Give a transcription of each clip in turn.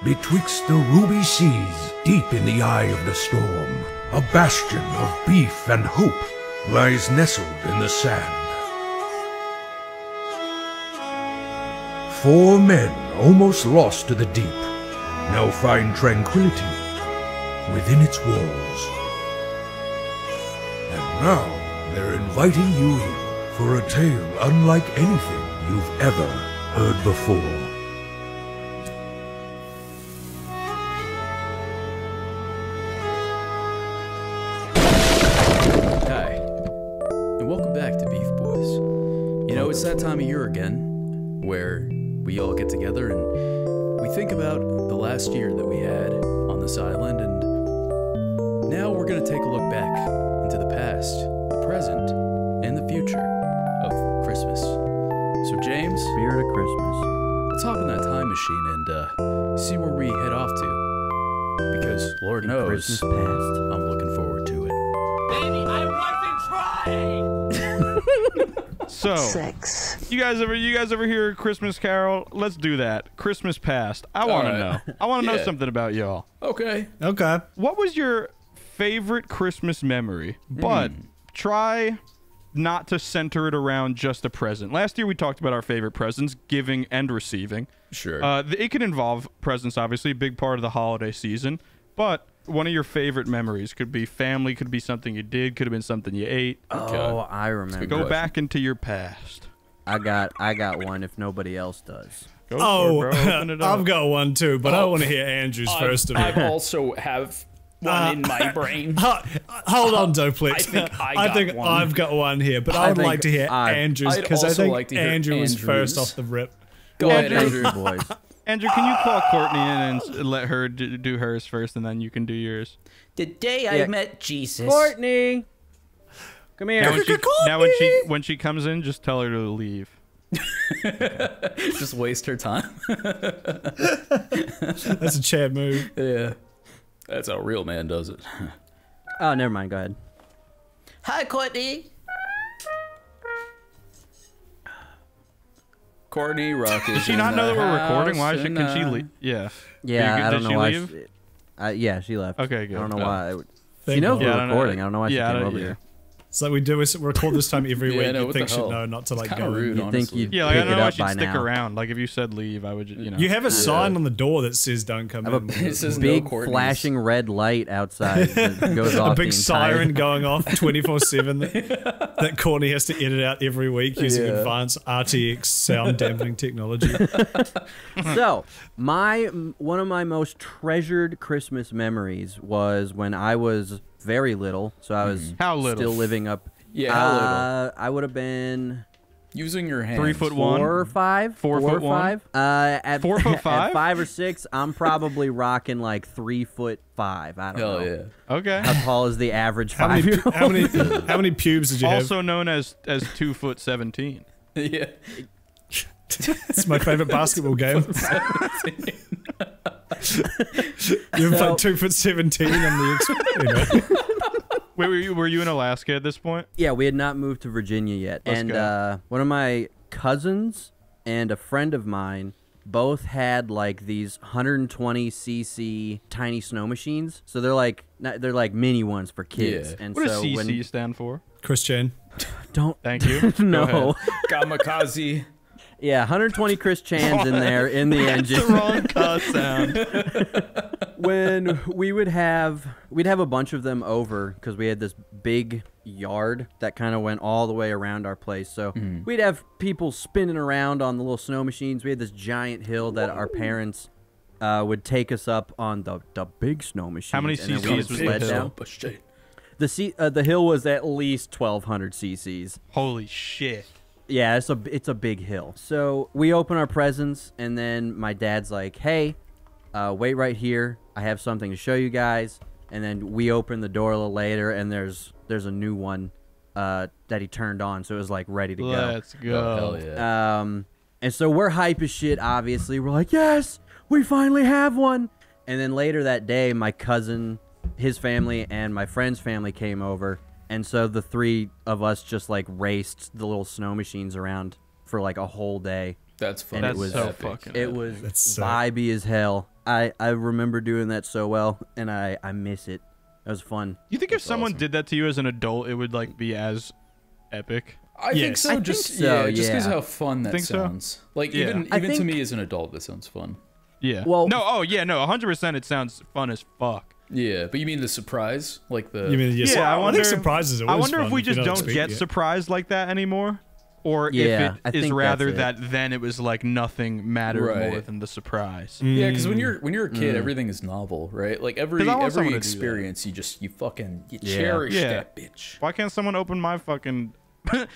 betwixt the ruby seas, deep in the eye of the storm, a bastion of beef and hope lies nestled in the sand. 4 men, almost lost to the deep, now find tranquility within its walls. And now they're inviting you in for a tale unlike anything you've ever heard before. Hi, and welcome back to Beef Boys. You know, it's that time of year again, where we all get together and we think about the last year that we had on this island, and now we're going to take a look back into the past, the present, and the future of Christmas. So James, Spirit of Christmas. let's hop in that time machine and see where we head off to, because Lord knows, Christmas past. I'm looking forward to it. Baby, I wasn't trying! So, you guys ever hear a Christmas Carol? Let's do that. Christmas past. I want to know. I want to know something about y'all. Okay. Okay. What was your favorite Christmas memory? But try not to center it around just a present. Last year we talked about our favorite presents, giving and receiving. Sure. It can involve presents, obviously, a big part of the holiday season. But one of your favorite memories could be family, could be something you did, could have been something you ate. Oh, I remember. Go back into your past. I got one if nobody else does. Go for it, bro. Open it up. I've got one too, but I want to hear Andrew's first of all. I also have one in my brain. Hold on, Doplex. I think one. I've got one here, but I would like to hear Andrew's, because I think like to hear Andrew was Andrew's. first off the rip. Go ahead, Andrew, Andrew. boys. Andrew, can you call Courtney in and let her do hers first, and then you can do yours? The day I met Jesus. Courtney, come here. Now when she comes in, just tell her to leave. Just waste her time. That's a Chad move. Yeah. That's how a real man does it. Oh, never mind. Go ahead. Hi, Courtney. Courtney Rocket. Does she not know that we're recording? Why can she leave? Yeah. Yeah, I don't did know she why. leave? Yeah, she left. Okay, good. I don't know why. She Thank knows God. we're recording. I don't know why she came over here. It's like we record this time every week. no, You'd what think the she'd hell? know not to like It's kinda go. rude, You'd think you'd Yeah, like, I pick don't it know why up she'd by stick now. around. Like, if you said leave, I would, you know. You have a sign on the door that says "Don't come in." It says no Big Courtney's. flashing red light outside that goes off. A big the entire... siren going off 24/7 that Courtney has to edit out every week using advanced RTX sound dampening technology. So, one of my most treasured Christmas memories was when I was very little. So I was How little? still living up. Yeah, how little? I would have been Using your hands. 3'1", 4 or 5. 4 4 or foot one? 5. At 4 foot At 5? 5 or 6, I'm probably rocking like 3'5". I don't Hell know. yeah. Okay. How tall is the average How many, 5-year-old? how many pubes did you Also known as 2'17". Yeah. have? It's my favorite basketball game. You're like 2'17" on the. Wait, were you in Alaska at this point? Yeah, we had not moved to Virginia yet. Let's and go. One of my cousins and a friend of mine both had like these 120cc tiny snow machines. So they're like mini ones for kids. Yeah. And What so does when CC stand for? Christian. don't Thank you. Go no. ahead. Kamikaze. Yeah, 120 Chris Chans in there in the engine. The wrong cuss sound. When we'd have a bunch of them over because we had this big yard that kind of went all the way around our place. So we'd have people spinning around on the little snow machines. We had this giant hill that our parents would take us up on the big snow machines. How many and then we cc's would was sled the hill? down. The hill was at least 1,200 cc's. Holy shit. Yeah, it's a big hill. So we open our presents, and then my dad's like, "Hey, wait right here. I have something to show you guys." And then we open the door a little later, and there's a new one that he turned on, so it was like ready to go. Let's go. Oh, hell yeah. And so we're hype as shit. Obviously, we're like, "Yes, we finally have one." And then later that day, my cousin, his family, and my friend's family came over. And so the three of us just like raced the little snow machines around for like a whole day. That's fun. And That's it was so epic. fucking. It was That's so- vibey as hell. I remember doing that so well, and I miss it. It was fun. You think if That's someone awesome. did that to you as an adult, it would like be as epic? I think Yes. so. I think Just so, just because yeah. how fun that Think so? sounds. Like Yeah. even I to think- me as an adult, that sounds fun. Yeah. Well- no. Oh yeah. No. 100%. It sounds fun as fuck. Yeah, but you mean the surprise, like the You mean yes? Yeah, I I wonder- think surprises are I always wonder if fun we you just don't expect get it. surprised like that anymore, or Yeah, I if it is think rather that's it. that then it was like nothing mattered more Right. than the surprise. Yeah, because when you're a kid, everything is novel, right? Like every 'Cause I want someone every to do that. experience, you fucking Yeah. cherish Yeah. that bitch. Why can't someone open my fucking?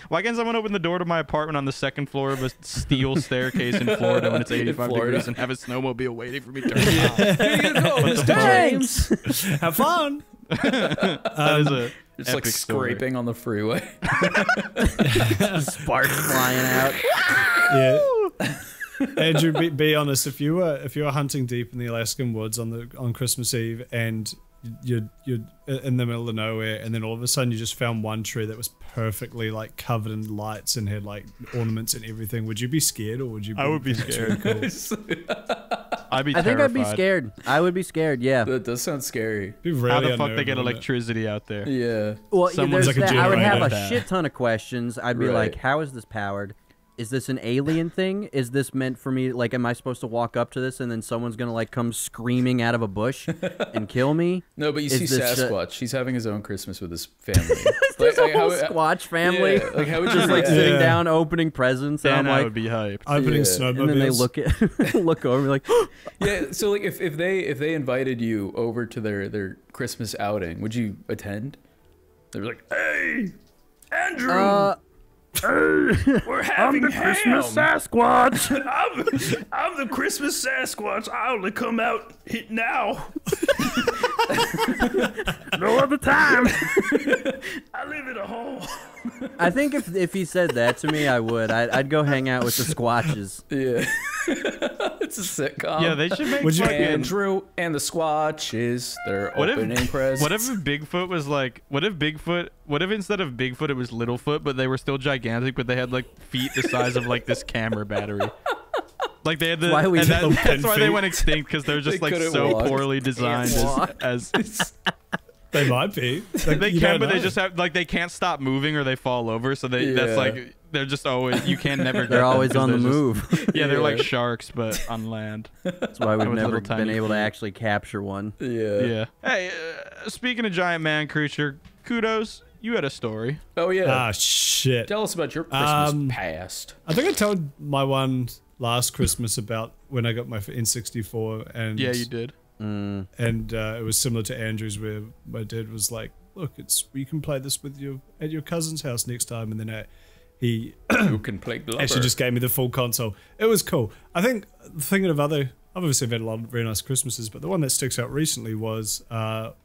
Why can't someone open the door to my apartment on the second floor of a steel staircase in Florida when it's 85 Florida. degrees and have a snowmobile waiting for me to turn it on? Here you go, Mr. James. Have fun. That is a It's like epic story. scraping on the freeway. Sparks flying out. Yeah. Andrew, be honest. If you were hunting deep in the Alaskan woods on Christmas Eve and you're in the middle of nowhere, and then all of a sudden you just found one tree that was perfectly like covered in lights and had like ornaments and everything, would you be scared or would you? I would be think that's really scared. cool? I'd be I think I'd be terrified. scared. I would be scared. Yeah. That does sound scary. Be How really the fuck they unnerving, get wouldn't it? electricity out there? Yeah. Well, Someone's there's like a that. I would have generator. a shit ton of questions. I'd be Right. like, how is this powered? Is this an alien thing? Is this meant for me? Like, am I supposed to walk up to this and then someone's gonna like come screaming out of a bush and kill me? No, but you Is see this, Sasquatch. He's having his own Christmas with his family. There's a how- whole Squatch family Yeah, like how would you just like react? sitting Yeah. down opening presents, and Then I'm I like, would be hyped. Opening Yeah. snowmobiles. and then they look at look over me like, Yeah, so like if they invited you over to their Christmas outing, would you attend? They'd be like, "Hey, Andrew, we're having Christmas Sasquatch. I'm the Christmas Sasquatch. I only come out now. No other time. I live in a hole. I think if he said that to me, I would. I'd go hang out with the Squatches. Yeah, it's a sitcom. Yeah, they should make Would you- fucking. Andrew and the Squatches. Their What opening if, presents. what if Bigfoot was like? What if instead of Bigfoot it was Littlefoot, but they were still gigantic, but they had like feet the size of like this camera battery? Like they had the. Why we and little that's why they feet. went extinct because they're just They like couldn't so walk. poorly designed walk. as They might be. Like, they you can, don't but they know. just have like they can't stop moving or they fall over. So they that's Yeah. like they're just always you can never. get They're them always 'cause on the they're just- move. Yeah, they're like Yeah. sharks, but on land. That's why we've With never little tiny been able to feet. actually capture one. Yeah. Yeah. Hey, speaking of giant man creature, kudos. You had a story. Oh yeah. Ah shit. Tell us about your Christmas Um, past. I think I told my one last Christmas about when I got my N64 and Yeah, you did. and it was similar to Andrew's where my dad was like, look, you can play this with you at your cousin's house next time, and then he You can play Glover. actually just gave me the full console. It was cool. I think thinking of I've obviously had a lot of very nice Christmases, but the one that sticks out recently was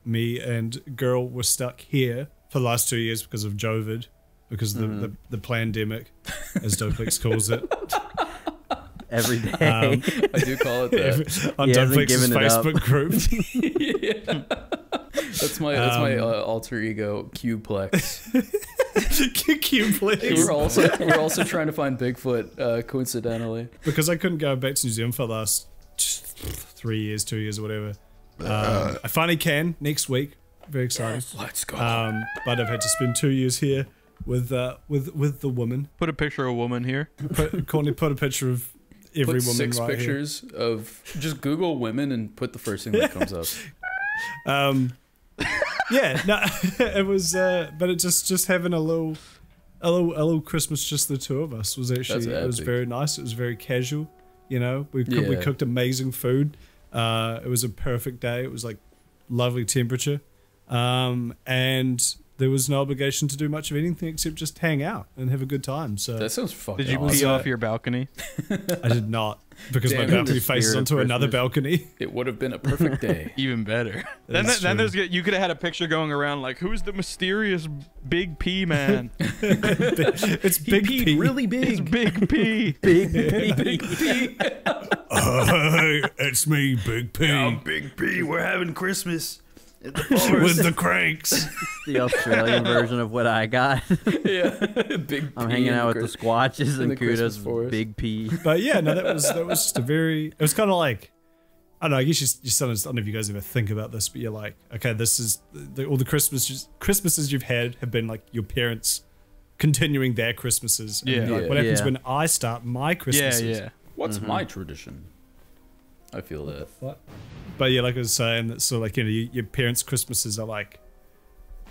me and girl were stuck here for the last 2 years because of Jovid, because of the pandemic, as Doplex calls it. Every day. I do call it that. On He hasn't Dopeplex's given it up. Facebook group. That's my alter ego, Qplex. Cute, please. We're also trying to find Bigfoot, coincidentally. Because I couldn't go back to New Zealand for the last 3 years, 2 years, or whatever. I finally can next week. Very excited. Let's go. But I've had to spend 2 years here with the woman. Put a picture of a woman here. Courtney put a picture of every Put woman 6 right pictures of just Google women and put the first thing that comes up. here. Yeah, no, it was, but it just having a little Christmas, just the two of us was actually That's it was epic. very nice. It was very casual, you know. We Yeah. cooked amazing food. It was a perfect day. It was like lovely temperature, and there was no obligation to do much of anything except just hang out and have a good time. So That sounds fucking Did you awesome. pee off your balcony? I did not, because Damn my it. balcony The faces spirit of onto another Christmas. balcony. It would have been a perfect day. Even better. Then That's true. there's you could have had a picture going around like, who's the mysterious big P man? It's Big P. really It's big. Big P. It's me, Big P. I'm Big P. We're having Christmas. with the cranks. The Australian version of what I got. Yeah, big. I'm hanging out with the Squatches in and the Christmas Kudos forest. Big P. But yeah, no, that was just a very. It was kind of like, I don't know. I guess you sometimes, I don't know if you guys ever think about this, but you're like, okay, this is all the Christmases you've had have been like your parents continuing their Christmases. And Yeah. like, what happens Yeah. when I start my Christmases? Yeah. What's my tradition? I feel that. But yeah, like I was saying, that sort of like, you know, your parents' Christmases are like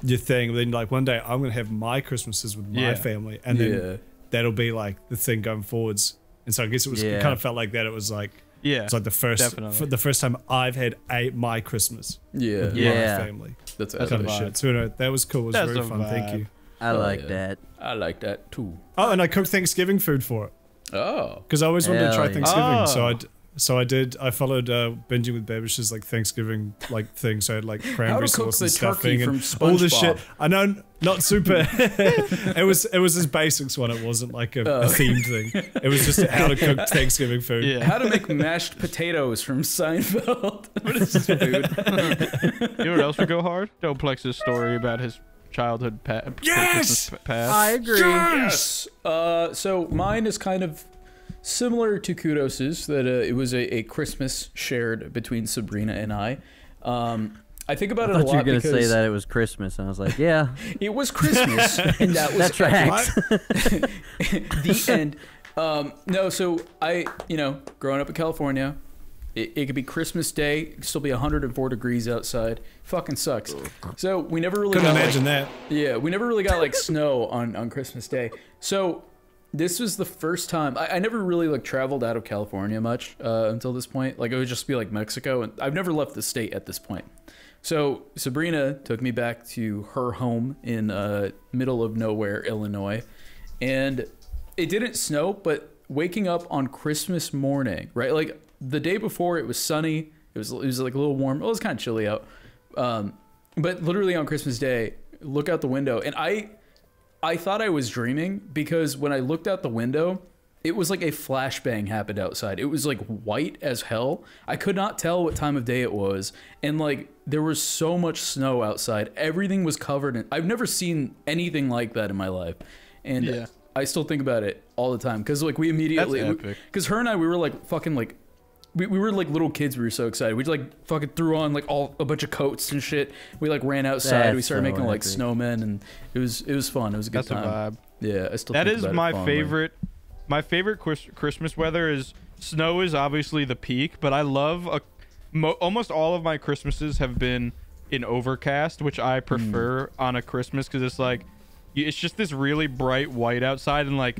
your thing. But then like one day I'm gonna have my Christmases with my Yeah. family, and then that'll be like the thing going forwards. And so I guess it kind of felt like that. It was like it's like the first time I've had my Christmas Yeah. with Yeah. my family. That's Kind of vibe. shit. So no, that was cool. It was That's very a fun. Thank vibe. you. I like that. I like that too. Oh, and I cooked Thanksgiving food for it Oh. because I always wanted to Hell try yeah. Thanksgiving. So I did. I followed Binging with Babish's like Thanksgiving like thing. So I had like cranberry to cook sauce the and turkey stuffing and from all this SpongeBob. shit. I know, not super. it was this basics one. It wasn't like a themed thing. It was just how to cook Thanksgiving food. Yeah. How to make mashed potatoes from Seinfeld. What is this food? You know what else would go hard? Doplex's story about his childhood Yes! Christmas past. I agree. Yes. So mine is kind of similar to Kudos's. That it was a Christmas shared between Sabrina and I. I think about I it a thought you were lot gonna because say that it was Christmas, and I was like, yeah, it was Christmas, and that was that tracks. the end. No, so I, growing up in California, it could be Christmas Day, it could still be 104 degrees outside. Fucking sucks. So we never really Couldn't got, imagine like, that. Yeah, we never really got like snow on Christmas Day. So this was the first time I never really like traveled out of California much until this point. Like it would just be like Mexico, and I've never left the state at this point. So Sabrina took me back to her home in middle of nowhere, Illinois, and it didn't snow, but waking up on Christmas morning, right? Like the day before, it was sunny. It was like a little warm. It was kind of chilly out, but literally on Christmas Day, look out the window, and I thought I was dreaming because when I looked out the window, it was like a flashbang happened outside. It was like white as hell. I could not tell what time of day it was. And like there was so much snow outside. Everything was covered in, I've never seen anything like that in my life. And I still think about it all the time. Cause like we immediately, That's epic. cause her and I, we were like fucking like, we were like little kids. We were so excited. We just like fucking threw on like a bunch of coats and shit. We like ran outside. That's we started so making like epic. snowmen, and it was fun. It was a good That's time. a vibe. Yeah, I still. That think is about it my fondly. favorite. My favorite Christmas weather is snow is obviously the peak, but I love almost all of my Christmases have been in overcast, which I prefer on a Christmas because it's like it's just this really bright white outside, and like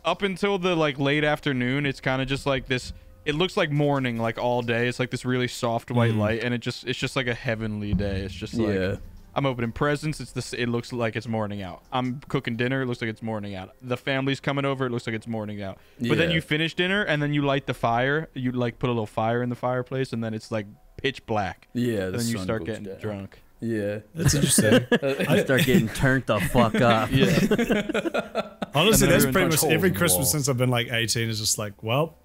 up until the like late afternoon, it's kind of just like this. It looks like morning like all day. It's like this really soft white light, and it's just like a heavenly day. It's just like I'm opening presents. It looks like it's morning out. I'm cooking dinner. It looks like it's morning out. The family's coming over. It looks like it's morning out. But then you finish dinner and then you light the fire. You like put a little fire in the fireplace, and then it's like pitch black. Yeah, And then you start getting drunk. Yeah, That's interesting. I start getting turned the fuck up. Honestly, And then that's everyone pretty punch much holes every in the Christmas wall. since I've been like 18 is just like, well,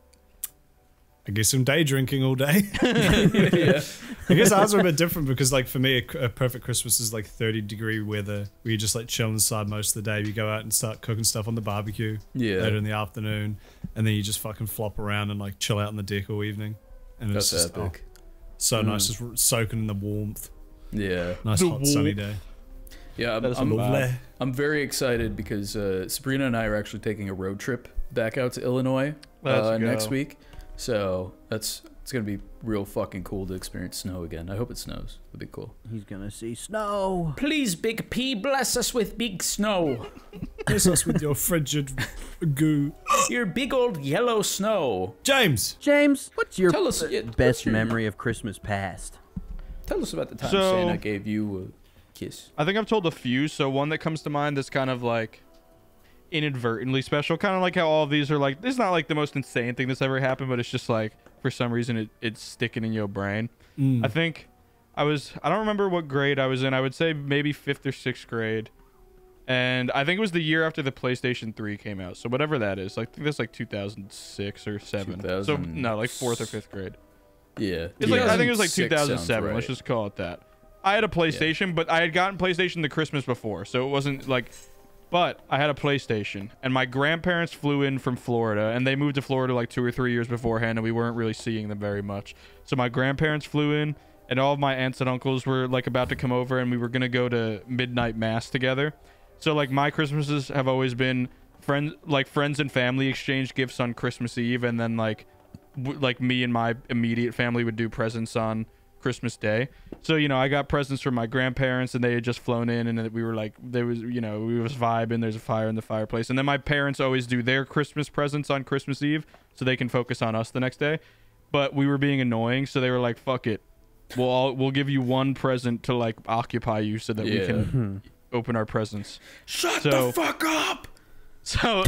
I guess I'm day drinking all day. I guess ours are a bit different because like for me, a perfect Christmas is like 30-degree weather where you just like chill inside most of the day. You go out and start cooking stuff on the barbecue later in the afternoon, and then you just fucking flop around and like chill out on the deck all evening. And That's it's just epic. so nice, just soaking in the warmth. Yeah, Nice hot sunny day. yeah. That is I'm, Lovely. I'm very excited because Sabrina and I are actually taking a road trip back out to Illinois Let's go. next week. So it's gonna be real fucking cool to experience snow again. I hope it snows. It'd be cool. He's gonna see snow. Please, Big P, bless us with big snow. Bless us with your frigid goo. Your big old yellow snow. James! James, what's your Tell us, yeah, best what's your- memory of Christmas past? Tell us about the time So- Santa gave you a kiss. I think I've told a few. So one that comes to mind that's kind of like inadvertently special, kind of like how all of these are like, it's not like the most insane thing that's ever happened, but it's just like for some reason it's sticking in your brain. I think I don't remember what grade I was in. I would say maybe 5th or 6th grade, and I think it was the year after the PlayStation 3 came out, so whatever that is, like I think that's like 2006 or 7. So no, like 4th or 5th grade. Yeah, It's like I think it was like 2006 sounds 2007. Let's right. just call it that. I had a PlayStation, but I had gotten PlayStation the Christmas before, so it wasn't like. But I had a PlayStation, and my grandparents flew in from Florida, and they moved to Florida like 2 or 3 years beforehand, and we weren't really seeing them very much. So my grandparents flew in, and all of my aunts and uncles were like about to come over, and we were gonna go to midnight mass together. So like my Christmases have always been friends and family exchange gifts on Christmas Eve, and then like me and my immediate family would do presents on Christmas Day. So, you know, I got presents from my grandparents, and they had just flown in, and we were like, there was, you know, we was vibing, there's a fire in the fireplace. And then my parents always do their Christmas presents on Christmas Eve so they can focus on us the next day. But we were being annoying, so they were like, fuck it, we'll give you one present to like occupy you so that we can open our presents. Shut the fuck up. So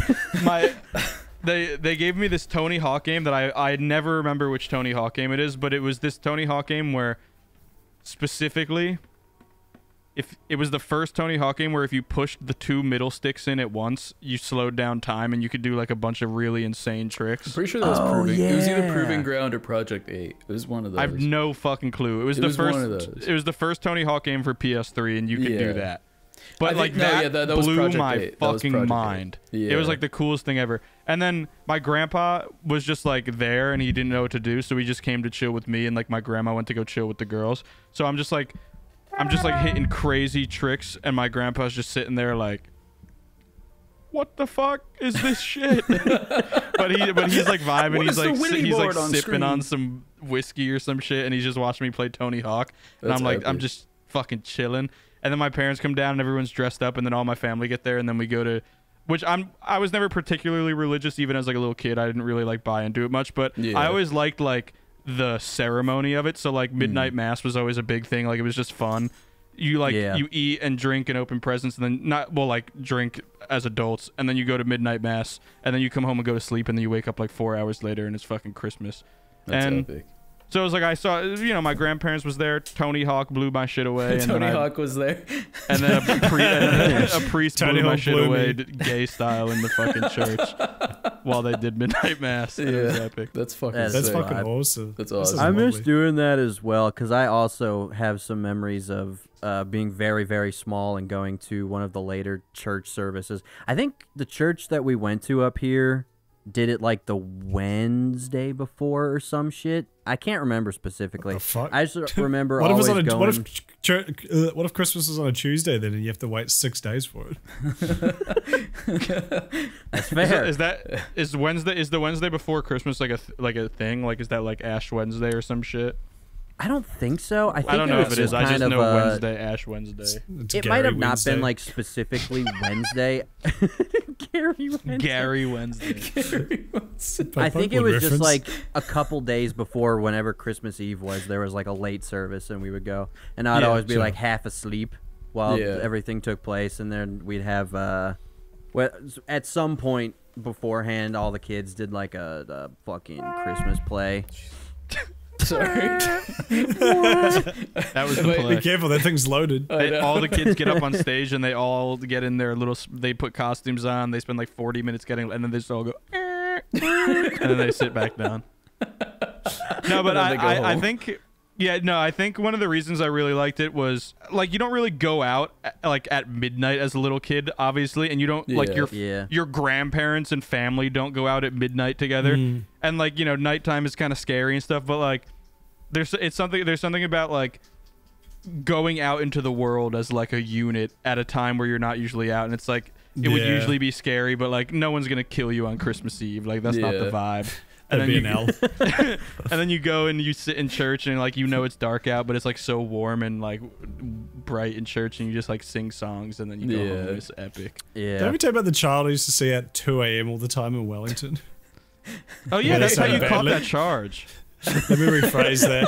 they gave me this Tony Hawk game that I never remember which Tony Hawk game it is, but it was this Tony Hawk game where specifically, if it was the first Tony Hawk game where if you pushed the 2 middle sticks in at once, you slowed down time and you could do like a bunch of really insane tricks. I'm pretty sure that was Proving. It was either Proving Ground or Project 8. It was one of those. I have no fucking clue. It was one of those. It was the first Tony Hawk game for PS3, and you could do that. But like that was blew Project my 8. fucking mind. It was like the coolest thing ever. And then my grandpa was just like there, and he didn't know what to do, so he just came to chill with me, and like my grandma went to go chill with the girls. So I'm just like hitting crazy tricks, and my grandpa's just sitting there like, what the fuck is this shit? but he's like vibing. He's like sipping on some whiskey or some shit, and he's just watching me play Tony Hawk. And I'm like, I'm just fucking chilling. And then my parents come down, and everyone's dressed up, and then all my family get there, and then we go to, which I was never particularly religious, even as like a little kid. I didn't really like buy into it much, but I always liked like the ceremony of it. So like midnight mass was always a big thing. Like it was just fun. You like you eat and drink and open presents, and then like drink as adults, and then you go to midnight mass, and then you come home and go to sleep, and then you wake up like 4 hours later, and it's fucking Christmas. That's epic. So it was like I saw, you know, my grandparents was there. Tony Hawk blew my shit away. And Tony Hawk was there. And then a priest blew my shit away, gay style, in the fucking church while they did midnight mass. It was epic. That's fucking awesome. That's awesome. I miss doing that as well, because I also have some memories of being very, very small and going to one of the later church services. I think the church that we went to up here did it like the Wednesday before or some shit. I can't remember specifically. What the fuck? I just remember what always if going... What if Christmas is on a Tuesday then, and you have to wait 6 days for it? That's fair. Is the Wednesday before Christmas like a thing? Like is that like Ash Wednesday or some shit? I don't think so. I don't know if it is. I just know Wednesday, Ash Wednesday. It might have not been like specifically Wednesday. Gary Wednesday. Gary Wednesday. I think it was just like a couple days before whenever Christmas Eve was. There was like a late service, and we would go. And I'd always be like half asleep while everything took place, and then we'd have at some point beforehand, all the kids did like a fucking Christmas play. Sorry. That was the play. Be careful, that thing's loaded. All the kids get up on stage, and they all get in their little. They put costumes on. They spend like 40 minutes getting, and then they just all go, and then they sit back down. No, but I think. Yeah, no, I think one of the reasons I really liked it was like you don't really go out like at midnight as a little kid, obviously, and you don't like your grandparents and family don't go out at midnight together, and like you know nighttime is kind of scary and stuff, but like there's something about like going out into the world as like a unit at a time where you're not usually out, and it's like it would usually be scary, but like no one's gonna kill you on Christmas Eve, like that's not the vibe. And then you go and you sit in church, and like you know it's dark out, but it's like so warm and like bright in church, and you just like sing songs, and then you go home. It's epic. Did I ever tell you about the child I used to see at 2 a.m. all the time in Wellington? Oh yeah, that's how you caught that charge. Let me rephrase that.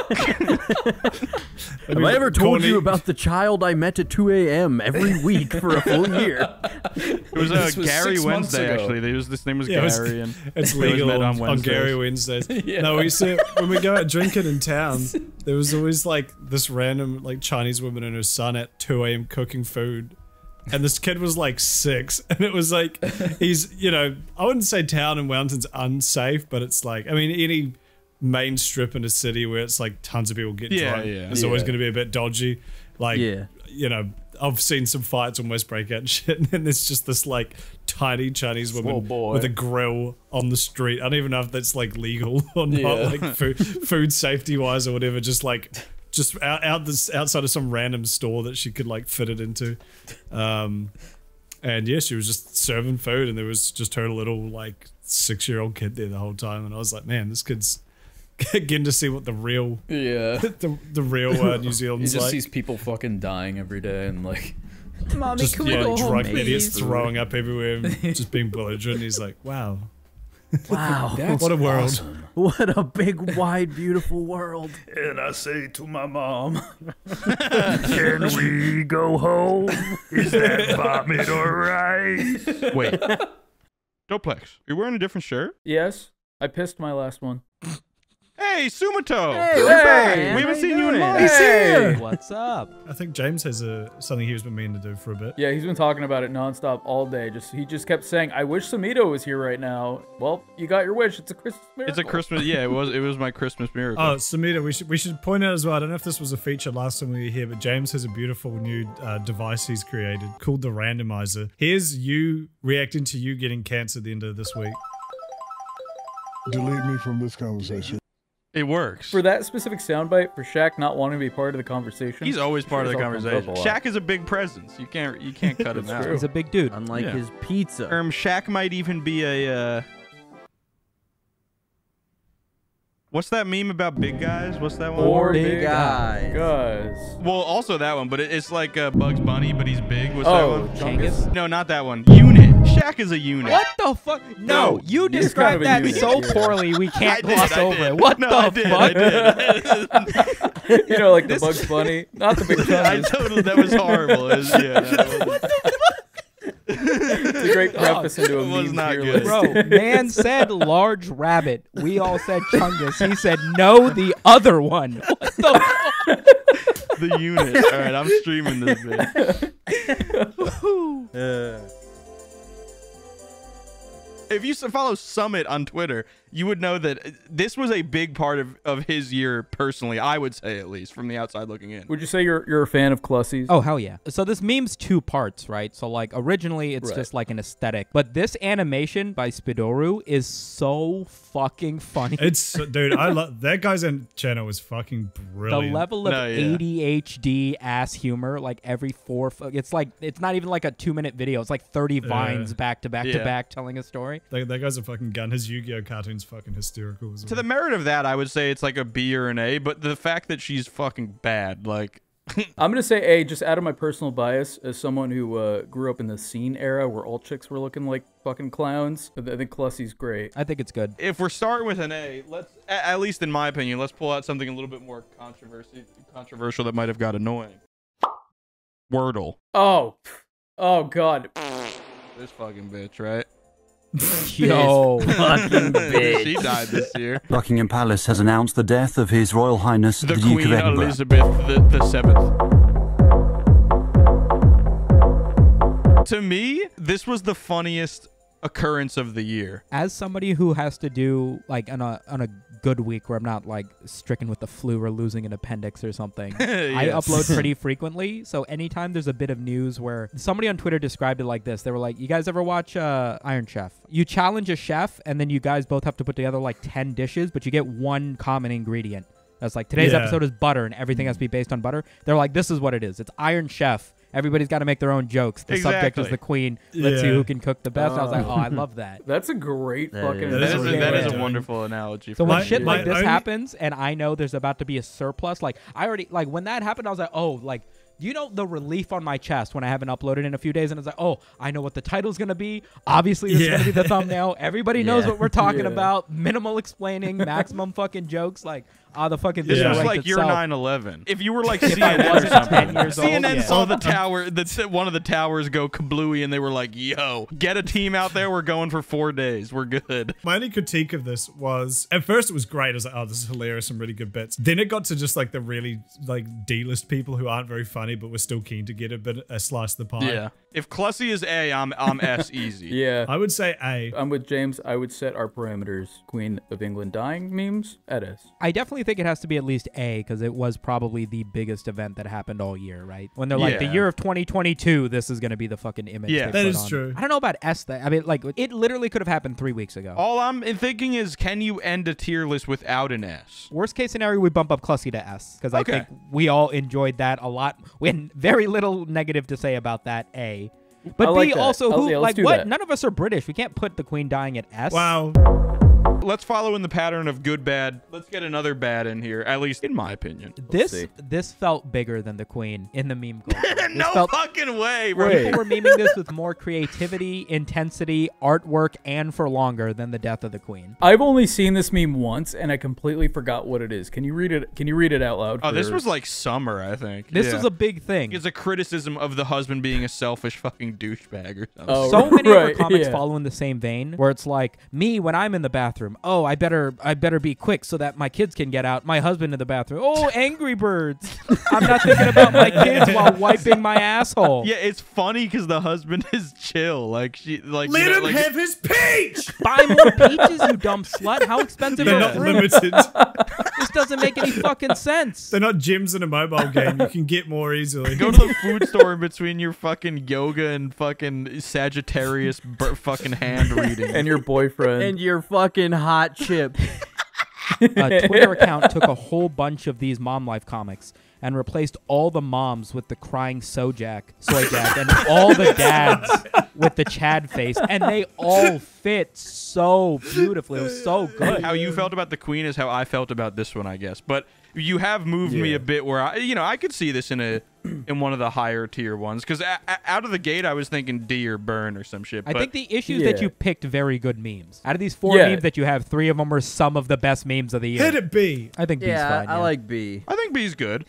Have I ever told you about the child I met at 2 a.m. every week for a full year? It was Gary Wednesday, actually. His name was Gary. And it's legal on Gary Wednesdays. No, we used to, when we go out drinking in town, there was always like this random like Chinese woman and her son at 2 a.m. cooking food. And this kid was like 6, and it was like, he's, you know, I wouldn't say town in Wellington's unsafe, but it's like, I mean, any main strip in a city where it's like tons of people get drunk, it's always going to be a bit dodgy. Like, Yeah. you know, I've seen some fights almost break out and shit, and then there's just this like tiny Chinese woman with a grill on the street. I don't even know if that's like legal or not, like food safety wise or whatever. Just outside of some random store that she could like fit it into. And yeah, she was just serving food, and there was just her little like 6-year-old kid there the whole time, and I was like, man, this kid's getting to see what the real the real New Zealand's He just like. sees people fucking dying every day and like, Mommy, Just can we go home, drunk please? idiots throwing up everywhere and just being belligerent. He's like, wow, Wow. what a world. What a big, wide, beautiful world. And I say to my mom, can we go home? Is that vomit alright? Wait. Doplex, you're wearing a different shirt? Yes, I pissed my last one. Hey, Sumato! Hey, we're back. We haven't seen you in doing? months. He's here. What's up? I think James has something he's been meaning to do for a bit. Yeah, he's been talking about it nonstop all day. He just kept saying, "I wish Samito was here right now." Well, you got your wish. It's a Christmas miracle. It's a Christmas, yeah, it was my Christmas miracle. Oh, Samita, we should point out as well, I don't know if this was a feature last time we were here, but James has a beautiful new device he's created called the randomizer. Here's you reacting to you getting cancer at the end of this week. Delete me from this conversation. It works. For that specific soundbite, for Shaq not wanting to be part of the conversation. He's always part of the Sure as hell conversation. comes up a lot. Shaq is a big presence. You can't cut him out. He's a big dude. Unlike Yeah. his pizza. Shaq might even be a what's that meme about big guys? What's that one? Or Big big guys. guys. Well, also that one, but it's like Bugs Bunny, but he's big. What's that Oh, one? Chungus? No, not that one. Unit. Shaq is a unit. What the fuck? No, you He's described kind of a that so unit, yeah. poorly we can't I did, gloss I over did. it. What No, the I did, fuck? I did. You know, like the Bugs Bunny, not the big I Chungus. totally, that was horrible. It was, yeah, that wasn't- It's a great preface into a It was meme not tier good. list. Bro, man said large rabbit. We all said Chungus. He said no, the other one. What the fuck? the unit. All right, I'm streaming this bit. If you follow Summit on Twitter, you would know that this was a big part of his year personally, I would say, at least, from the outside looking in. Would you say you're a fan of Clussies? Oh, hell yeah. So this meme's 2 parts, right? So, like, originally it's Right. just like an aesthetic. But this animation by Spidoru is so fucking funny. It's, dude, I love that guy's channel is fucking The brilliant. level of No, yeah. ADHD ass humor, like every 4, it's like, it's not even like a 2-minute video. It's like 30 vines back to back to Yeah. back telling a story. That guy's a fucking gun. His Yu-Gi-Oh cartoon's fucking hysterical as well. To the merit of that, I would say it's like a B or an A, but the fact that she's fucking bad, like... I'm going to say A, just out of my personal bias, as someone who grew up in the scene era where all chicks were looking like fucking clowns. I think Clussie's great. I think it's good. If we're starting with an A, let's, at least in my opinion, let's pull out something a little bit more controversial that might have got annoying. Wordle. Oh God. This fucking bitch, right? Yo. Fucking bitch. She died this year. Buckingham Palace has announced the death of His Royal Highness The the Duke Queen of Edinburgh. Elizabeth the Seventh. To me, this was the funniest occurrence of the year. As somebody who has to do like on a good week where I'm not like stricken with the flu or losing an appendix or something, I Yes. upload pretty frequently. So anytime there's a bit of news where somebody on Twitter described it like this, they were like, "You guys ever watch Iron Chef? You challenge a chef, and then you guys both have to put together like 10 dishes, but you get one common ingredient. That's like today's Yeah. episode is butter, and everything has to be based on butter. They're like, this is what it is. It's Iron Chef. Everybody's got to make their own jokes. The subject is Exactly. the queen. Let's see Yeah. who can cook the best. I was like, oh, I love that. That's a great That fucking... is. That is That is Yeah. a wonderful analogy. So for when My- shit my like this only- happens, and I know there's about to be a surplus, like I already like when that happened, I was like, oh, like you know the relief on my chest when I haven't uploaded in a few days, and it's like, oh, I know what the title's gonna be. Obviously, this is gonna be the thumbnail. Everybody knows Yeah. what we're talking Yeah. about. Minimal explaining, maximum fucking jokes. Like, the fucking This video was ranked like your itself. 9/11. If you were like If I CNN or wasn't something. 10 years old, CNN yeah. saw the tower, one of the towers go kablooey, and they were like, "Yo, get a team out there. We're going for 4 days. We're good." My only critique of this was, at first it was great. I was like, oh, this is hilarious, some really good bits. Then it got to just like the really like D-list people who aren't very funny, but were still keen to get a slice of the pie. Yeah. If Clussy is A, I'm S easy. Yeah. I would say A. I'm with James. I would set our parameters. Queen of England dying memes at S. I definitely think it has to be at least A because it was probably the biggest event that happened all year, right? When they're like, the year of 2022, this is going to be the fucking image. Yeah, they that put is on. true. I don't know about S. I mean, like, it literally could have happened 3 weeks ago. All I'm thinking is, can you end a tier list without an S? Worst case scenario, we bump up Clussy to S because I Okay. think we all enjoyed that a lot. We had very little negative to say about that, A. But I like B, that. also, who, yeah, let's like, do what? that. None of us are British. We can't put the Queen dying at S. Wow. Let's follow in the pattern of good, bad. Let's get another bad in here, at least in my opinion. This felt bigger than the Queen in the meme culture. No fucking way, bro. People were memeing this with more creativity, intensity, artwork, and for longer than the death of the Queen. I've only seen this meme once, and I completely forgot what it is. Can you read it? Can you read it out loud? Oh, this was like summer, I think. This was a big thing. It's a criticism of the husband being a selfish fucking douchebag or something. Oh, So many of our right, comics yeah. follow in the same vein, where it's like me when I'm in the bathroom. Oh, I better be quick so that my kids can get out. My husband in the bathroom. Oh, Angry Birds. I'm not thinking about my kids while wiping my asshole. Yeah, it's funny because the husband is chill. Like Let him have his peach. Buy more peaches, you dumb slut. How expensive They're are not fruit? limited. This doesn't make any fucking sense. They're not gems in a mobile game. You can get more easily. Go to the food store in between your fucking yoga and fucking Sagittarius fucking hand reading. And your boyfriend. And your fucking hot chip. A Twitter account took a whole bunch of these Mom Life comics and replaced all the moms with the crying soy jack, and all the dads with the Chad face, and they all fit so beautifully. It was so good. How you felt about the Queen is how I felt about this one, I guess. But you have moved me a bit where I could see this in one of the higher tier ones because out of the gate I was thinking D or Burn or some shit. I but think the issue is that you picked very good memes. Out of these 4 memes that you have, 3 of them are some of the best memes of the year. Hit it B. I think B's fine. I like B. I think B's good.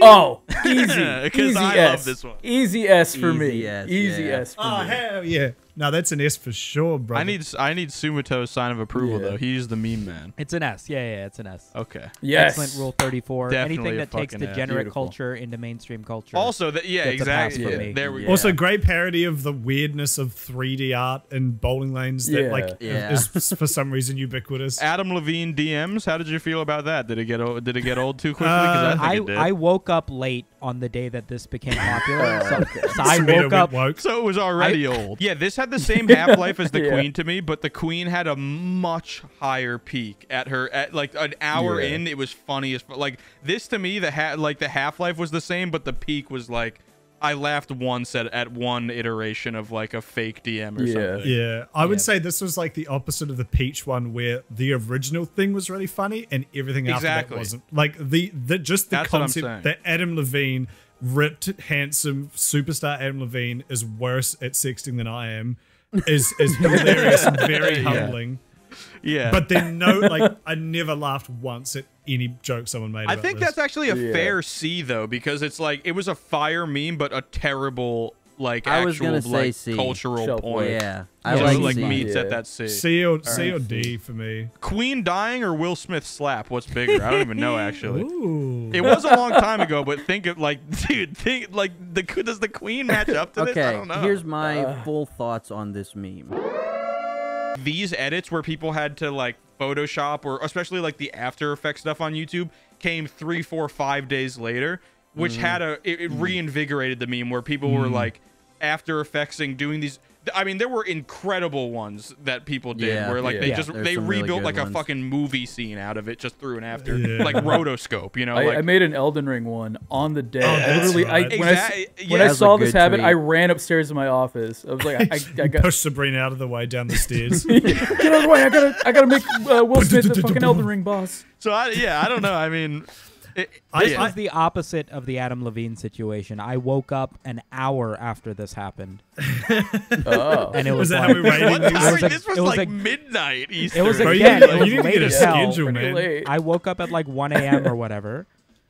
Oh, easy. Because I S. love this one. Easy S for me. Easy S, Easy yeah. S for Oh, me. hell yeah. No, that's an S for sure, bro. I need Sumito's sign of approval though. He's the meme man. It's an S. Yeah, it's an S. Okay. Yes. Excellent Rule 34. Definitely Anything a that takes fucking S. degenerate Beautiful. culture into mainstream culture. Also, gets a pass exactly. from me. There we go. Also, great parody of the weirdness of 3D art and bowling lanes that is for some reason ubiquitous. Adam Levine DMs. How did you feel about that? Did it get old too quickly? 'Cause I think it did. I woke up late on the day that this became popular. so I Samita woke up. woke. So it was already old. Yeah, this had the same half-life as the Queen to me, but the Queen had a much higher peak at like an hour in. It was funny as like this to me. The half-life was the same, but the peak was like I laughed once at one iteration of like a fake DM or something. Yeah, I would say this was like the opposite of the Peach one, where the original thing was really funny and everything after that wasn't. Like the just the That's what I'm concept saying. that Adam Levine, ripped, handsome superstar Adam Levine, is worse at sexting than I am, is hilarious and very humbling. Yeah. But then I never laughed once at any joke someone made. I about think this. that's actually a fair C though, because it's like it was a fire meme, but a terrible I was gonna say C. cultural point. Yeah, I like C. meets at that C. C or D for me. Queen dying or Will Smith slap? What's bigger? I don't even know actually. Ooh. It was a long time ago, but think of does the Queen match up to this? I Okay, don't know. here's my full thoughts on this meme. These edits where people had to like Photoshop or especially like the After Effects stuff on YouTube came 3, 4, 5 days later, which had it reinvigorated the meme where people were like After Effectsing doing these. I mean, there were incredible ones that people did where like they rebuilt like a fucking movie scene out of it just through and after like rotoscope, you know. I made an Elden Ring one on the day. When I That's saw a this good happen, tweet. I ran upstairs to my office. I was like, I got Push Sabrina out of the way down the stairs. get out of the way. I gotta make Will Smith the fucking Elden Ring boss. So I don't know. I mean, This was the opposite of the Adam Levine situation. I woke up an hour after this happened. And it was that like, how we rated what these? time? was a- This was it was like a- midnight Eastern. it was Bro, again. you It was need to late get a as hell. schedule, Pretty man. late. I woke up at like 1 a.m. or whatever.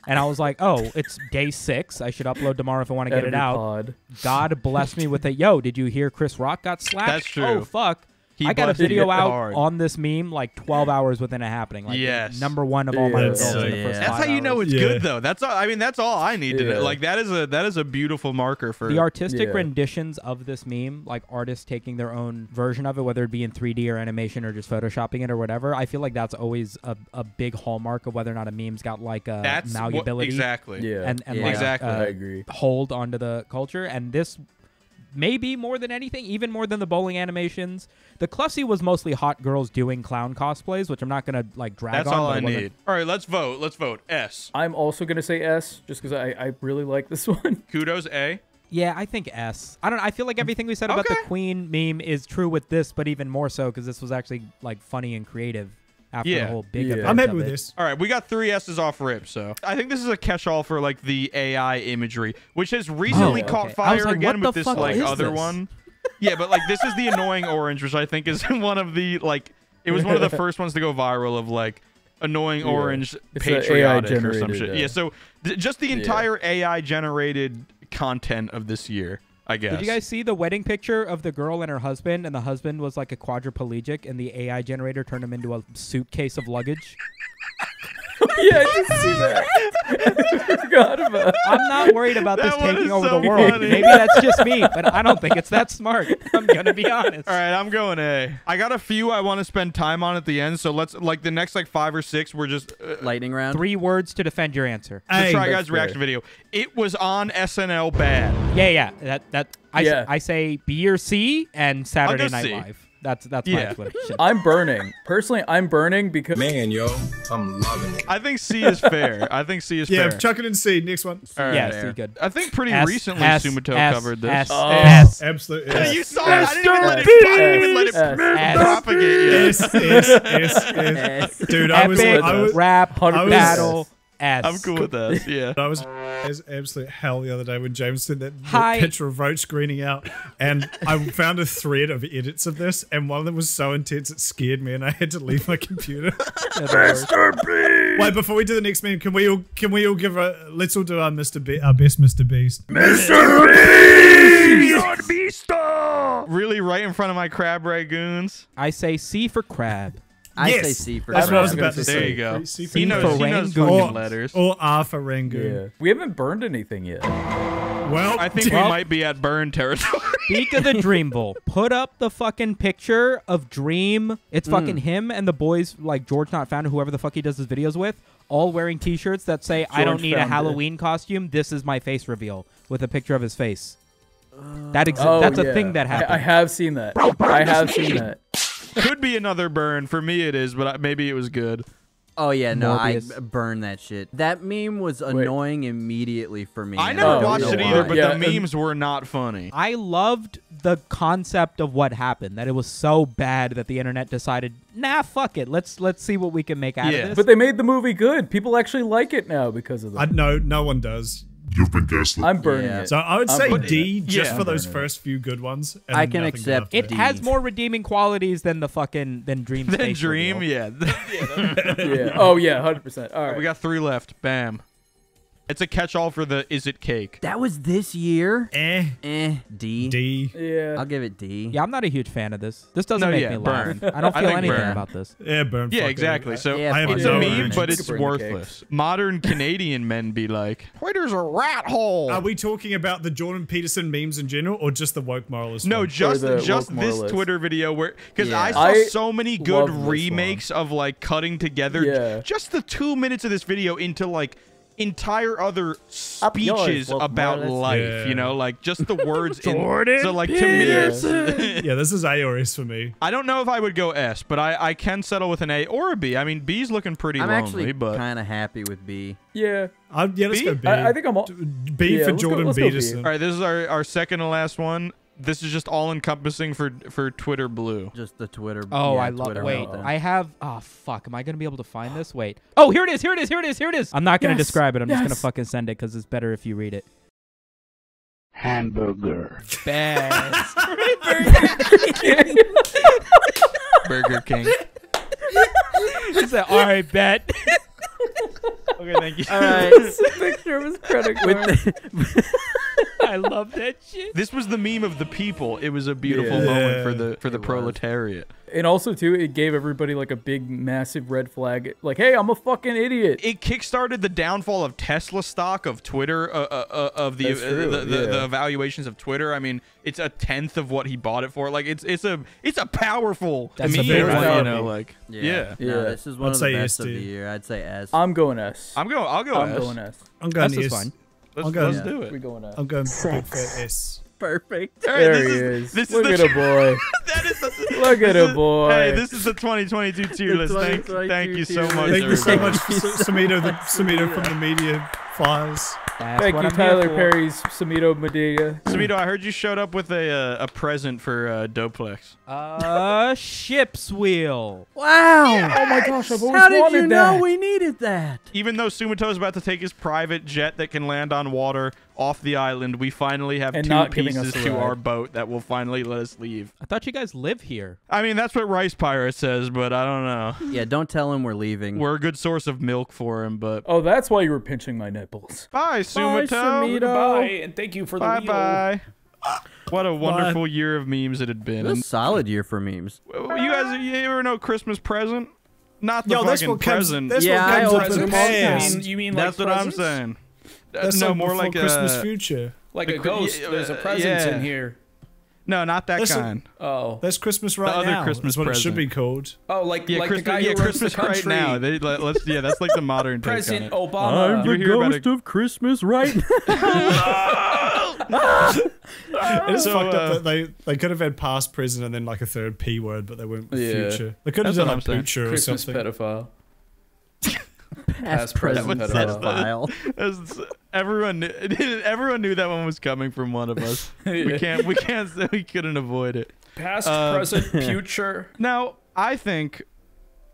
And I was like, oh, it's day 6. I should upload tomorrow if I want to get it Every out. pod. God bless me with a, yo, did you hear Chris Rock got slapped? That's true. Oh, fuck. I got a busted video it out hard. on this meme like 12 hours within it happening. Like Yes. number one of all my Yeah. results in the Yeah. first That's 5 how you know hours. it's good, though. That's all. I mean, that's all I need to Yeah. know. Like that is a beautiful marker for The artistic Yeah. renditions of this meme, like artists taking their own version of it, whether it be in 3D or animation or just photoshopping it or whatever. I feel like that's always a big hallmark of whether or not a meme's got like a That's what, malleability exactly. Yeah. and Yeah. like Exactly. I agree. hold onto the culture. And this maybe more than anything, even more than the bowling animations. The Clussy was mostly hot girls doing clown cosplays, which I'm not gonna like drag That's on. all but I it wasn't- need. All right, let's vote. Let's vote. S. I'm also gonna say S, just because I really like this one. Kudos A. Yeah, I think S. I don't know. I feel like everything we said about the Okay. Queen meme is true with this, but even more so because this was actually like funny and creative after Yeah. the whole big Yeah. event I'm happy of with it. this. All right, we got 3 S's off rip, so I think this is a catch-all for like the AI imagery, which has recently Oh, caught okay. I was fire like, again what with the this fuck like is other this? one. Yeah, but like this is the annoying orange, which I think is one of the like it was one of the first ones to go viral of like annoying Yeah. orange It's a patriotic or some AI-generated, shit. yeah. Yeah, so just the entire AI generated content of this year, I guess. Did you guys see the wedding picture of the girl and her husband, and the husband was like a quadriplegic, and the AI generator turned him into a suitcase of luggage? Yeah, I did see that. I forgot about it. I'm not worried about this That one taking is over so the world. funny. Maybe that's just me, but I don't think it's that smart. I'm gonna be honest. All right, I'm going A. I got a few I want to spend time on at the end, so let's like the next like 5 or 6 we're just Lightning round. 3 words to defend your answer. the Try that's Guys reaction fair. video. It was on SNL bad. Yeah. Yeah. I say B or C and Saturday go Night C. Live. That's my Yeah. explanation. I'm burning. Personally, I'm burning because Man, yo, I'm loving it. I think C is fair. I think C is Yeah, fair. chuck it in C. Next one. All right. Yeah, C good. I think pretty S, recently S, Sumoto S, covered this. S, Oh. S, Absolutely. Yeah, S. you saw it. I didn't even let it. I didn't even let it S. propagate yet. S. Dude, I was Epic rap 100% battle S. I'm cool with that. Yeah. I was as absolute hell the other day when James sent that Hi. picture of Roach screening out, and I found a thread of edits of this, and one of them was so intense it scared me, and I had to leave my computer. Wait, before we do the next meme, can we all give a let's all do our our best Mr. Beast. Really right in front of my crab ragoons. I say C for crab. I Yes! say C for That's what I was crab. about to say. There you go. C He knows for fucking Rangoon. letters. Or R for Rangoon. yeah. We haven't burned anything yet. Well, I think we might be at burn territory. Speak of the Dream Bowl. Put up the fucking picture of Dream. It's fucking him and the boys like George Not Found, whoever the fuck he does his videos with, all wearing T-shirts that say, "I don't George need a Found it. Halloween costume. This is my face reveal," with a picture of his face. That's Oh, a yeah. thing that happened. I have seen that. I have seen that. Could be another burn. For me, it is, but maybe it was good. Oh yeah, no, Morbius. I burn that shit. That meme was annoying immediately for me. I and never don't watched know it why. either, but Yeah, the memes were not funny. I loved the concept of what happened. That it was so bad that the internet decided, nah, fuck it. Let's see what we can make out Yeah. of this. But they made the movie good. People actually like it now because of that. no one does. You've been gaslit. I'm burning Yeah. it. So I would I'm say burning D it. just Yeah. for those I'm burning first few good ones. And I then can nothing accept after it that. has more redeeming qualities than Dream's Then face Dream, reveal. yeah. Yeah. Oh yeah, 100%. All right. We got 3 left. Bam. It's a catch-all for the Is It Cake? That was this year. D. D. Yeah. I'll give it D. Yeah, I'm not a huge fan of this. This doesn't No, make yeah, me laugh. burn. I don't I feel think anything burn. about this. Yeah, burn. Yeah, fuck it. exactly. So Yeah, I have it's no a burn. meme, but You it's can burn your worthless. Modern Canadian men be like, Twitter's a rat hole. Are we talking about the Jordan Peterson memes in general, or just the woke moralist? No, one? just the just woke this moralist. Twitter video where because Yeah. I saw I so many good love this remakes of like cutting together Yeah. just the 2 minutes of this video into like entire other Up yours, speeches woke about moralist. life. Yeah. You know, like just the words. Jordan So like to me, Yeah, this is A or S for me. I don't know if I would go S, but I can settle with an A or a B. I mean, B's looking pretty I'm lonely, actually but kind of happy with B. Yeah. Yeah, let's B? go B. I think I'm all. B Yeah, for let's go- Jordan let's go B. Peterson. all right, this is our second and last one. This is just all encompassing for Twitter Blue. Just the Twitter. Oh, yeah, I love. Twitter Wait, meltdown. I have. Oh fuck! Am I gonna be able to find this? Wait. Oh, here it is! Here it is! Here it is! Here it is! I'm not gonna Yes, describe it. I'm just gonna yes. fucking send it because it's better if you read it. Hamburger. Best. Burger King. He said, "All right, bet." Okay, thank you. All right. Picture of his credit card. With the, I love that shit. This was the meme of the people. It was a beautiful moment for the proletariat. And also, too, it gave everybody like a big, massive red flag. Like, hey, I'm a fucking idiot. It kickstarted the downfall of Tesla stock, of Twitter, of the evaluations of Twitter. I mean, it's 1/10 of what he bought it for. Like, it's a powerful That's meme. very You know, like No, this is one of the best of the year. I'd say S. I'm going S. I'll go I'm S. going S. I'm going S is S. fine. Let's do it. We're going S. I'm going big fat S. Perfect. All right, There he is. This Look is at a boy. That is Look at a boy. Hey, this is the 2022 tier list. Thank you so much. Thank you so everybody. much, Samito from the media files. Thank you, Tyler Perry's Samito Medea. Samito, I heard you showed up with a present for Doplex. Ship's wheel. Wow. Oh my gosh, I've always How did wanted you that. know we needed that? Even though Sumito's about to take his private jet that can land on water off the island, we finally have And 2 not giving us pieces a to ride. our boat that will finally let us leave. I thought you guys live here. I mean, that's what Rice Pirate says, but I don't know. Yeah, don't tell him we're leaving. We're a good source of milk for him, but... Oh, that's why you were pinching my nipples. Bye, Sumito. Goodbye, and thank you for the wheel. Bye-bye. What a wonderful year of memes it had been. It was a solid year for memes. You guys, you ever know Christmas present? Not the Yo, that's fucking what comes. present. That's Yeah, I what comes opened with the them all. podcast. You mean like That's what I'm presents? saying. That's no, like more before like Christmas future. Like The a cr- ghost. yeah, There's a presence yeah. in here. No, not that That's a- kind. Oh. That's Christmas right other now. Christmas is what it should present. be called. Oh, like Yeah, like Christmas, the guy who runs Christmas the country. right now. That's like the modern take on President it. Obama. You hear about it? of Christmas right It is So, fucked up that they could have had past, present, and then like a third P word, but they went with Yeah. future. They could have That's done what like I'm saying. future or Christmas something. pedophile. Past present present pedophile. pedophile. Everyone knew that one was coming from one of us. We couldn't avoid it. Past, present, future. Now, I think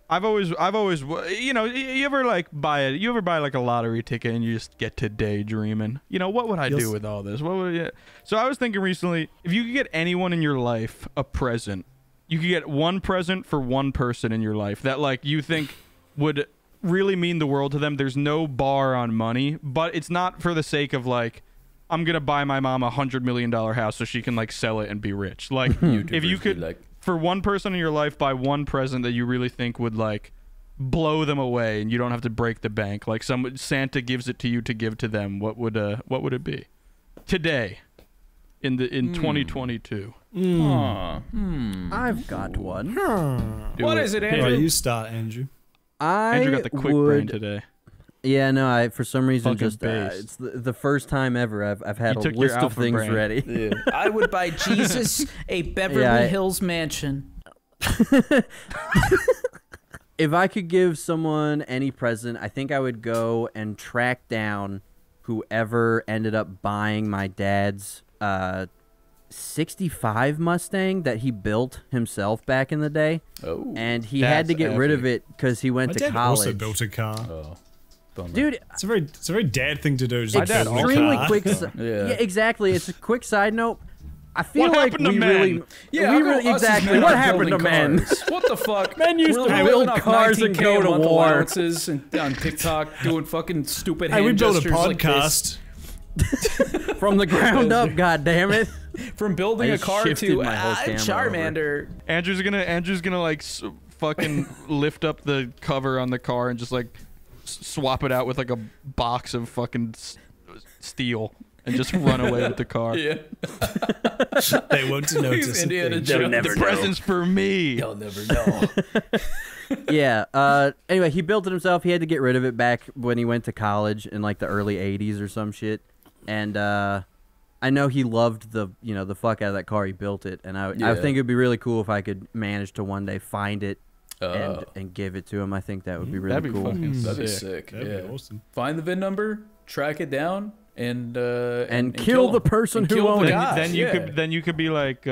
I've always, you know, you ever buy like a lottery ticket and you just get to daydreaming. You know, what would I do with all this? What would I, So I was thinking recently, if you could get anyone in your life a present, you could get one present for one person in your life that like you think would really mean the world to them. There's no bar on money, but it's not for the sake of like, I'm gonna buy my mom $100 million house so she can like sell it and be rich. Like, if you could, for one person in your life, buy one present that you really think would like blow them away, and you don't have to break the bank. Like Santa gives it to you to give to them. What would it be today, in 2022? I've got one. What is it, All right, Andrew? you start, Andrew. Andrew got the quick brain today. Yeah, no, I for some reason Fucking just base. it's the first time ever I've had You a took your list of alpha things brain. ready. Yeah. I would buy Jesus a Beverly Hills mansion. If I could give someone any present, I think I would go and track down whoever ended up buying my dad's 65 Mustang that he built himself back in the day. Oh. And he had to That's get rid of epic. it because he went My to dad college. also built a car. Oh. Bummer. Dude, It's a very dad thing to do. Just My dad build a extremely car. quick. Yeah. Yeah, exactly. It's a quick side note. I feel What like happened to we men? really, Yeah, we how come really us as exactly. men What aren't happened to building men? cars? What the fuck? Men used We're to building build off cars and 19K go a to month war. allowances and on TikTok doing fucking stupid Hey, hand we built a gestures like this. podcast. From the ground up, God damn it! From building I a car shifted to my whole camera Charmander. Andrew's gonna like fucking lift up the cover on the car and just like swap it out with like a box of fucking steel and just run away with the car. Yeah. They won't notice. He's a Indiana thing. Jones. The present's for me. You'll never know. Yeah. Anyway, he built it himself. He had to get rid of it back when he went to college in like the early '80s or some shit. And I know he loved the fuck out of that car. He built it, and I think it'd be really cool if I could manage to one day find it and give it to him. I think that would be really That'd be cool. fucking That'd be sick. sick. That'd Yeah. be awesome. Find the VIN number, track it down, and kill the person and who kill owned the it. guy. Then you Yeah. could be like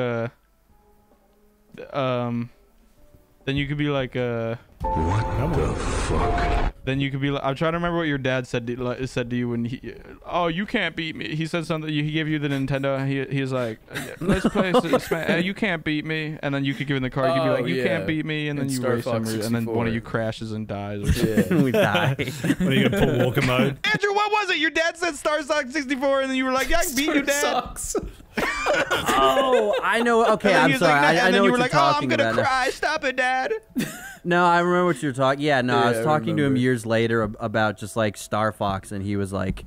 Then you could be like, What the fuck? Then you could be like, I'm trying to remember what your dad said to you when he, oh, you can't beat me. He said something, he gave you the Nintendo. He's like, let's play you can't beat me. And then you could give him the card. You could be like, you can't beat me. And then you race him, and then one of you crashes and dies. Or something. We die. What are you gonna put Walker mode? Andrew, what was it? Your dad said Star Fox 64, and then you were like, yeah, I can beat you, Dad. Sucks. Oh, I know. Okay, And then I'm he was sorry. like, I know you what were you're like, oh, I'm talking gonna about. cry. Stop it, Dad. No, I remember what you're talking. Yeah, no, I Yeah, was I talking to him remember. years later about just like Star Fox, and he was like,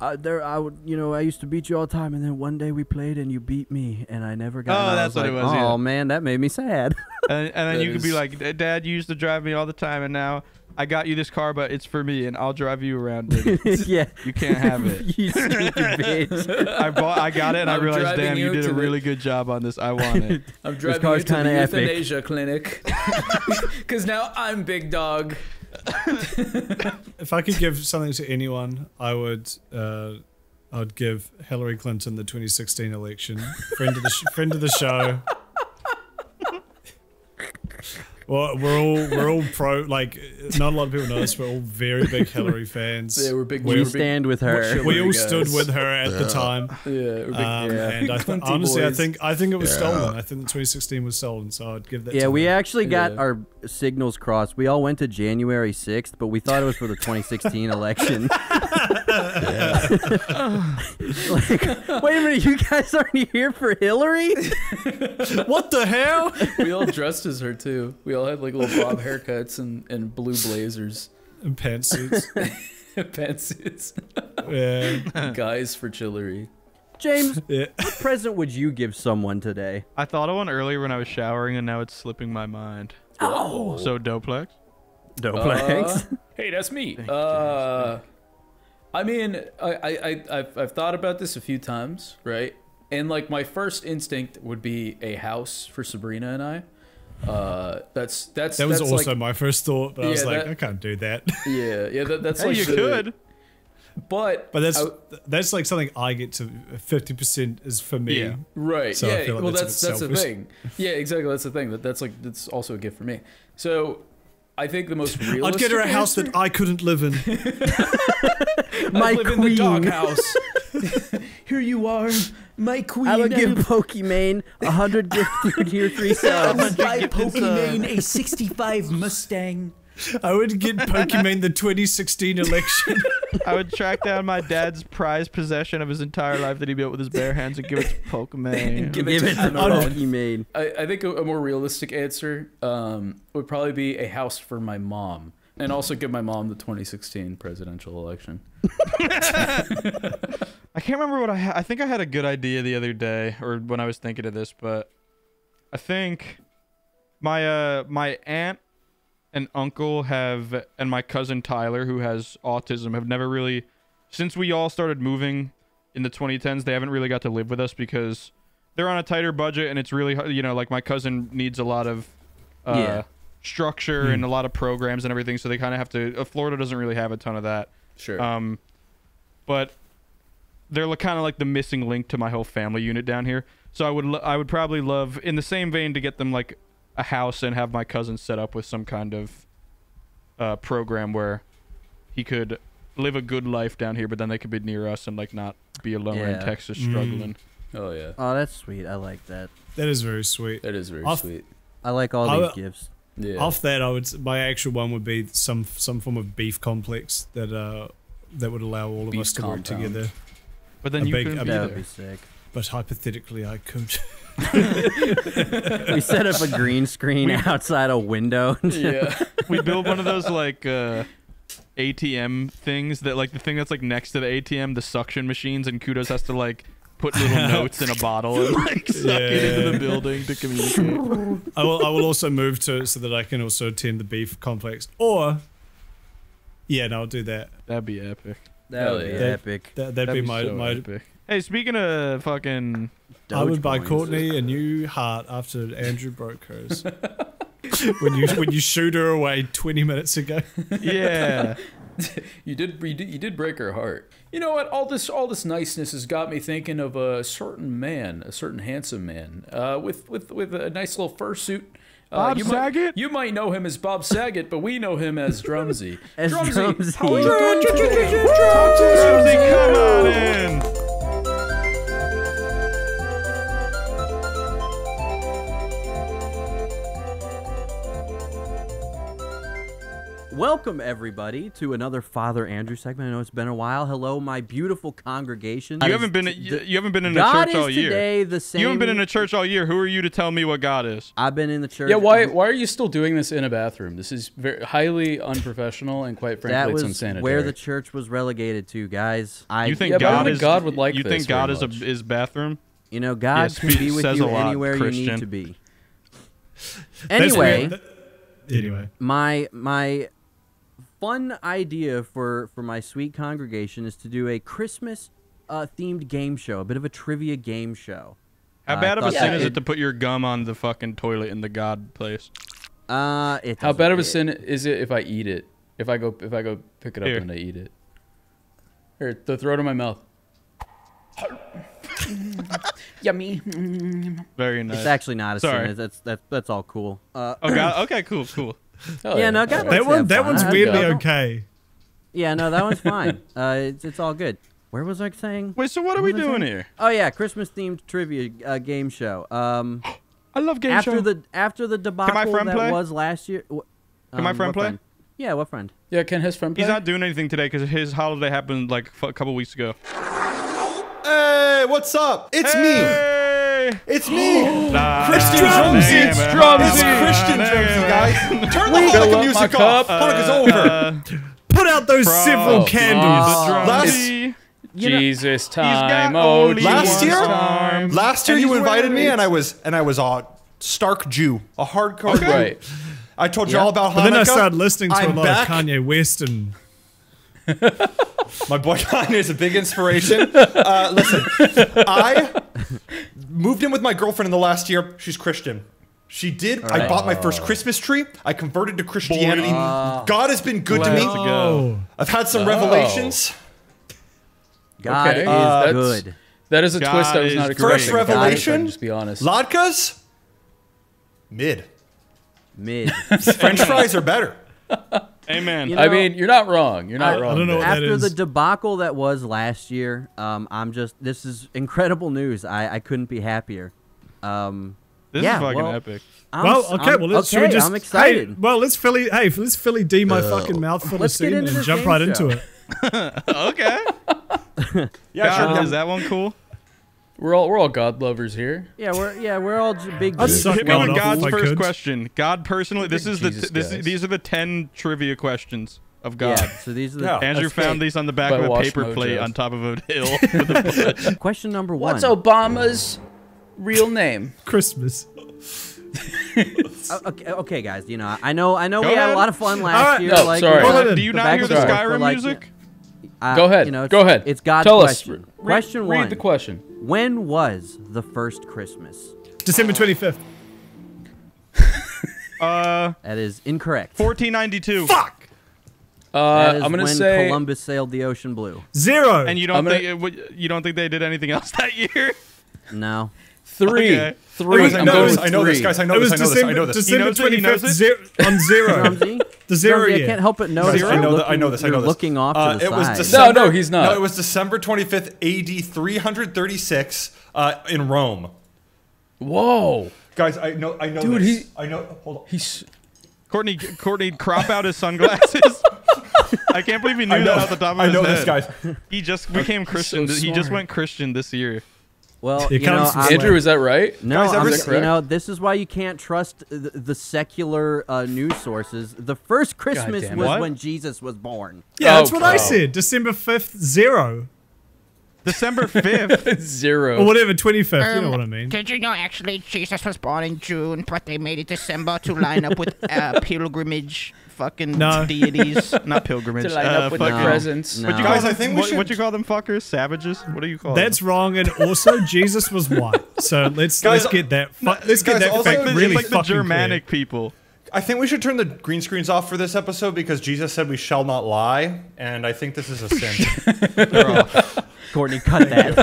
I used to beat you all the time, and then one day we played and you beat me, and I never got." Oh, I that's was what like, it was, Oh yeah. man, that made me sad. And then That you could be is- like, Dad, you used to drive me all the time, and now I got you this car, but it's for me, and I'll drive you around. Dude. Yeah, You can't have it. you stupid bitch. I got it, and I I'm realized, driving damn, you you did to a the- really good job on this. I want it. I'm driving car's you to the kinda epic. euthanasia clinic because now I'm big dog. If I could give something to anyone, I would give Hillary Clinton the 2016 election. Friend of the show. Well, we're all pro. Like, not a lot of people know this. We're all very big Hillary fans. Yeah, we're big. We we're big- stand with her. We all guys. stood with her at the time. Yeah, we're big. And Clinty honestly, boys. I think it was stolen. I think the 2016 was stolen. So I'd give that. Yeah, to we her. actually got Yeah. our signals crossed. We all went to January 6th, but we thought it was for the 2016 election. Like, wait a minute, you guys aren't here for Hillary? What the hell? We all dressed as her too. We all had like little bob haircuts and blue blazers, And pantsuits. pantsuits. Yeah. Guys for Chillery. James, Yeah. what present would you give someone today? I thought of one earlier when I was showering, and now it's slipping my mind. Oh, So, Doplex? Doplex. Hey, that's me. Thank you, I mean, I've thought about this a few times, right? And like my first instinct would be a house for Sabrina and I. That was that's also like, my first thought, but I was Yeah, like, that- I can't do that. yeah, that's Hey, like you the- could. but But that's like something I get to 50% is for me. Yeah. right, So I yeah. feel like Well, that's that's a the bit thing. Yeah, exactly. That's the thing. That's also a gift for me. So I think the most realistic. I'd get her a house answer- that I couldn't live in. My I live in the queen. doghouse. Here you are, my queen. I would give Pokimane 100 gift to your 3 subs. buy Pokimane a 65 Mustang. I would get Pokemon the 2016 election. I would track down my dad's prized possession of his entire life that he built with his bare hands and give it to Pokemon. Give Give it to Pokemon. Pokimane. I think a more realistic answer would probably be a house for my mom. And also give my mom the 2016 presidential election. I can't remember what I think I had a good idea the other day, or when I was thinking of this, but I think my aunt and uncle have, and my cousin Tyler, who has autism, have never really, since we all started moving in the 2010s, they haven't really got to live with us because they're on a tighter budget, and it's really hard, you know, like my cousin needs a lot of structure and a lot of programs and everything, so they kind of have to, Florida doesn't really have a ton of that. Sure. But they're kind of like the missing link to my whole family unit down here. So I would probably love, in the same vein, to get them like a house and have my cousin set up with some kind of program where he could live a good life down here, but then they could be near us and like not be alone in Texas struggling. Oh yeah. Oh, that's sweet. I like that. That is very sweet. That is very sweet. I like all these gifts. Yeah. Off that, my actual one would be some form of beef complex that would allow all of Beef us to work compound. together. But then you couldn't be That would there. be sick. But hypothetically, I could. We set up a green screen outside a window. Yeah. We build one of those like ATM things that like the thing that's like next to the ATM, the suction machines, and Kudos has to like put little notes in a bottle and like suck it into the building to communicate. I will also move to so that I can also attend the beef complex. Or yeah, no, I'll do that. That'd be epic. That would be epic. That'd be my so my. epic. Hey, speaking of fucking, I would buy Dogecoins. Courtney a new heart after Andrew broke hers. when you shoot her away 20 minutes ago. yeah. You did break her heart. You know what? All this niceness has got me thinking of a certain man, a certain handsome man, with a nice little fursuit Bob Saget? You might know him as Bob Saget, but we know him as Drumsy. As Drumsy. How are you doing today? Drumsy, come on in. Welcome, everybody, to another Father Andrew segment. I know it's been a while. Hello, my beautiful congregation. You haven't been in a God church all is year. today the same. You haven't been in a church all year. Who are you to tell me what God is? I've been in the church. Yeah, why are you still doing this in a bathroom? This is very highly unprofessional and quite frankly, That it's was unsanitary. where the church was relegated to, guys. You think Yeah, but I God don't think is? God would like You this think God very is much. is bathroom? You know, God Yeah, can be with says you a lot, anywhere you need Christian. to be. That's Anyway, weird. Anyway. my fun idea for my sweet congregation is to do a Christmas themed game show, a bit of a trivia game show. How bad of a thought sin that is it to put your gum on the fucking toilet in the God place? How bad of a sin is it if I eat it? If I go pick it up Here. and I eat it? Here, throw it in my mouth. Yummy. Very nice. It's actually not a Sorry. sin. That's all cool. Oh God. Okay. Cool. Cool. Oh, yeah, no, God, That one's weirdly okay. Yeah, no, that one's fine. It's all good. Where was I saying? Wait. So what are we doing here? Oh yeah, Christmas themed trivia game show. I love game show. After the debacle my friend that play? was last year. Can my friend what play? Yeah, what friend? Yeah, can his friend play? He's not doing anything today because his holiday happened like a couple weeks ago. Hey, what's up? It's me. It's me. Christian Drumsy. It's It's Christian Drumsy, guys. Turn the Hanukkah music off. Hanukkah's over. Put out those several candles. Jesus got time. only Last one year, time. last year And you he's invited me, wearing and I was a stark Jew, a hardcore Jew. Right. I told you all about Hanukkah. But then I started listening to I'm a lot back. of Kanye West and My boy Kanye is a big inspiration. Listen, I moved in with my girlfriend in the last year. She's Christian. She did. I bought my first Christmas tree. I converted to Christianity. God has been good to me. oh, I've had some revelations. God Okay. is That's- good. That is a God twist I was is not great. expecting. First revelation. Just be honest. Latkes, mid. Mid. French fries are better. Amen. You I know, mean, you're not wrong. You're not wrong. I don't know there. what that After the is. debacle that was last year, this is incredible news. I couldn't be happier. This yeah, is fucking well, epic. Should we just? I'm excited. Hey, well, let's Philly D my fucking mouth full of Let's get semen into and this jump game right show. into it. Okay. Yeah, God, is that one cool? We're all God lovers here. Yeah, we're all big. I'd Jews. suck Hit me one with off God's if I first could. question. God personally. This is Jesus, guys. these are the 10 trivia questions of God. Yeah, so these are the Yeah. Andrew That's found great. these on the back By of a Wash paper plate Mojos. on top of a hill. With a bush. question number one. What's Obama's real name? Christmas. Okay, guys. You know, I know we Go had ahead. a lot of fun last Alright, year. no, like, sorry. you know, Hold on. Do you the not back hear and the forth, Skyrim but, like, music? Go ahead. You know, Go ahead. It's God's Tell question. us. Question one. Read the question. When was the first Christmas? December 25th. That is incorrect. 1492. Fuck. That is I'm gonna when say Columbus sailed the ocean blue. 0. And you don't you don't think they did anything else that year? No. 3. Okay. 3. I'm going with I know this, 3. guys. I know It was this. I know this. I know this. December He knows 25th. it? Zero, on 0. Drumsy? The 0 Drumsy, I year. can't help but notice. I you're know looking, I know this. I know you're this. looking off to the It was side. December. No, he's not. No, it was December 25th, AD 336, in Rome. Whoa. Guys, I know Dude, this. I know. Hold on. He's Courtney, crop out his sunglasses. I can't believe he knew that off the top of I his know head. this, guys. He just became Christian. so He just smart. went Christian this year. Well, It you know, comes from I'm- Andrew, is that right? No, Guys, ever I'm, s- you know, this is why you can't trust the secular news sources. The first Christmas damn it. was What? when Jesus was born. Yeah, that's what I Oh. said. December 5th, 0. December 5th. 0. Or whatever, 25th. You know what I mean. Did you know actually Jesus was born in June, but they made it December to line up with pilgrimage fucking No. deities? Not pilgrimage. To line up with the fucking- presents. No. What you Guys, call I them? think we should- What you call them fuckers? Savages? What do you call That's them? wrong, and also Jesus was white. So let's Guys, get that. Let's guys, get that also fact it's really It's like the fucking Germanic people. I think we should turn the green screens off for this episode because Jesus said we shall not lie, and I think this is a sin. They're off. Courtney, cut that.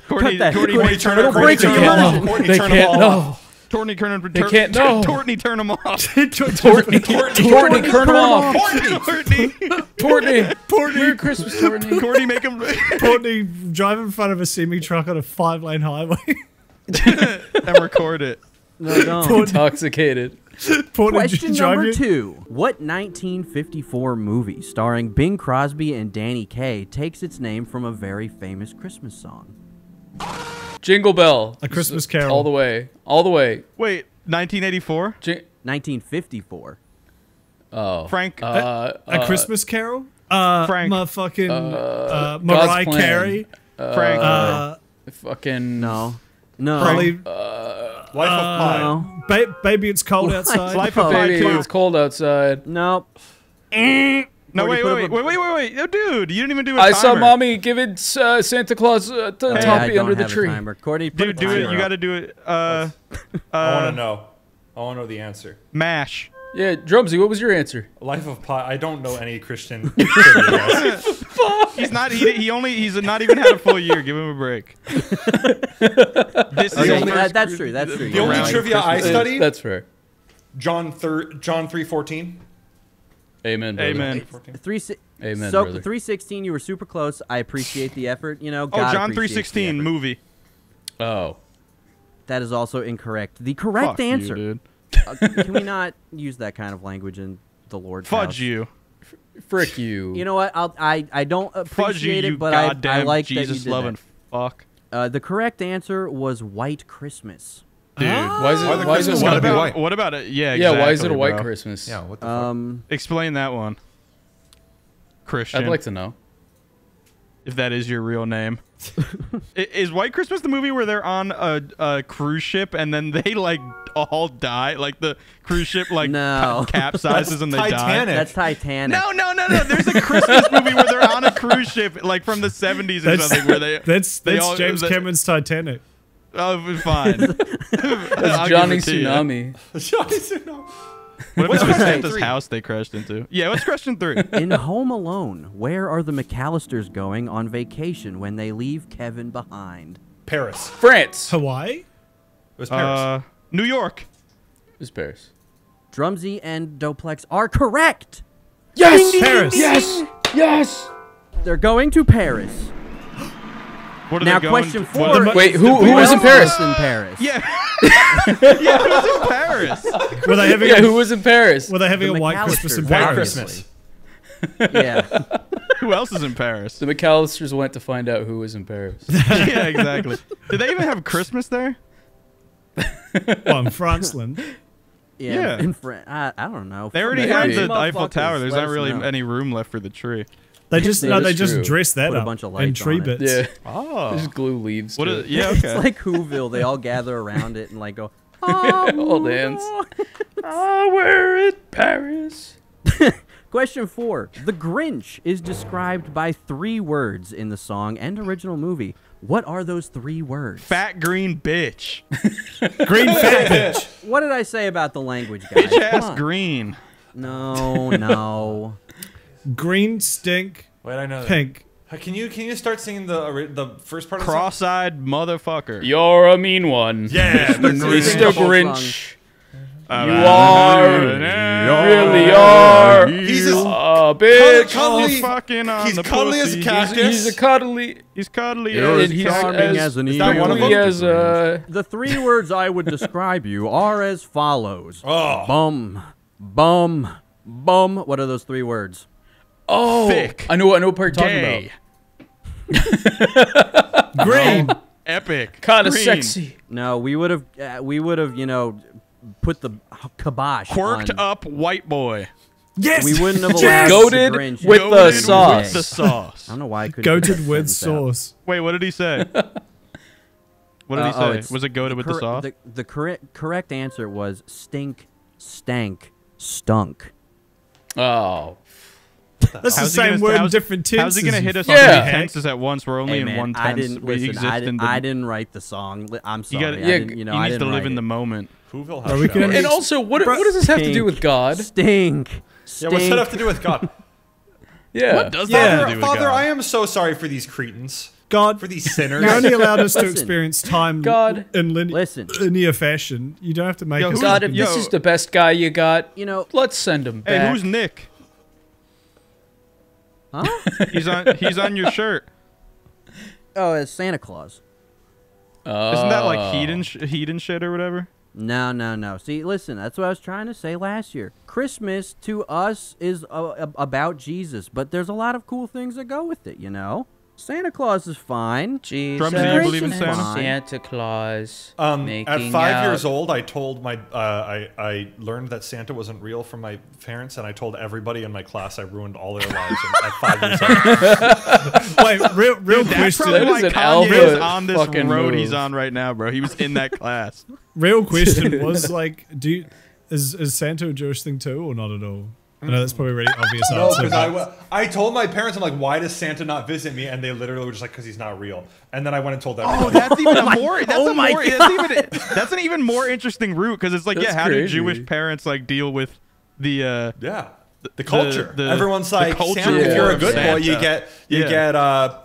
Courtney, that. Courtney, Courtney, make turn sure- it. Courtney, turn them off. Courtney, They turn them can't all know. off. Tortney, turn them. They can't. No. Tortney, turn them off. Tortney, turn them off. Tortney. Merry Christmas, Tortney. Tortney, make him. Tortney drive in front of a semi-truck on a 5-lane highway. And record it. No, don't. Intoxicated. Question number 2. What 1954 movie starring Bing Crosby and Danny Kaye takes its name from a very famous Christmas song? Jingle Bell. A Christmas Carol. All the way. All the way. Wait, 1984? 1954. Oh. Frank. A Christmas Carol? Frank. Mariah Carey. Frank. Fucking. No. Probably. Life of Pi. Baby, it's cold outside. Life of Pi. Baby, it's cold outside. Nope. No, wait. No, dude, you didn't even do a I timer. saw Mommy giving Santa Claus Toppy under the tree. Courtney, Dude, do it. You got to do it. I want to know. I want to know the answer. MASH. Yeah, Drumsy, what was your answer? Life of Pi. I don't know any Christian. trivia. He's not. He's not even had a full year. Give him a break. This is that's true. That's true. The only trivia I studied. That's fair. John 3:14. Amen. Brother. Amen. Amen. So brother. 3:16, you were super close. I appreciate the effort. You know. Oh, God John appreciates the 3:16 effort. movie. Oh. That is also incorrect. The correct Fuck you, answer. dude. Can we not use that kind of language in the Lord's Fudge house? you. Frick you. You know what? I don't Fudge you, appreciate you it, but goddamn I like Jesus that you did loving fuck. that. The correct answer was White Christmas. Dude, Why is it? Why the Why is it? Christmas what gotta be about white? what about it? Yeah, Yeah. exactly, Why is it a white bro. Christmas? Yeah, what the fuck? Explain that one, Christian. I'd like to know. If that is your real name. Is White Christmas the movie where they're on a cruise ship and then they like all die? Like the cruise ship like No. capsizes and they die? Titanic. That's Titanic. No. There's a Christmas movie where they're on a cruise ship like from the 70s or something where they That's all- James Cameron's Titanic. Oh, fine. That's Johnny Tsunami. Johnny Tsunami. What What's if it was question Santa's 3? house they crashed into? Yeah, what's question 3? In Home Alone, where are the McAllisters going on vacation when they leave Kevin behind? Paris. France. Hawaii? It was Paris. New York. It was Paris. Drumsy and Doplex are correct. Yes. Paris. Yes. Yes. They're going to Paris. What are Now, they going question to- 4. what are- Wait, who Who was in else Paris? was in Paris? Yeah. Yeah, who's in Paris? Were they having Yeah, who was in Paris? Were they having The a white McAllisters. Christmas in White Paris? Christmas. Yeah. Who else is in Paris? The McAllisters went to find out who was in Paris. Yeah, exactly. Did they even have Christmas there? Oh, in Franceland. Yeah. In I don't know. They already Maybe. had the Motherfuckers, Eiffel Tower. There's let not us really know. any room left for the tree. They just Yeah, they that's just true. dressed that Put a up bunch of in lights tree on it. bits. Yeah. Oh. Just glue leaves. What to is, it. yeah, okay. It's like Whoville. They all gather around it and like go, All dance. Oh, we're in Paris. Question 4. The Grinch is described by 3 words in the song and original movie. What are those 3 words? Fat green bitch. Green fat bitch. What did I say about the language, guys? Bitch ass Come on. green. No. Green stink. Wait, I know that. Pink. Can you start singing the first part of the song? Cross-eyed motherfucker. You're a mean one. Yeah, the Mr. Grinch. Grinch. You really are. He's a bitch. cuddly. Fucking on He's the cuddly as a pussy. cactus. He's a cuddly. He's cuddly. You're as as a charming cactus. as an Is that one of eagle. them? He has The 3 words I would describe you are as follows. Oh. Bum, bum, bum. What are those 3 words? Oh, Thick. I know what you're talking Gay. about. Green. Epic. Kind of Green. sexy. No, we would have, put the kibosh Quirked on. up white boy. Yes. We wouldn't have allowed Goated the Grinch with to the be sauce. gay. The sauce. I don't know why I couldn't. Goated with sauce. Wait, what did he say? What did he say? Was it goated with the sauce? The correct answer was stink, stank, stunk. Oh. That's the same word in different tenses. How's he gonna hit us Yeah. on 3 tenses at once? We're only Hey, in man, one tense. I didn't We listen. exist in the. I didn't write the song. I'm sorry. gotta- I yeah, didn't, he I needs to didn't live write in the it. moment. Whoville Are has we showers. gonna- And also, what does this have to do with God? Stink. Yeah, Stink. what's that have to do with God? Yeah. What does that have to do with Father, God? I am so sorry for these cretins. God, for these sinners. You only allowed us to Listen. experience time God. in Listen. linear fashion. You don't have to make us. God, if this is the best guy you got, You know, let's send him Hey, back. who's Nick? huh? He's on your shirt. Oh, it's Santa Claus. Isn't that like heathen shit or whatever? No. See, listen, that's what I was trying to say last year. Christmas to us is about Jesus, but there's a lot of cool things that go with it, you know? Santa Claus is fine. Jesus. Drums, do you believe in Santa? Santa Claus. At making 5 years out. old, I told my I learned that Santa wasn't real from my parents, and I told everybody in my class I ruined all their lives at 5 years old. Wait, real That's question. probably why That is an Kanye is alpha on this fucking road move. he's on right now, bro. He was in that class. Real question was like, is Santa a Jewish thing too, or not at all? I know that's probably a really obvious No, answer. because but- I told my parents, I'm like, why does Santa not visit me? And they literally were just like, because he's not real. And then I went and told everybody. Oh, that's even a more. That's an even more interesting route because it's like, That's yeah, how do crazy. Jewish parents like deal with the the culture. the- Everyone's the like, culture Santa, if you're a of good boy, you Santa.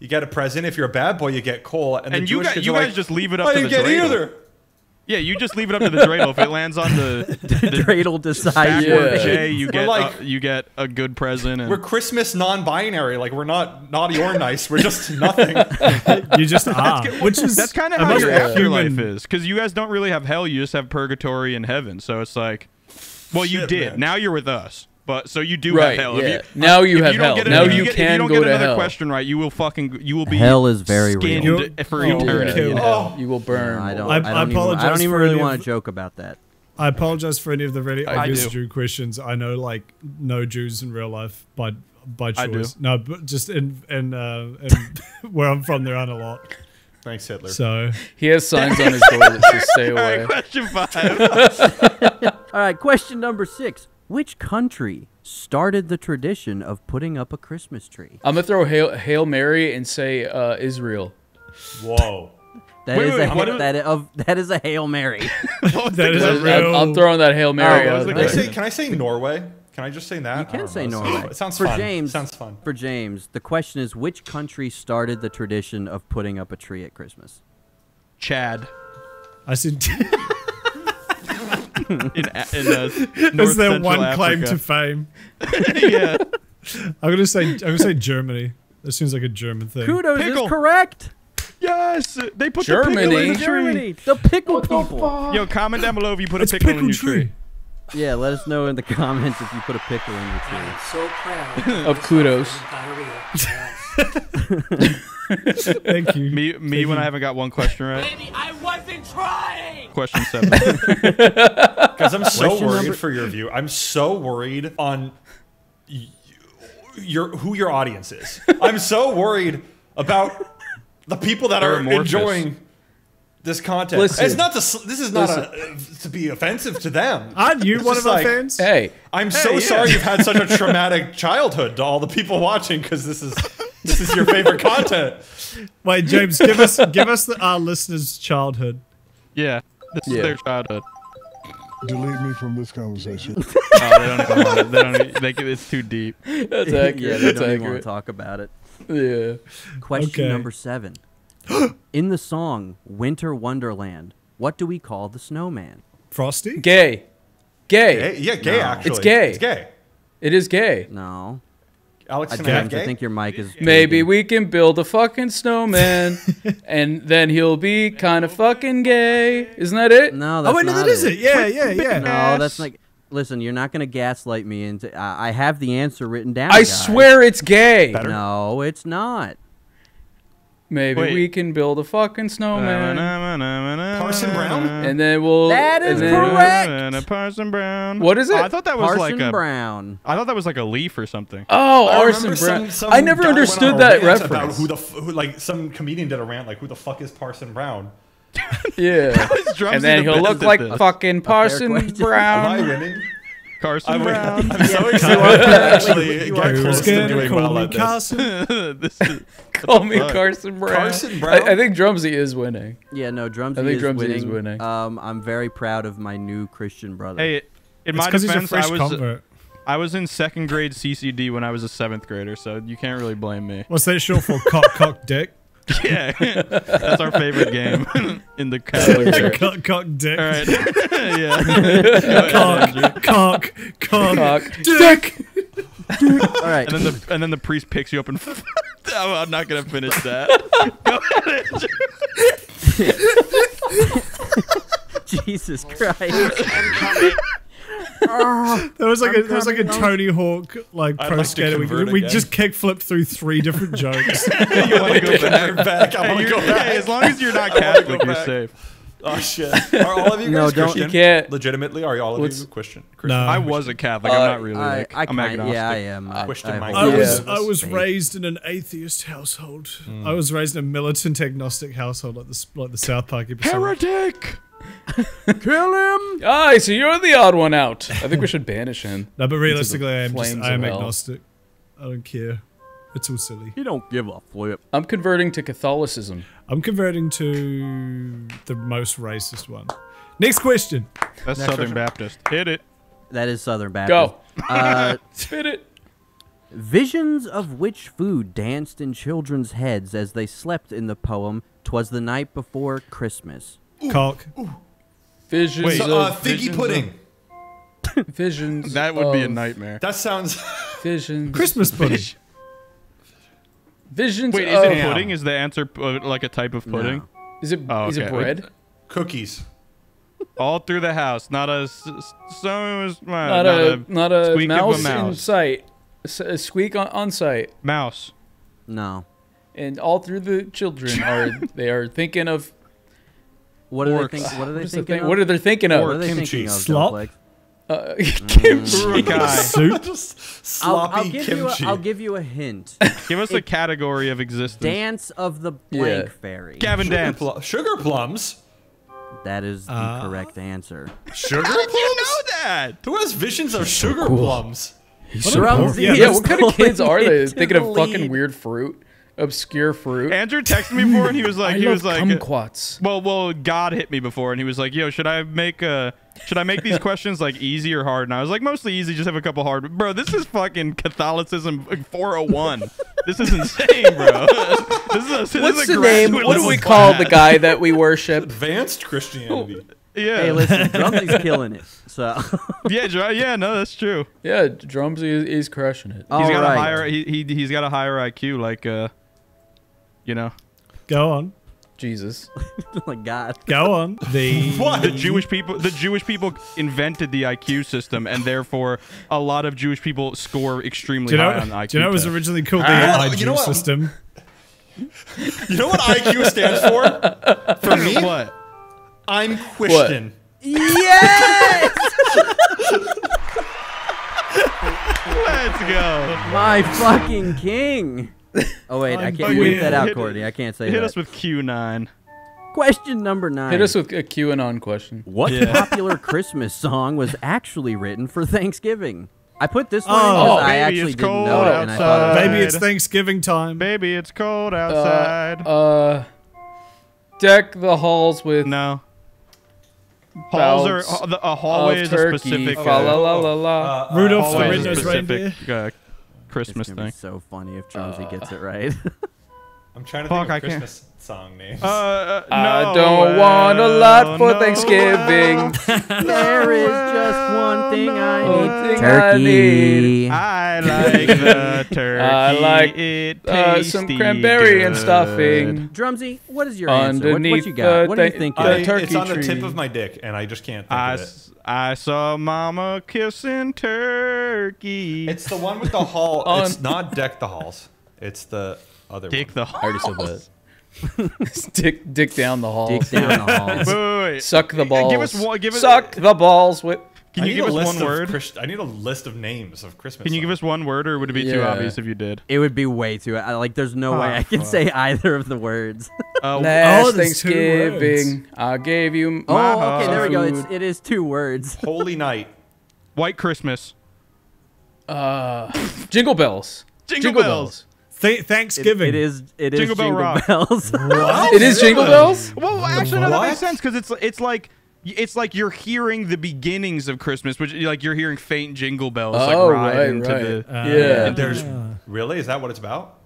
get a present. If you're a bad boy, you get coal. And the And Jewish you kids are guys like, just leave it up I to didn't the get dreidel. either. Yeah, you just leave it up to the dreidel. If it lands on the Dreidel decides. backward Yeah. J, you We're get a good present. And We're Christmas non-binary. Like, we're not naughty or nice. We're just nothing. You just are. Which is that's kind of a how much your more afterlife human- is, because you guys don't really have hell. You just have purgatory and heaven. So it's like, well, you Shit, did. man. Now you're with us. But so you do Right, have hell. yeah. Now you if have don't hell. get Now if you get- can if you don't go get to another hell. question right, you will be Hell is very skinned real. for Oh, eternity. yeah. in hell. You will burn. I don't. I I don't apologize even for really any want of- to joke about that. I apologize for any of the really I obvious do. Jew questions. I know, like, no Jews in real life by I do. choice. No, but just in where I'm from, there aren't a lot. Thanks, Hitler. So He has signs on his door that say stay All right, away. question 5. All right, question number 6. Which country started the tradition of putting up a Christmas tree? I'm gonna throw Hail Mary and say Israel. Whoa. That Wait, is wait, a what that is a Hail Mary. that is a real. I'm throwing that Hail Mary Oh, out Can I there. say Norway? Can I just say that? You I can don't say know. Norway. It sounds for fun. James. Sounds fun. For James, the question is, which country started the tradition of putting up a tree at Christmas? Chad. I said. In Is North there Central one claim Africa. to fame? Yeah. I'm gonna say Germany. That seems like a German thing. Kudos Pickle. is correct. Yes, they put Germany. the pickle in the tree. Germany, the pickle people. Yo, comment down below if you put It's a pickle in your tree. tree. Yeah, let us know in the comments if you put a pickle in your tree. So proud Of kudos. diarrhea. Thank you. Me when I haven't got one question right. Baby, I wasn't trying. Question 7. Because I'm so Question worried number- for your view. I'm so worried on who your audience is. I'm so worried about the people that They're are amorphous. enjoying this content. Listen. It's not this is not to be offensive to them. Aren't you It's one just of our like, fans? Hey, I'm so yeah. sorry you've had such a traumatic childhood to all the people watching, because this is your favorite content. Wait, James, give us our listeners' childhood. Yeah, this is Yeah. their childhood. Delete me from this conversation. Oh, they don't even want it. They don't. It's too deep. that's accurate. Yeah, they that's don't even want to accurate. talk about it. Yeah. Question Okay. number 7. In the song Winter Wonderland, what do we call the snowman? Frosty? Gay. Gay. Yeah, gay No. actually. It's gay. It's gay. It is gay. No. Alex, can I James, have gay? I think your mic is... Maybe we can build a fucking snowman, and then he'll be kind of fucking gay. Isn't that it? No, that's Oh, wait, no, not that is it. Yeah. No, that's like... Listen, you're not going to gaslight me into... I have the answer written down, I guys. swear it's gay. No, it's not. Maybe Wait. we can build a fucking snowman, Parson Brown? and then we'll. That is and then- correct. Parson Brown. What is it? Oh, I thought that was Parson like a. Brown. I thought that was like a leaf or something. Oh, I Arson remember Brown. some I never guy went on understood a that rant about reference. who like some comedian did a rant like, who the fuck is Parson Brown? Yeah. Drumsy And then the he'll best look at like this. fucking Parson question. Am I Brown. winning? Carson Brown. I'm so excited to actually You get are Who's close to gonna doing call well me at this. Carson? This is, Call me fuck? Carson Brown. Carson Brown? I think Drumsy is winning. Yeah, no, Drumsy I think is Drumsy winning. is winning. I'm very proud of my new Christian brother. Hey, in It's my because he's a defense, fresh convert. I was in 2nd grade CCD when I was a 7th grader, so you can't really blame me. What's that short for? Cock, dick? Yeah, that's our favorite game in the category. Cock dick. All right. Yeah. Cock dick. All right. And then the priest picks you up and. I'm not gonna finish that. Go ahead. Jesus Christ. There was like a Tony Hawk pro skater. We just kick flipped through 3 different jokes. You want to go back? I want to go back. As long as you're not Catholic, you're safe. Oh shit! Are all of you guys Christian? You can't. Legitimately, are all of you Christian? No, I was a Catholic. I'm not really. I'm agnostic. Yeah, I am. I was raised in an atheist household. I was raised in a militant agnostic household, like the South Park episode. Heretic. Kill him! Aye, so you're the odd one out. I think we should banish him. No, but realistically, I am hell. agnostic. I don't care. It's all silly. You don't give a flip. I'm converting to Catholicism. I'm converting to the most racist one. Next question. That's Southern Baptist. Hit it. That is Southern Baptist. Go. Spit it. Visions of which food danced in children's heads as they slept in the poem "'Twas the Night Before Christmas"? Cock. Visions of figgy pudding. Visions. That would be a nightmare. That sounds. Visions. Christmas pudding. Visions. Wait, is it pudding? Is the answer like a type of pudding? No. Is it? Is it bread? Cookies. All through the house. Not a. Not a squeak mouse, of a mouse in sight. A squeak on sight. Mouse. No. And all through the children they are thinking of. What are they thinking? What are they thinking of? What are they thinking of? What are they kimchi. thinking of? Slop? Kimchi. Soup. Sloppy kimchi. I'll give you a hint. Give us a category of existence. Dance of the blank fairy. Gavin Dance. Sugar plums. That is the correct answer. Sugar How plums? did you know that? Who has visions of sugar plums? Yeah, what kind of kids are they? Thinking of fucking weird fruit, obscure fruit. Andrew texted me before, and he was like, kumquats. Well, God hit me before, and he was like, "Yo, should I make these questions like easy or hard?" And I was like, "Mostly easy. Just have a couple hard." Bro, this is fucking Catholicism 401. This is insane, bro. What's the name? What do we call the guy that we worship? Advanced Christianity. Yeah. Hey, listen, Drumsy's killing it. So. Yeah, no, that's true. Yeah, Drumsy is crushing it. He's got a higher he's got a higher IQ, like you know. Go on. Jesus. Like God. Go on. The Jewish people invented the IQ system, and therefore a lot of Jewish people score extremely high on the IQ. Do you know it was originally called the IQ system? You know what IQ stands for? For me? What? I'm Christian. Yes! Let's go. My fucking king. Oh wait, I can't leave that out, Courtney. I can't say that. Hit us with Q9. Question number 9. Hit us with a QAnon question. What popular Christmas song was actually written for Thanksgiving? I put this one in because I actually didn't know it, and I thought, baby, it's Thanksgiving time. Baby, it's cold outside. Deck the halls with halls are a hallway is a specific Rudolph the Red-Nosed Reindeer. Christmas thing. So funny if Jonesy gets it right. I'm trying to think of Christmas song names. I don't want a lot for Thanksgiving. There is just one thing I need. Turkey. I like the turkey. I like some cranberry and stuffing. Drumsy, what is your answer? What you got? What do you think? It's on the tip of my dick, and I just can't think of it. I saw Mama kissing turkey. It's the one with the hall. It's not Deck the Halls. It's the other Dick one. the Halls. I already said that. Dick down the halls. Dick down the halls. Wait. Suck the balls. Give us Suck the balls with. Can you give us one word? I need a list of names of Christmas. Can you give us one word, or would it be too obvious if you did? It would be way too. Like, there's no way I can say either of the words. Last Thanksgiving, I gave you my okay, there we go. food. It is 2 words. Holy Night. White Christmas. Jingle bells. Jingle bells. Thanksgiving. It is Jingle Bell Jingle Rock. Bells. What? It is Jingle Bells? Well, actually, no, that makes sense because it's like you're hearing the beginnings of Christmas, which like you're hearing faint jingle bells like ride into the yeah. And there's really, is that what it's about?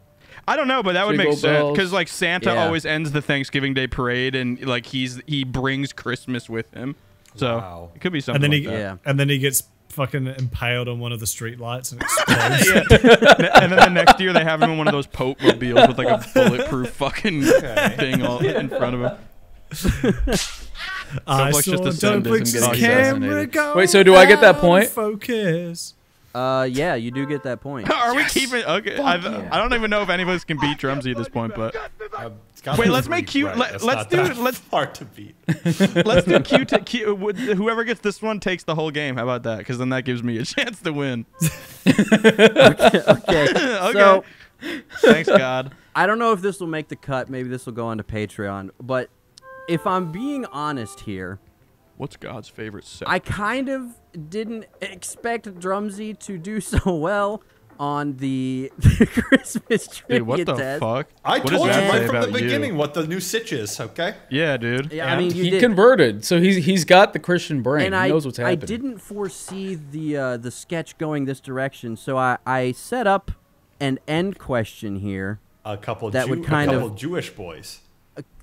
I don't know, but that would make Jingle sense bells. because like Santa Yeah. always ends the Thanksgiving Day parade, and like he brings Christmas with him. So Wow. it could be something And then like that. and then he gets fucking impaled on one of the street lights and explodes. And then the next year they have him in one of those Pope mobiles with like a bulletproof fucking thing all in front of him. I Like, just saw a sentence Dumplin's and getting camera assassinated. go Wait, so do I get that point? Focus. Yeah, you do get that point. Are we keeping? Okay, I don't even know if any of us can beat Drumsy at this point, but It's gotta wait, be let's make three, cute. right? Let's That's do. not that Let's hard to beat. let's do Q. Whoever gets this one takes the whole game. How about that? Because then that gives me a chance to win. Okay. So Thanks God. I don't know if this will make the cut. Maybe this will go onto Patreon. But if I'm being honest here, What's God's favorite set? I kind of didn't expect Drumsy to do so well on the Christmas trivia Dude, what the test. fuck? I What told does you that say right from about the you? beginning what the new sitch is, okay? Yeah, dude. Yeah, I mean, you He did. converted, so he's got the Christian brain. And he knows what's happening. I didn't foresee the sketch going this direction, so I set up an end question here A couple that would kind of Jewish boys.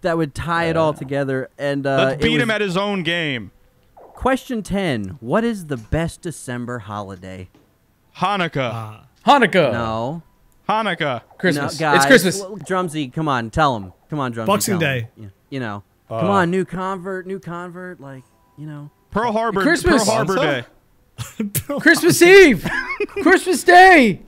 that would tie it all together. And Let's it beat was him at his own game. question 10. What is the best December holiday? Hanukkah. Hanukkah. No. Hanukkah. Christmas. No, guys, It's Christmas. Drumsy, come on, tell him. Come on, Drumsy. Boxing tell him. Day. Yeah, you know. Come on, new convert, like, you know. Pearl Harbor. Christmas. Pearl Harbor Day. Christmas Eve. Christmas Day.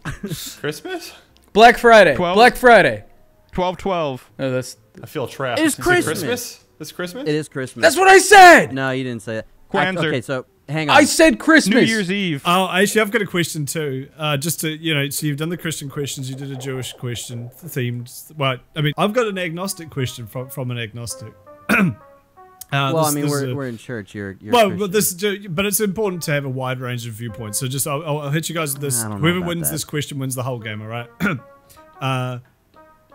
Christmas? Black Friday. 12? Black Friday. 12/12. No, that's I feel trapped. It's Is it Christmas. Christmas? It's Christmas? It is Christmas. that's what I said. No, you didn't say that. Kwanzaa. Okay, so hang on. I said Christmas. New Year's Eve. Oh, actually, I've got a question too. Just to, so you've done the Christian questions, you did a Jewish question themed. Well, I mean, I've got an agnostic question from an agnostic. well, I this- mean, this is we're in church. You're well, Christian. but it's important to have a wide range of viewpoints. So just I'll hit you guys with this. I don't know Whoever about wins that. this question wins the whole game. All right.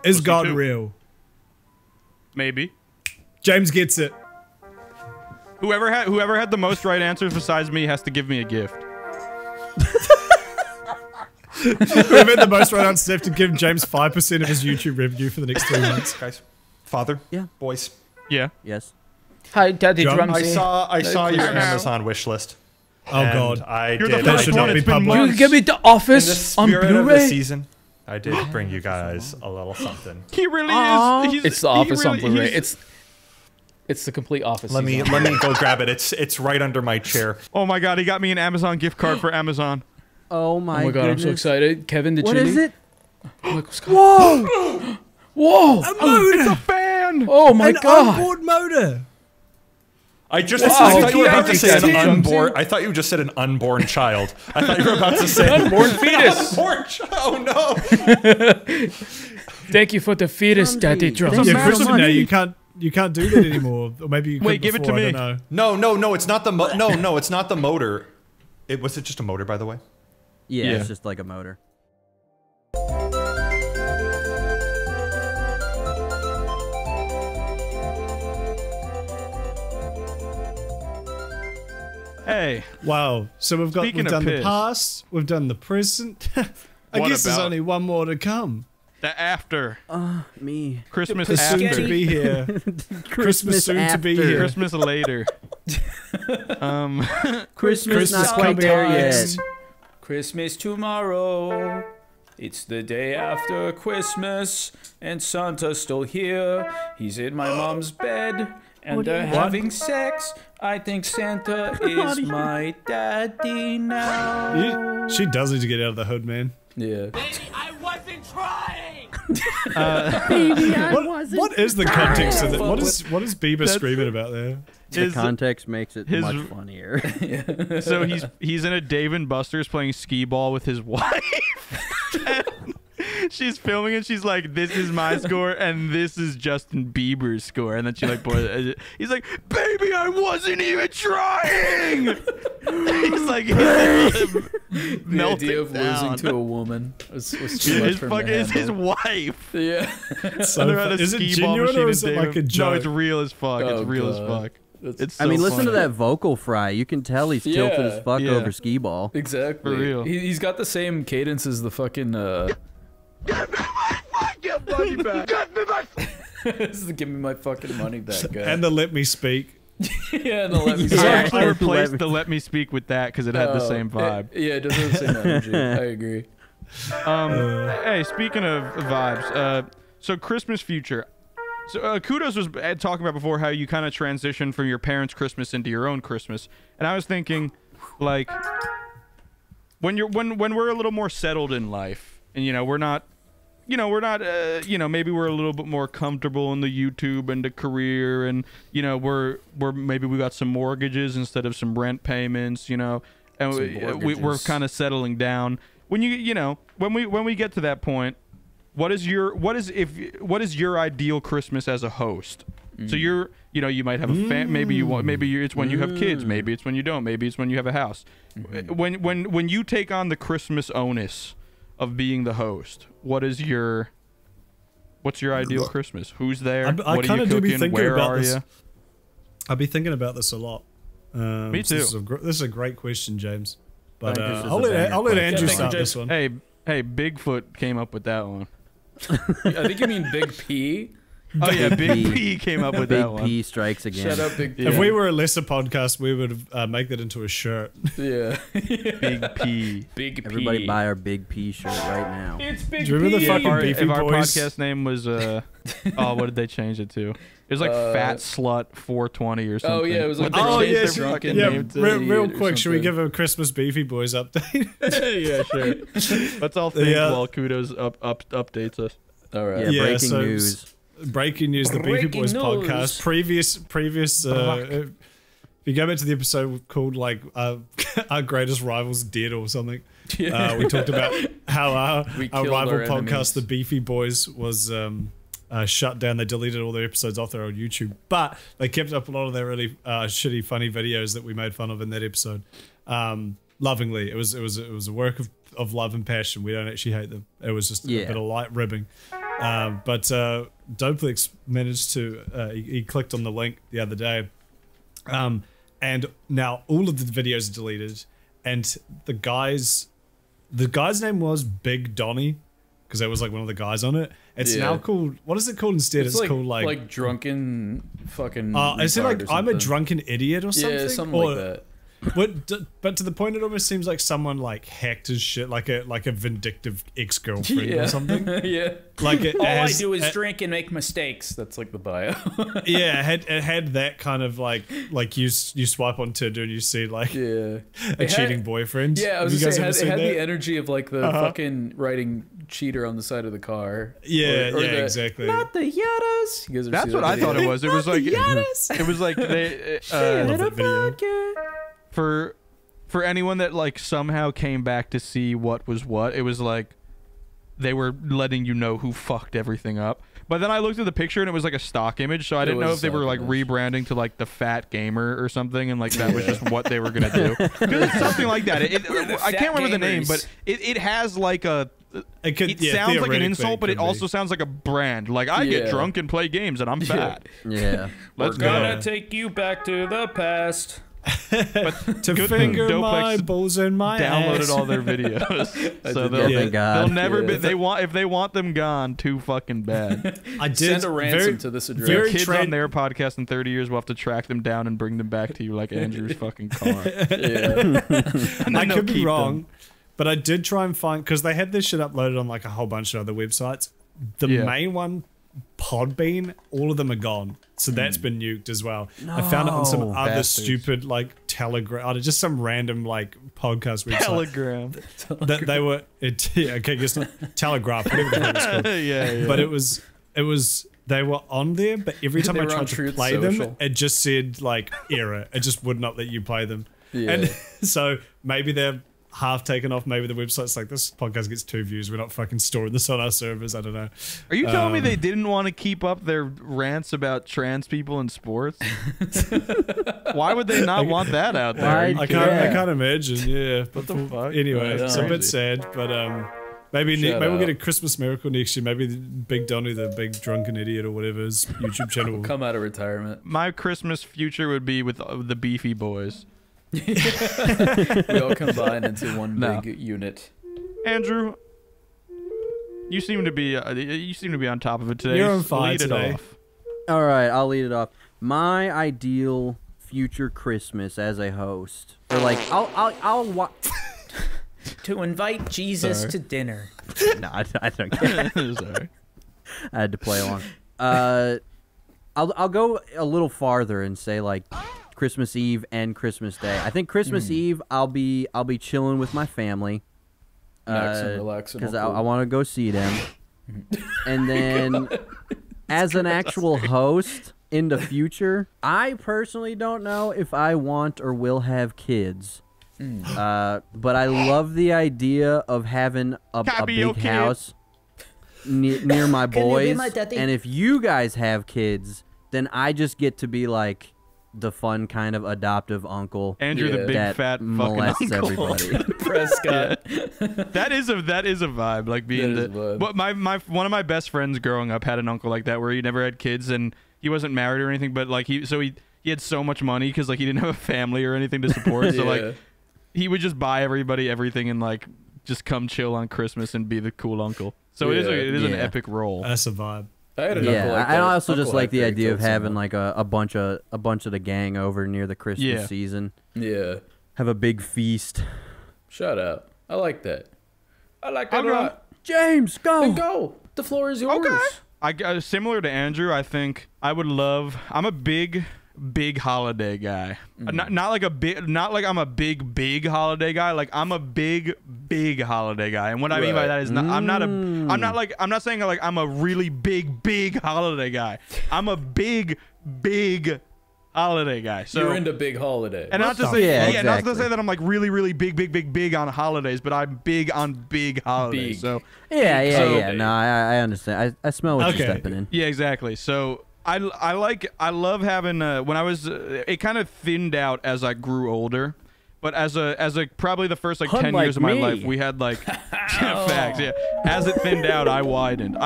Is Pussy God too. real? Maybe. James gets it. Whoever had the most right answers besides me has to give me a gift. Whoever had the most right answers have to give James 5% of his YouTube revenue for the next 3 months. Guys, father, Yeah. boys. Yeah. Yes. Hi, Daddy John, Drumsy. I saw your Christmas. Amazon wish list. Oh and God. I You're did. the That first should one. not be It's been public. You months. can give me The In the Office on spirit of the Blu-ray. season, I did bring you guys a little something. He really Aw. is. He's, It's The he Office on really- Blu-ray. he's- It's the complete Office. Let me go grab it. It's right under my chair. Oh my God! He got me an Amazon gift card for Amazon. Oh my, Oh my God, I'm so goodness. excited. Kevin, did What you? is it? Michael Scott. Whoa! Whoa! It's a fan. Oh my An God! onboard motor. I just Wow. I thought you were about to Yeah, say an yeah. unborn. I thought you just said an unborn child. I thought you were about to say Unborn fetus. Unborn child. Oh no. Thank you for the fetus, Daddy Drumsy. Yeah, Christian, now you can't do that anymore. Or maybe you could Wait, give it to before, I me. don't know. No. It's not the no. It's not the motor. Was it just a motor, by the way? Yeah, Yeah. it's just like a motor. Hey, Wow. So we've Speaking we've of done the piss. past, we've done the present. I What guess there's about- only one more to come. the after Me. Christmas Soon after to be here. Christmas soon to be after. here. Christmas later. Christmas, Christmas not quite coming there next. yet. Christmas tomorrow. It's the day after Christmas, and Santa's still here. He's in my mom's bed, and they're having sex. I think Santa is my daddy now. She does need to get out of the hood, man. Yeah. Baby, I wasn't trying! What is the context of that? What is Bieber screaming about there? The context makes it his- much funnier. So he's in a Dave and Buster's playing skee ball with his wife. And she's filming and she's like, "This is my score and this is Justin Bieber's score." And then she like, he's like, "Baby, I wasn't even trying." He's like, The melting idea of down. losing to a woman was too much His for him fucking to is his handle. wife. Yeah. So And they're at a is it skee ball genuine machine or in is it like a David- joke? No, it's real as fuck. Oh, It's real as God. fuck. That's- It's I mean, so listen to funny. that vocal fry. You can tell he's tilted as fuck yeah. over skee ball. Exactly. For real. He's got the same cadence as the fucking. Give me my fucking money back. This is the give me my fucking money back guy. And the let me speak. Yeah, the let me I speak. actually replaced the let me speak with that because it had the same vibe. It does have the same energy. I agree. Hey, speaking of vibes, so Christmas future. So Kudos was talking about before how you kind of transitioned from your parents' Christmas into your own Christmas, and I was thinking, like, when we're a little more settled in life, and we're not, maybe we're a little bit more comfortable in the YouTube and the career, and we're maybe we got some mortgages instead of some rent payments, and we're kind of settling down. When when we get to that point, what is your ideal Christmas as a host? So you might have a maybe it's when you have kids, maybe it's when you don't, maybe it's when you have a house. When you take on the Christmas onus of being the host, what's your ideal Christmas? Who's there? I what are you cooking? Where are you? I've been thinking about this a lot. Me too. This is a great question, James. But I'll let Andrew start this one. Hey, Bigfoot came up with that one. I think you mean Big P. Oh yeah, Big P came up with that one. Big P strikes again. Shut up, Big P. If we were a lesser podcast, we would make that into a shirt. Yeah. Big P. Big P. Everybody buy our Big P shirt right now. It's Big Do you remember P. the fucking If our BeefBoys? podcast name was what did they change it to? It was like Fat Slut 420 or something. Oh yeah, it was like What they they changed changed their their fucking Yeah, name to real idiot or quick, should we something. give a Christmas BeefBoys update? Yeah, sure. Let's all think while Kudos updates us. All right. Yeah, breaking so news. Breaking news, the Breaking BeefBoys news. podcast. Previous if you go back to the episode called like our greatest rivals dead or something. We talked about how our killed rival our podcast, enemies. the BeefBoys, was shut down. They deleted all their episodes off there on YouTube, but they kept up a lot of their really shitty, funny videos that we made fun of in that episode. Lovingly, it was a work of love and passion. We don't actually hate them. It was just a bit of light ribbing. But Dopelix managed to he clicked on the link the other day, and now all of the videos are deleted, and the guy's name was Big Donnie, because there was like one of the guys on it. It's now called, what is it called instead? It's called like drunken fucking. Is it like retard or I'm a something. drunken idiot or something? Yeah, something like that. But to the point, it almost seems like someone like hacked his shit, like a vindictive ex-girlfriend or something. Yeah. Like it All has, I do is drink and make mistakes. That's like the bio. yeah, it had that kind of like you swipe on Tinder and you see like a cheating boyfriend. Yeah, I was Have you gonna guys say, ever it had seen the that? energy of like the fucking writing cheater on the side of the car. Yeah, Or yeah, the, exactly. Not the Yadas. You guys ever That's see what that I video? thought it was. It was like it was like they Love that video. for anyone that like somehow came back to see what was what, it was like they were letting you know who fucked everything up. But then I looked at the picture and it was like a stock image, so I didn't know if they were like rebranding to like the Fat Gamer or something, and like that was just what they were gonna do. Because it's something like that. I can't remember the name, but it has like a. It sounds like an insult, but it also sounds like a brand. Like I get drunk and play games, and I'm fat. Yeah, let's We're go. gonna take you back to the past. But To good thing finger my Doplex balls in my downloaded ass. all their videos, so they'll never be. If they want them gone, too fucking bad. I did Send a ransom to this address. very Kids on their podcast in 30 years will have to track them down and bring them back to you like Andrew's fucking car. I could be wrong, but I did try and find, because they had this shit uploaded on like a whole bunch of other websites. The main one, Podbean, all of them are gone. So that's been nuked as well. I found it on some other stupid like Telegram, just some random like podcast website. Telegram. That they were okay, guess not Telegraph, whatever the hell it's called. Yeah. But it was they were on there, but every time They I were on tried to Truth play Social. them, it just said like error. It just would not let you play them. Yeah. And so maybe they're half taken off. Maybe the website's like, this podcast gets 2 views. We're not fucking storing this on our servers. I don't know. Are you telling me they didn't want to keep up their rants about trans people in sports? Why would they not want that out there? I can't imagine. Yeah. But the fuck? Anyway, Right, it's a bit crazy. sad. But maybe we'll get a Christmas miracle next year. Maybe the Big Donnie, the big drunken idiot or whatever, his YouTube channel will Come out of retirement. My Christmas future would be with the Beefy Boys. We all combine into one No. big unit. Andrew, You seem to be on top of it today. You're on Just fire lead it today. off. All right, I'll lead it off. My ideal future Christmas as a host, or like I'll To invite Jesus Sorry. to dinner. No, I don't get it. Sorry. I had to play along. I'll go a little farther and say like Christmas Eve and Christmas Day. I think Christmas Eve I'll be chilling with my family. Relaxing. Because I want to go see them. And then as an actual host in the future, I personally don't know if I want or will have kids. But I love the idea of having a big house near my Can you be boys. my daddy? And if you guys have kids, then I just get to be like the fun kind of adoptive uncle. Andrew, the big that fat fucking molests uncle. everybody. Prescott. That is a vibe, like being That is a vibe. But my one of my best friends growing up had an uncle like that where he never had kids and he wasn't married or anything, but like he had so much money because like he didn't have a family or anything to support, so like he would just buy everybody everything and like just come chill on Christmas and be the cool uncle. So it is an epic role. That's a vibe. I had an uncle like I that. also just Uncle like had the very idea of close having someone. like a bunch of the gang over near the Christmas season. Yeah. Have a big feast. Shut up. I like that. I like that a lot. James, go. Then go. The floor is yours. I similar to Andrew, I think I would love. I'm a big holiday guy. Not like I'm a big holiday guy. Like I'm a big holiday guy. And what I mean by that is I'm not saying like I'm a really big holiday guy. I'm a big holiday guy. So You're into big holiday. and not to say not to exactly. say that I'm like really big on holidays, but I'm big on big holidays. Big. So Yeah. No, I understand. I smell what you're stepping in. yeah, exactly. So I love having when I was it kind of thinned out as I grew older, but as a probably the first like 10 Unlike years of my me. life we had like facts. Yeah, as it thinned out, I widened.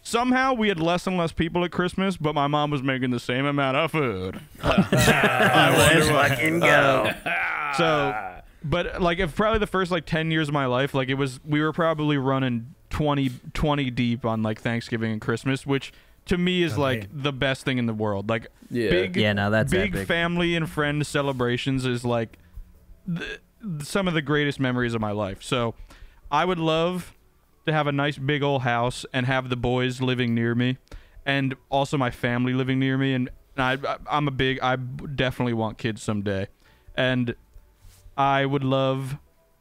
Somehow we had less and less people at Christmas, but my mom was making the same amount of food. Let's fucking go. So, but like if probably the first like 10 years of my life, like we were probably running 20 deep on like Thanksgiving and Christmas, which to me is like the best thing in the world. Like big epic. family and friend celebrations is like some of the greatest memories of my life. So I would love to have a nice big old house and have the boys living near me and also my family living near me. And I definitely want kids someday. And I would love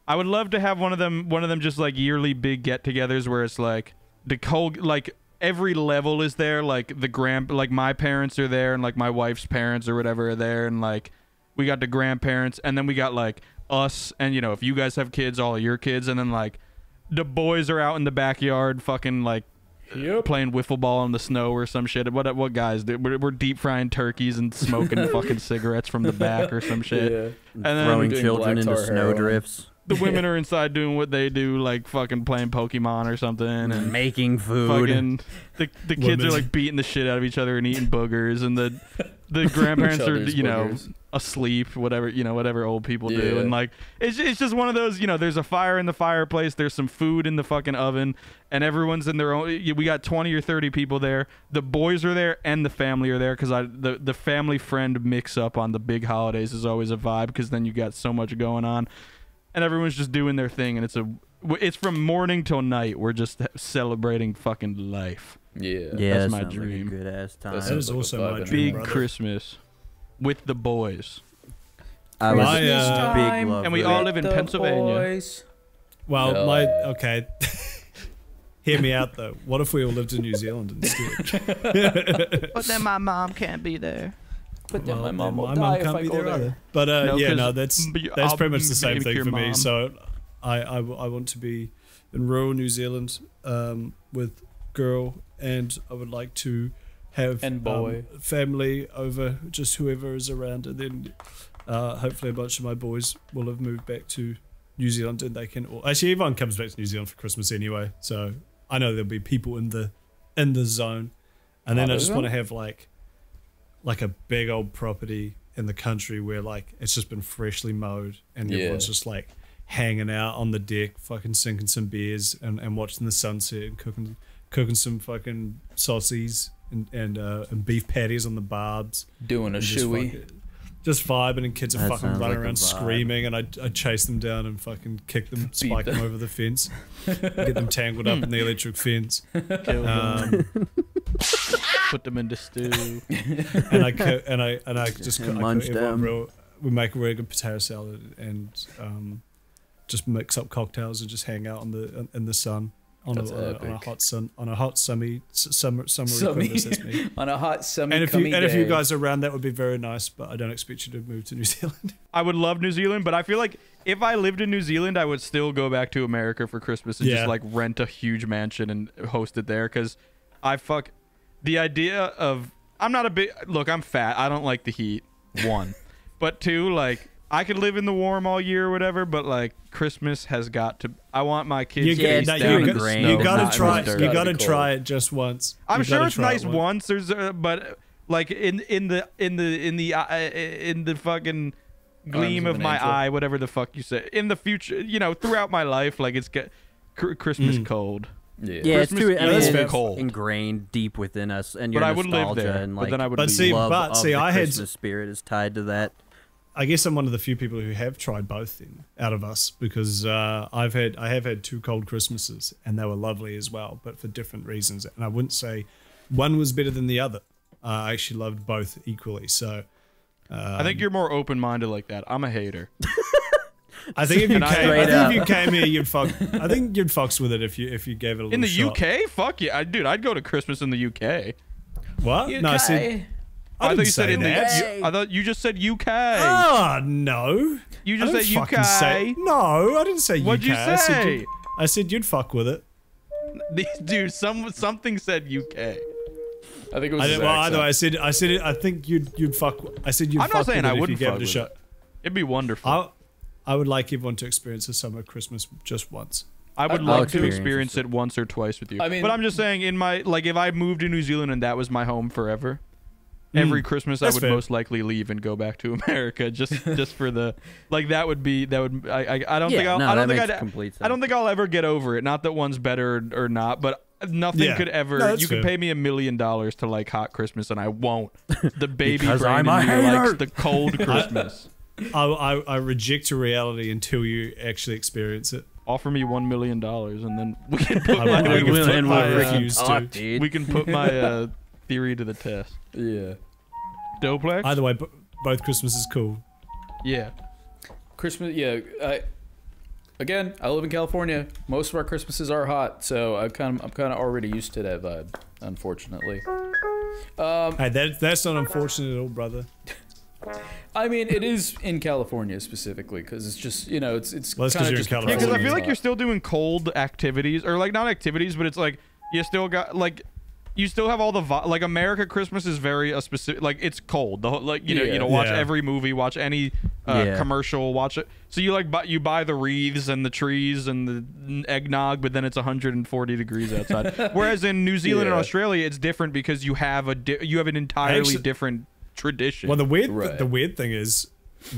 to have one of them just like yearly big get-togethers where it's like the whole like every level is there, like like my parents are there and like my wife's parents or whatever are there, and like we got the grandparents and then we got like us and if you guys have kids, all of your kids, and then like the boys are out in the backyard fucking like playing wiffle ball in the snow or some shit. What guys do? We're deep frying turkeys and smoking fucking cigarettes from the back or some shit. Yeah. And then Throwing children into snow drifts. the women are inside doing what they do, like fucking playing Pokemon or something, and making food. Fucking the kids are like beating the shit out of each other and eating boogers, and the grandparents are asleep, whatever old people do, and like it's just one of those, there's a fire in the fireplace, there's some food in the fucking oven, and everyone's in their own. We got 20 or 30 people there. The boys are there and the family are there because the family friend mix up on the big holidays is always a vibe because then you got so much going on. And everyone's just doing their thing, and it's from morning till night. We're just celebrating fucking life. Yeah, that's my dream. Like a good ass time. That is also my dream, big brother. Christmas with the boys. I was big love, and we all live in Pennsylvania. Boys. Well, No. okay. Hear me out though. What if we all lived in New Zealand instead? But then my mom can't be there. But then Well, my mom will my die mum if can't I be go there there. either. But that's I'll pretty much the same mimic thing your for me. mom. So I want to be in rural New Zealand with girl, and I would like to have And boy. family over, just whoever is around, and then hopefully a bunch of my boys will have moved back to New Zealand, and they can all, actually everyone comes back to New Zealand for Christmas anyway, so I know there'll be people in the zone, and then I just want to have like a big old property in the country where like it's just been freshly mowed and everyone's just like hanging out on the deck, fucking sinking some beers and watching the sunset and cooking some fucking saucies and beef patties on the barbs. Doing a shoey. Just vibing, and kids are That fucking sounds running like a around vibe. screaming, and I chase them down and fucking kick them, spike them over the fence, get them tangled up in the electric fence. Kill them. Put them into stew. And I just munch them. We make a really good potato salad and just mix up cocktails and just hang out in the sun on a hot summery Christmas. That's me. On a hot summer And if you guys are around, that would be very nice. But I don't expect you to move to New Zealand. I would love New Zealand, but I feel like if I lived in New Zealand, I would still go back to America for Christmas and just like rent a huge mansion and host it there. Because the idea of I'm fat. I don't like the heat. One, but two, like I could live in the warm all year or whatever. But like Christmas has got to. I want my kids to face down in the snow. You gotta try it just once. I'm sure it's nice once. But like in the fucking gleam of my eye, whatever the fuck you say, in the future, throughout my life, like it's Christmas cold. Yeah, it's too. It's cold, ingrained deep within us, and your but I would nostalgia live there, and but like then I would love of the I Christmas spirit is tied to that. I guess I'm one of the few people who have tried both then, out of us, because I have had 2 cold Christmases and they were lovely as well, but for different reasons. And I wouldn't say one was better than the other. I actually loved both equally. So I think you're more open-minded like that. I'm a hater. I think if you came here, you'd fuck. I think you'd fucks with it if you gave it a little. In the shot. UK, fuck yeah, dude. I'd go to Christmas in the UK. What? UK. No, I said. I thought didn't you said say in that. I thought you just said UK. Oh no! You just said UK. No, I didn't say UK. What'd you say? I said you'd fuck with it. Dude, something said UK. I think it was. I said it. I think you'd fuck. I said you'd. I'm fuck not saying with I it wouldn't if you gave fuck it a with shot. it. It'd be wonderful. I would like everyone to experience the summer Christmas just once. I would love to experience it once or twice with you. I mean, but I'm just saying, if I moved to New Zealand and that was my home forever, every Christmas I would most likely leave and go back to America just for the I don't think I'll ever get over it. Not that one's better or not, but nothing could ever. No, you could pay me $1 million to like hot Christmas and I won't. The baby Because brain I'm in a me hater. likes the cold Christmas. I reject your reality until you actually experience it. Offer me $1 million and then we can put we can put my theory to the test. Yeah. Doplex? Either way, both Christmas is cool. Yeah. Christmas, yeah. Again, I live in California. Most of our Christmases are hot, so I'm kind of already used to that vibe, unfortunately. Hey, that's not unfortunate at all, brother. I mean, it is in California specifically because it's just it's Well, kind of just California. Yeah, because I feel like you're still doing cold activities, or like not activities, but it's like you still got like you still have all the like America Christmas is very specific. Like it's cold. The whole, like watch every movie, watch any commercial, watch it. So you buy the wreaths and the trees and the eggnog, but then it's 140 degrees outside. Whereas in New Zealand and Australia, it's different because you have an entirely different tradition. Well, the weird thing is,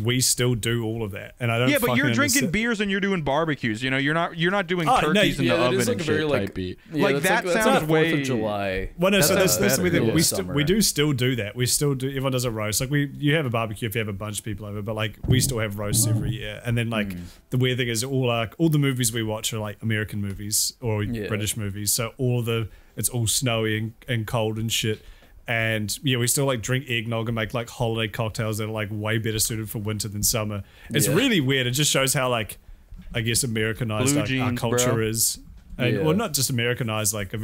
we still do all of that, and I don't. Yeah, but you're drinking understand. beers and you're doing barbecues. You're not doing turkeys in the oven and shit type beat. Like that sounds way. 4th of July. Well, no, so that's the weird thing. We do still do that. We still do. Everyone does a roast. Like you have a barbecue if you have a bunch of people over, but like we still have roasts every year. And then like the weird thing is all the movies we watch are like American movies or British movies. So it's all snowy and cold and shit. And yeah, we still like drink eggnog and make like holiday cocktails that are like way better suited for winter than summer. It's really weird. It just shows how like I guess Americanized our culture is. And, well, not just Americanized, like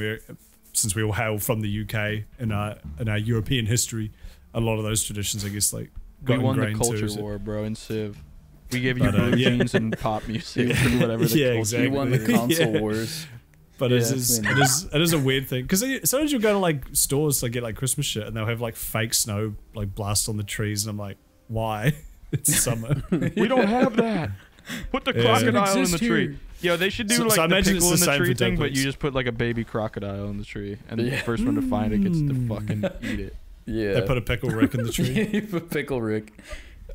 since we all hail from the UK in our European history, a lot of those traditions I guess like got we won the ingrained culture too, war, bro, in Civ. We gave you blue jeans and pop music or whatever. Exactly. You won the console wars. But it is a weird thing because sometimes you'll go to like stores to get like Christmas shit and they'll have like fake snow like blast on the trees and I'm like, why? It's summer. We don't have that. Put the crocodile in the tree. Yo, they should do like the pickle in the tree thing, but you just put like a baby crocodile in the tree, and the first one to find it gets to fucking eat it. Yeah, they put a pickle Rick in the tree. You put pickle Rick.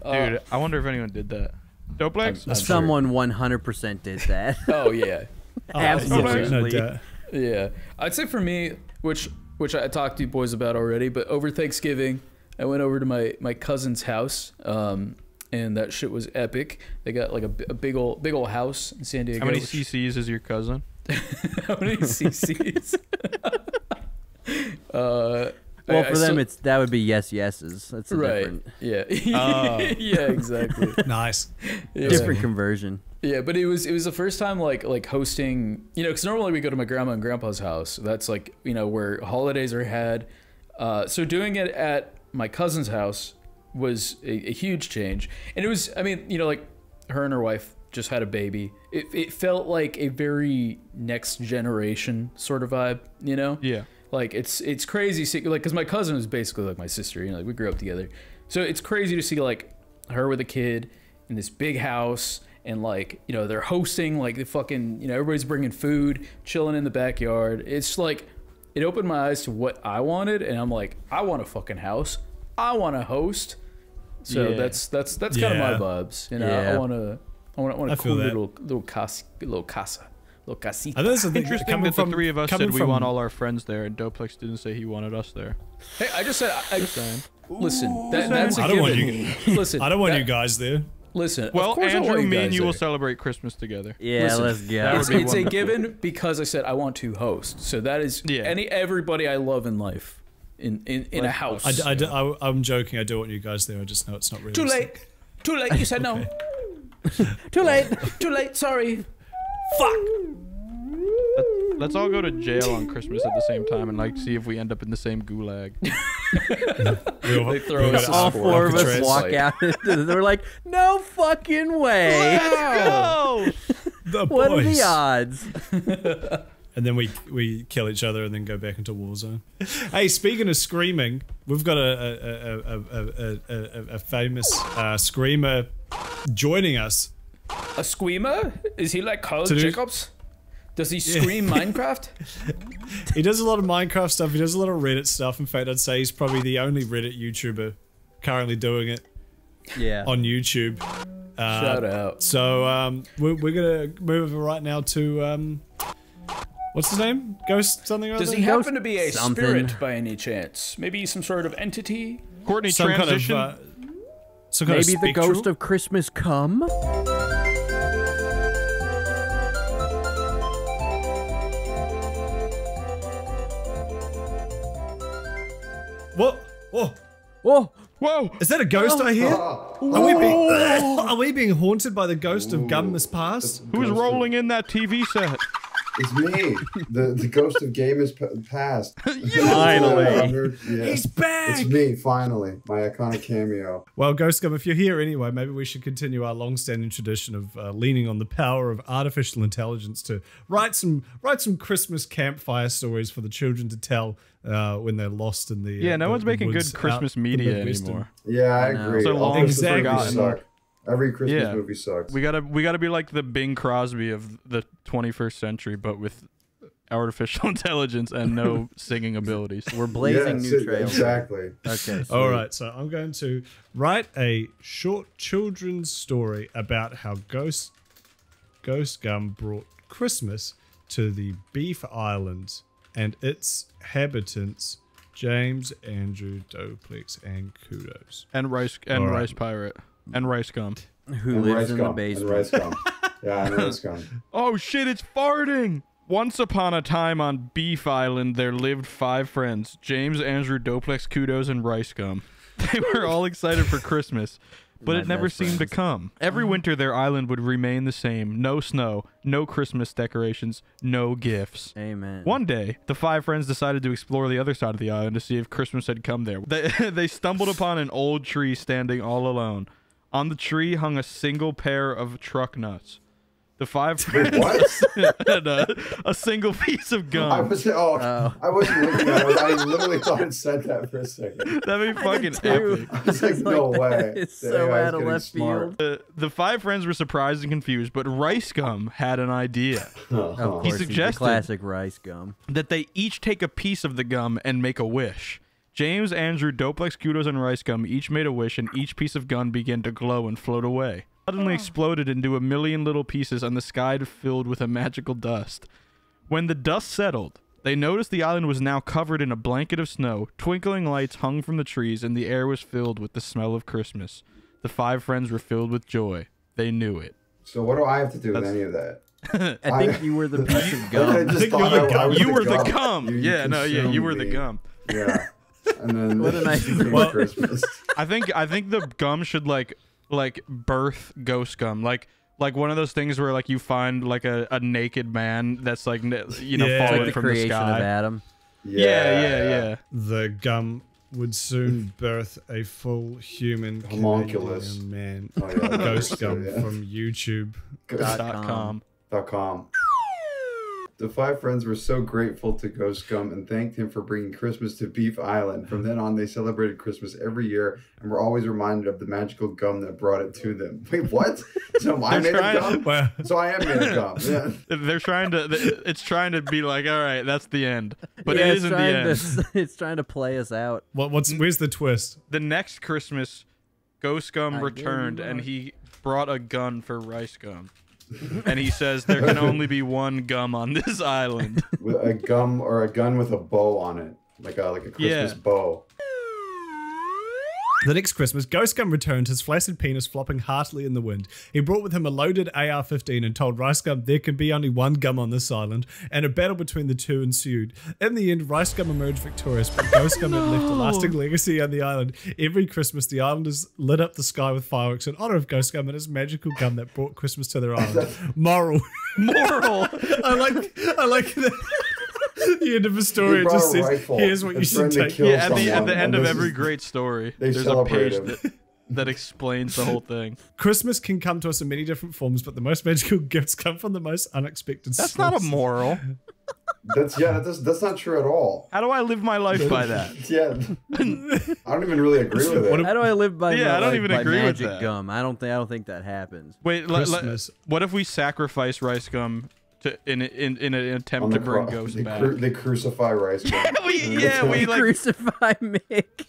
Dude, I wonder if anyone did that. Doplex? Someone 100% did that. Oh yeah, Absolutely. No doubt. yeah. I'd say for me, which I talked to you boys about already, but over Thanksgiving, I went over to my cousin's house, and that shit was epic. They got like a big old house in San Diego. How many CCs is your cousin? How many CCs? Well, for them, that would be yeses. That's a right. different. Yeah. Yeah, exactly. Nice. Yeah. Different conversion. Yeah, but it was the first time like hosting, because normally we go to my grandma and grandpa's house. That's like, where holidays are had. So doing it at my cousin's house was a huge change. And it was, like her and her wife just had a baby. It felt like a very next generation sort of vibe, Yeah. Like it's crazy see, like, because my cousin is basically like my sister, like we grew up together. So it's crazy to see like her with a kid in this big house, and like, they're hosting like the fucking, everybody's bringing food, chilling in the backyard. It's like, it opened my eyes to what I wanted, and I'm like, I want a fucking house. I want to host. So Yeah. that's kind of my vibes. I want a cool little casa. Little casita. I think it's Interesting that the three of us said we want all our friends there, and Doplex didn't say he wanted us there. Hey, I just said, listen, that's a I don't want given. you. Listen, I don't want you guys there. Listen, Well, of course I want Andrew, you me guys and you there. will celebrate Christmas together. Yeah, Listen, let's go. It's a given because I said I want to host. So that is everybody I love in life in a house. I'm joking. I do want you guys there. I just know it's not realistic. Too late. You said no. Too late. Sorry. Fuck. Let's all go to jail on Christmas at the same time and like see if we end up in the same gulag. They throw us all four of us walk out. They're like, no fucking way. Let's go. The What are the boys. odds? And then we kill each other and then go back into Warzone. Hey, speaking of screaming, we've got a famous screamer joining us. A screamer? Is he like Carl To do- Jacobs? Does he scream Minecraft? He does a lot of Minecraft stuff. He does a lot of Reddit stuff. In fact, I'd say he's probably the only Reddit YouTuber currently doing it. Yeah. On YouTube. Shout out. So we're gonna move over right now to what's his name? Ghost something or other? Does he happen to be a something. spirit by any chance? Maybe some sort of entity? Courtney, some transition. kind of some kind Maybe of the spectral? ghost of Christmas come? What? Whoa. Whoa. Whoa! Is that a ghost I hear? Are we being haunted by the ghost of Gummas Past? Who's rolling in that TV set? It's me, the ghost of game is past. Finally. Yeah. He's back! It's me, finally. My iconic cameo. Well, Ghost Gum, if you're here anyway, maybe we should continue our long-standing tradition of leaning on the power of artificial intelligence to write some Christmas campfire stories for the children to tell when they're lost in the Yeah, no one's making woods good Christmas out the media Midwest. anymore. Yeah, I agree. So All long Christmas exactly. movies suck. Every Christmas movie sucks. We gotta be like the Bing Crosby of the 21st century, but with artificial intelligence and no singing abilities. We're blazing new trails. Exactly. Okay. All right, so I'm going to write a short children's story about how Ghost Gum brought Christmas to the Beef Islands and its inhabitants, James, Andrew, Doplex, and Kudos. And Rice Pirate. And Rice Gum. Who lives in the basement. And Rice Gum. Yeah, and Rice Gum. Oh shit, it's farting! Once upon a time on Beef Island, there lived 5 friends. James, Andrew, Doplex, Kudos, and Rice Gum. They were all excited for Christmas, but My it never best seemed to friends. come. Every winter, their island would remain the same. No snow, no Christmas decorations, no gifts. Amen. One day, the 5 friends decided to explore the other side of the island to see if Christmas had come there. They stumbled upon an old tree standing all alone. On the tree hung a single pair of truck nuts. The 5 friends and a single piece of gum. I wasn't looking at it. I literally thought it said that for a second. That'd be fucking epic. I was like, no way. It's The so AI's out of getting left smart. field. The 5 friends were surprised and confused, but Rice Gum had an idea. Of course, he's the suggested classic Rice Gum. That they each take a piece of the gum and make a wish. James, Andrew, Doplex, Kudos, and Rice Gum each made a wish, and each piece of gum began to glow and float away. suddenly exploded into a million little pieces and the sky filled with a magical dust. When the dust settled, they noticed the island was now covered in a blanket of snow, twinkling lights hung from the trees, and the air was filled with the smell of Christmas. The 5 friends were filled with joy. They knew it. So what do I have to do with any of that? I think you were the piece of gum. I just thought You were the gum. You were the gum. Yeah. And then What a nice Christmas. I think the gum should like birth ghost gum. Like one of those things where like you find like a naked man that's like falling like the from creation the sky. of Adam. Yeah. The gum would soon birth a full human Homunculus. Canadian man. Oh, yeah, Ghost gum yeah. from YouTube. .com. The 5 friends were so grateful to Ghost Gum and thanked him for bringing Christmas to Beef Island. From then on, they celebrated Christmas every year and were always reminded of the magical gum that brought it to them. Wait, what? So I made a gum? Well, So I am made of gum. Yeah. They're trying to. It's trying to be like, all right, that's the end, but Yeah, it it's isn't the trying end. it's trying to play us out. Where's the twist? The next Christmas, Ghost Gum returned and he brought a gun for Rice Gum. And he says there can only be one gum on this island. With a gum or a gun with a bow on it. Like a Christmas bow. The next Christmas, Ghost Gum returned, his flaccid penis flopping heartily in the wind. He brought with him a loaded AR-15 and told Rice Gum there can be only one gum on this island, and a battle between the two ensued. In the end, Rice Gum emerged victorious, but Ghost Gum had left a lasting legacy on the island. Every Christmas, the islanders lit up the sky with fireworks in honor of Ghost Gum and his magical gum that brought Christmas to their island. Moral. I like that. The end of a story, it just says, here's what you should take. Yeah, at the end of every great story, there's a page him. that explains the whole thing. Christmas can come to us in many different forms, but the most magical gifts come from the most unexpected That's source. not a moral. That's not true at all. How do I live my life by that? Yeah. I don't even really agree with it. How do I live by I don't even by agree with magic that. gum? I don't think that happens. Wait, what if we sacrifice Rice Gum in an attempt to bring Ghost back? They crucify Rice Gum. we crucify Mick.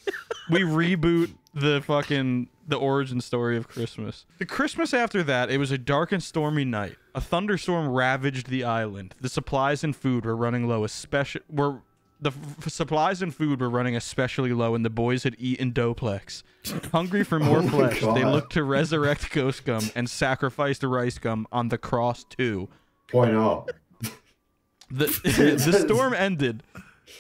We reboot the origin story of Christmas. The Christmas after that, it was a dark and stormy night. A thunderstorm ravaged the island. The supplies and food were running low, supplies and food were running especially low, and the boys had eaten Doplex. Hungry for more flesh, they looked to resurrect Ghost Gum and sacrificed the Rice Gum on the cross too. 0.0. The storm ended,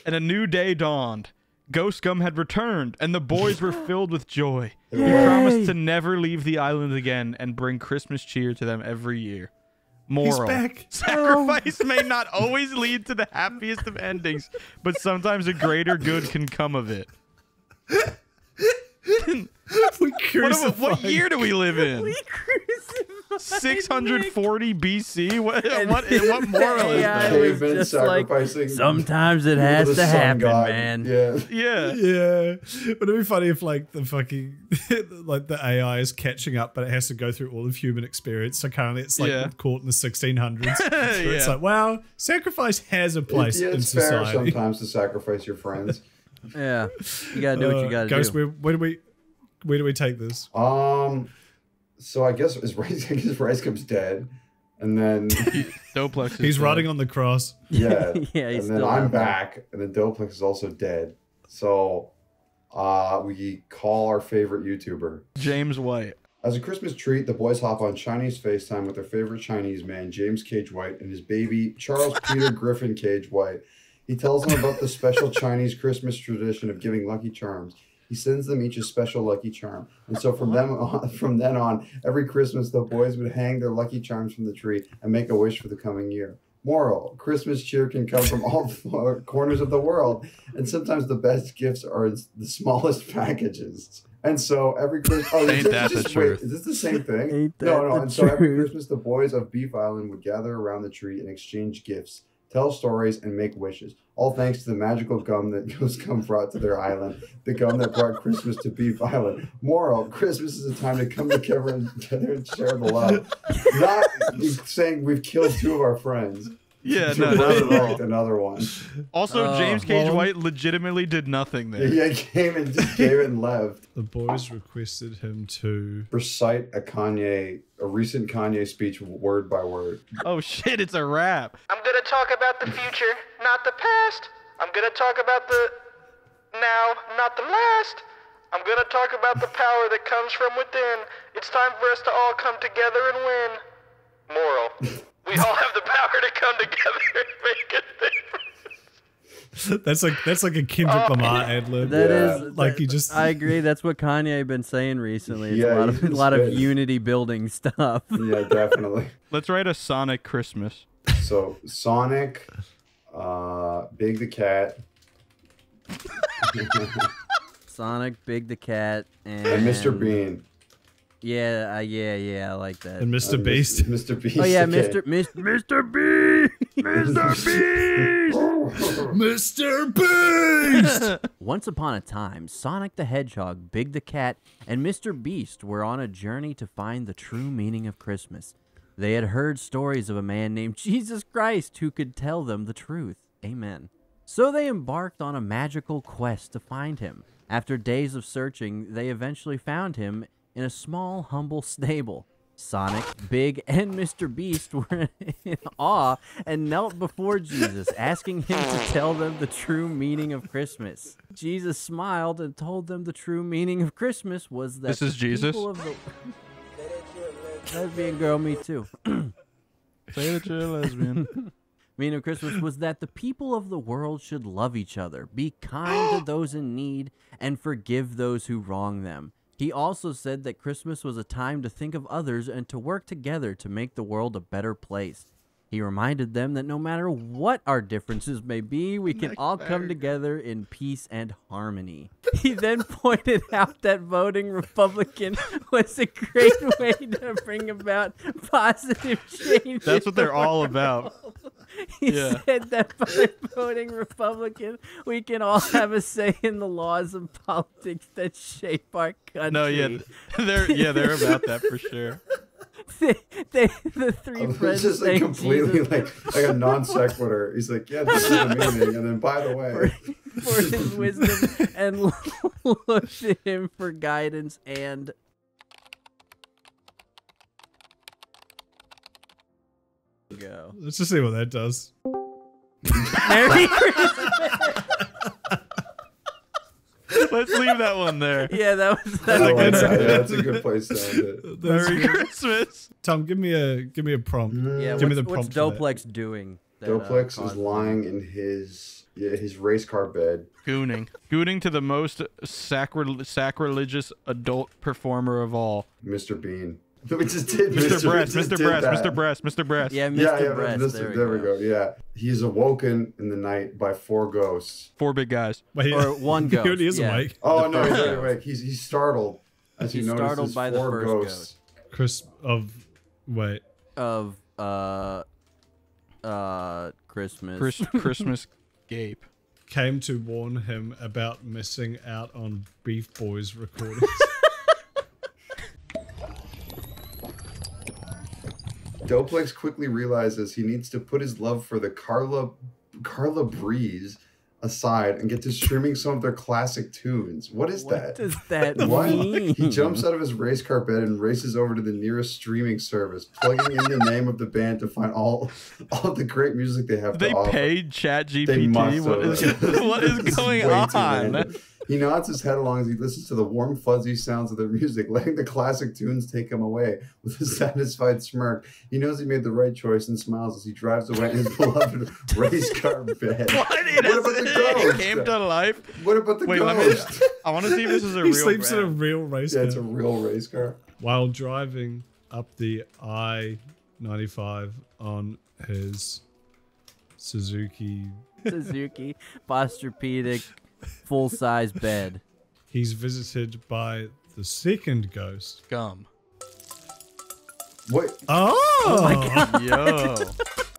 and a new day dawned. Ghost Gum had returned, and the boys were filled with joy. He promised to never leave the island again and bring Christmas cheer to them every year. Moral. He's back. Sacrifice may not always lead to the happiest of endings, but sometimes a greater good can come of it. What year do we live in? 640 BC? What moral is that? Cavemen just sacrificing. Like, sometimes it has to happen, god. man. Yeah. Would it be funny if like the fucking like the AI is catching up, but it has to go through all of human experience? So currently it's like caught in the 1600s. So it's like, wow, sacrifice has a place in it's society. fair sometimes to sacrifice your friends. Yeah, you gotta do what you gotta Ghost, do. where do we take this? So I guess Rice Gum's dead, and then Doplex. He's riding on the cross. Yeah, yeah. He's and then still I'm out there. back, and then Doplex is also dead. So, we call our favorite YouTuber James White. As a Christmas treat, the boys hop on Chinese FaceTime with their favorite Chinese man, James Cage White, and his baby, Charles Peter Griffin Cage White. He tells them about the special Chinese Christmas tradition of giving Lucky Charms. He sends them each a special Lucky Charm. And so from then on, every Christmas, the boys would hang their Lucky Charms from the tree and make a wish for the coming year. Moral: Christmas cheer can come from all corners of the world, and sometimes the best gifts are in the smallest packages. And so every Christmas, Ain't that the truth? Is this the same thing? Ain't that No. the And so every truth? Christmas, the boys of Beef Island would gather around the tree and exchange gifts, tell stories, and make wishes. All thanks to the magical gum that Ghost Gum brought to their island, the gum that brought Christmas to Beef Island. Moral: Christmas is a time to come together and share the love. Not saying we've killed two of our friends. Yeah, no, not at all. Another one. Also, James Cage White legitimately did nothing there. Yeah, came and just gave it and left. The boys requested him to recite a recent Kanye speech word by word. Oh shit, it's a rap. I'm gonna talk about the future, not the past. I'm gonna talk about the now, not the last. I'm gonna talk about the power that comes from within. It's time for us to all come together and win. Moral. We all have the power to come together and make a difference. That's like a Kendrick Lamar ad lib. That is like you just. I agree. That's what Kanye been saying recently. It's Yeah, a lot of unity building stuff. Yeah, definitely. Let's write a Sonic Christmas. So Sonic, Big the Cat, Sonic, Big the Cat, and Mr. Bean. Yeah, I like that. And Mr. Beast. Mr. Beast. Oh yeah, okay. Mr. Beast, Mr. Beast. Mr. Beast! Once upon a time, Sonic the Hedgehog, Big the Cat, and Mr. Beast were on a journey to find the true meaning of Christmas. They had heard stories of a man named Jesus Christ who could tell them the truth. Amen. So they embarked on a magical quest to find him. After days of searching, they eventually found him in a small, humble stable. Sonic, Big, and Mr. Beast were in awe and knelt before Jesus, asking him to tell them the true meaning of Christmas. Jesus smiled and told them the true meaning of Christmas was that This is Jesus? Lesbian girl, me too. Say that you're a lesbian. Meaning of Christmas was that the people of the world should love each other, be kind to those in need, and forgive those who wrong them. He also said that Christmas was a time to think of others and to work together to make the world a better place. He reminded them that no matter what our differences may be, we can all come together in peace and harmony. He then pointed out that voting Republican was a great way to bring about positive change. That's what they're all about. He said that by voting Republican, we can all have a say in the laws of politics that shape our country. No, they're about that for sure. The three friends It's just like completely like a non sequitur. He's like, yeah, this is the meaning, and then by the way, for his wisdom and looked to him for guidance and. Go. Let's just see what that does. Merry Christmas. Let's leave that one there. Yeah, that's a good place to end it. Merry Christmas. Tom, give me a prompt. Yeah, give me the what's prompt. for that. Doplex doing? Doplex is lying in his race car bed. Gooning to the most sacrilegious adult performer of all. Mr. Bean. We just did Mr. Breast. Yeah, Mr. Breast. There we go. Yeah. He's awoken in the night by 4 ghosts. 4 big guys. Or one ghost. He is awake. Oh, no, he's already awake. He's startled. As he notices startled by the 4 first ghosts. Christmas. Christmas gape. Came to warn him about missing out on BeefBoys recordings. Doplex quickly realizes he needs to put his love for the Carla Breeze aside and get to streaming some of their classic tunes. What is that? What does that What? mean? He jumps out of his race car bed and races over to the nearest streaming service, plugging in the name of the band to find all the great music they have They to offer. paid ChatGPT. They must What is This going way too on? random. He nods his head along as he listens to the warm, fuzzy sounds of their music, letting the classic tunes take him away. With a satisfied smirk, he knows he made the right choice and smiles as he drives away in his beloved race car bed. What about the ghost? It came to life. What about the Wait, ghost? I want to see if this is a He real sleeps in a brand. real race car. Yeah, it's a real race car. While driving up the I-95 on his Suzuki Posturpedic full-size bed. He's visited by the second ghost. Gum. What? Oh my God. Yo.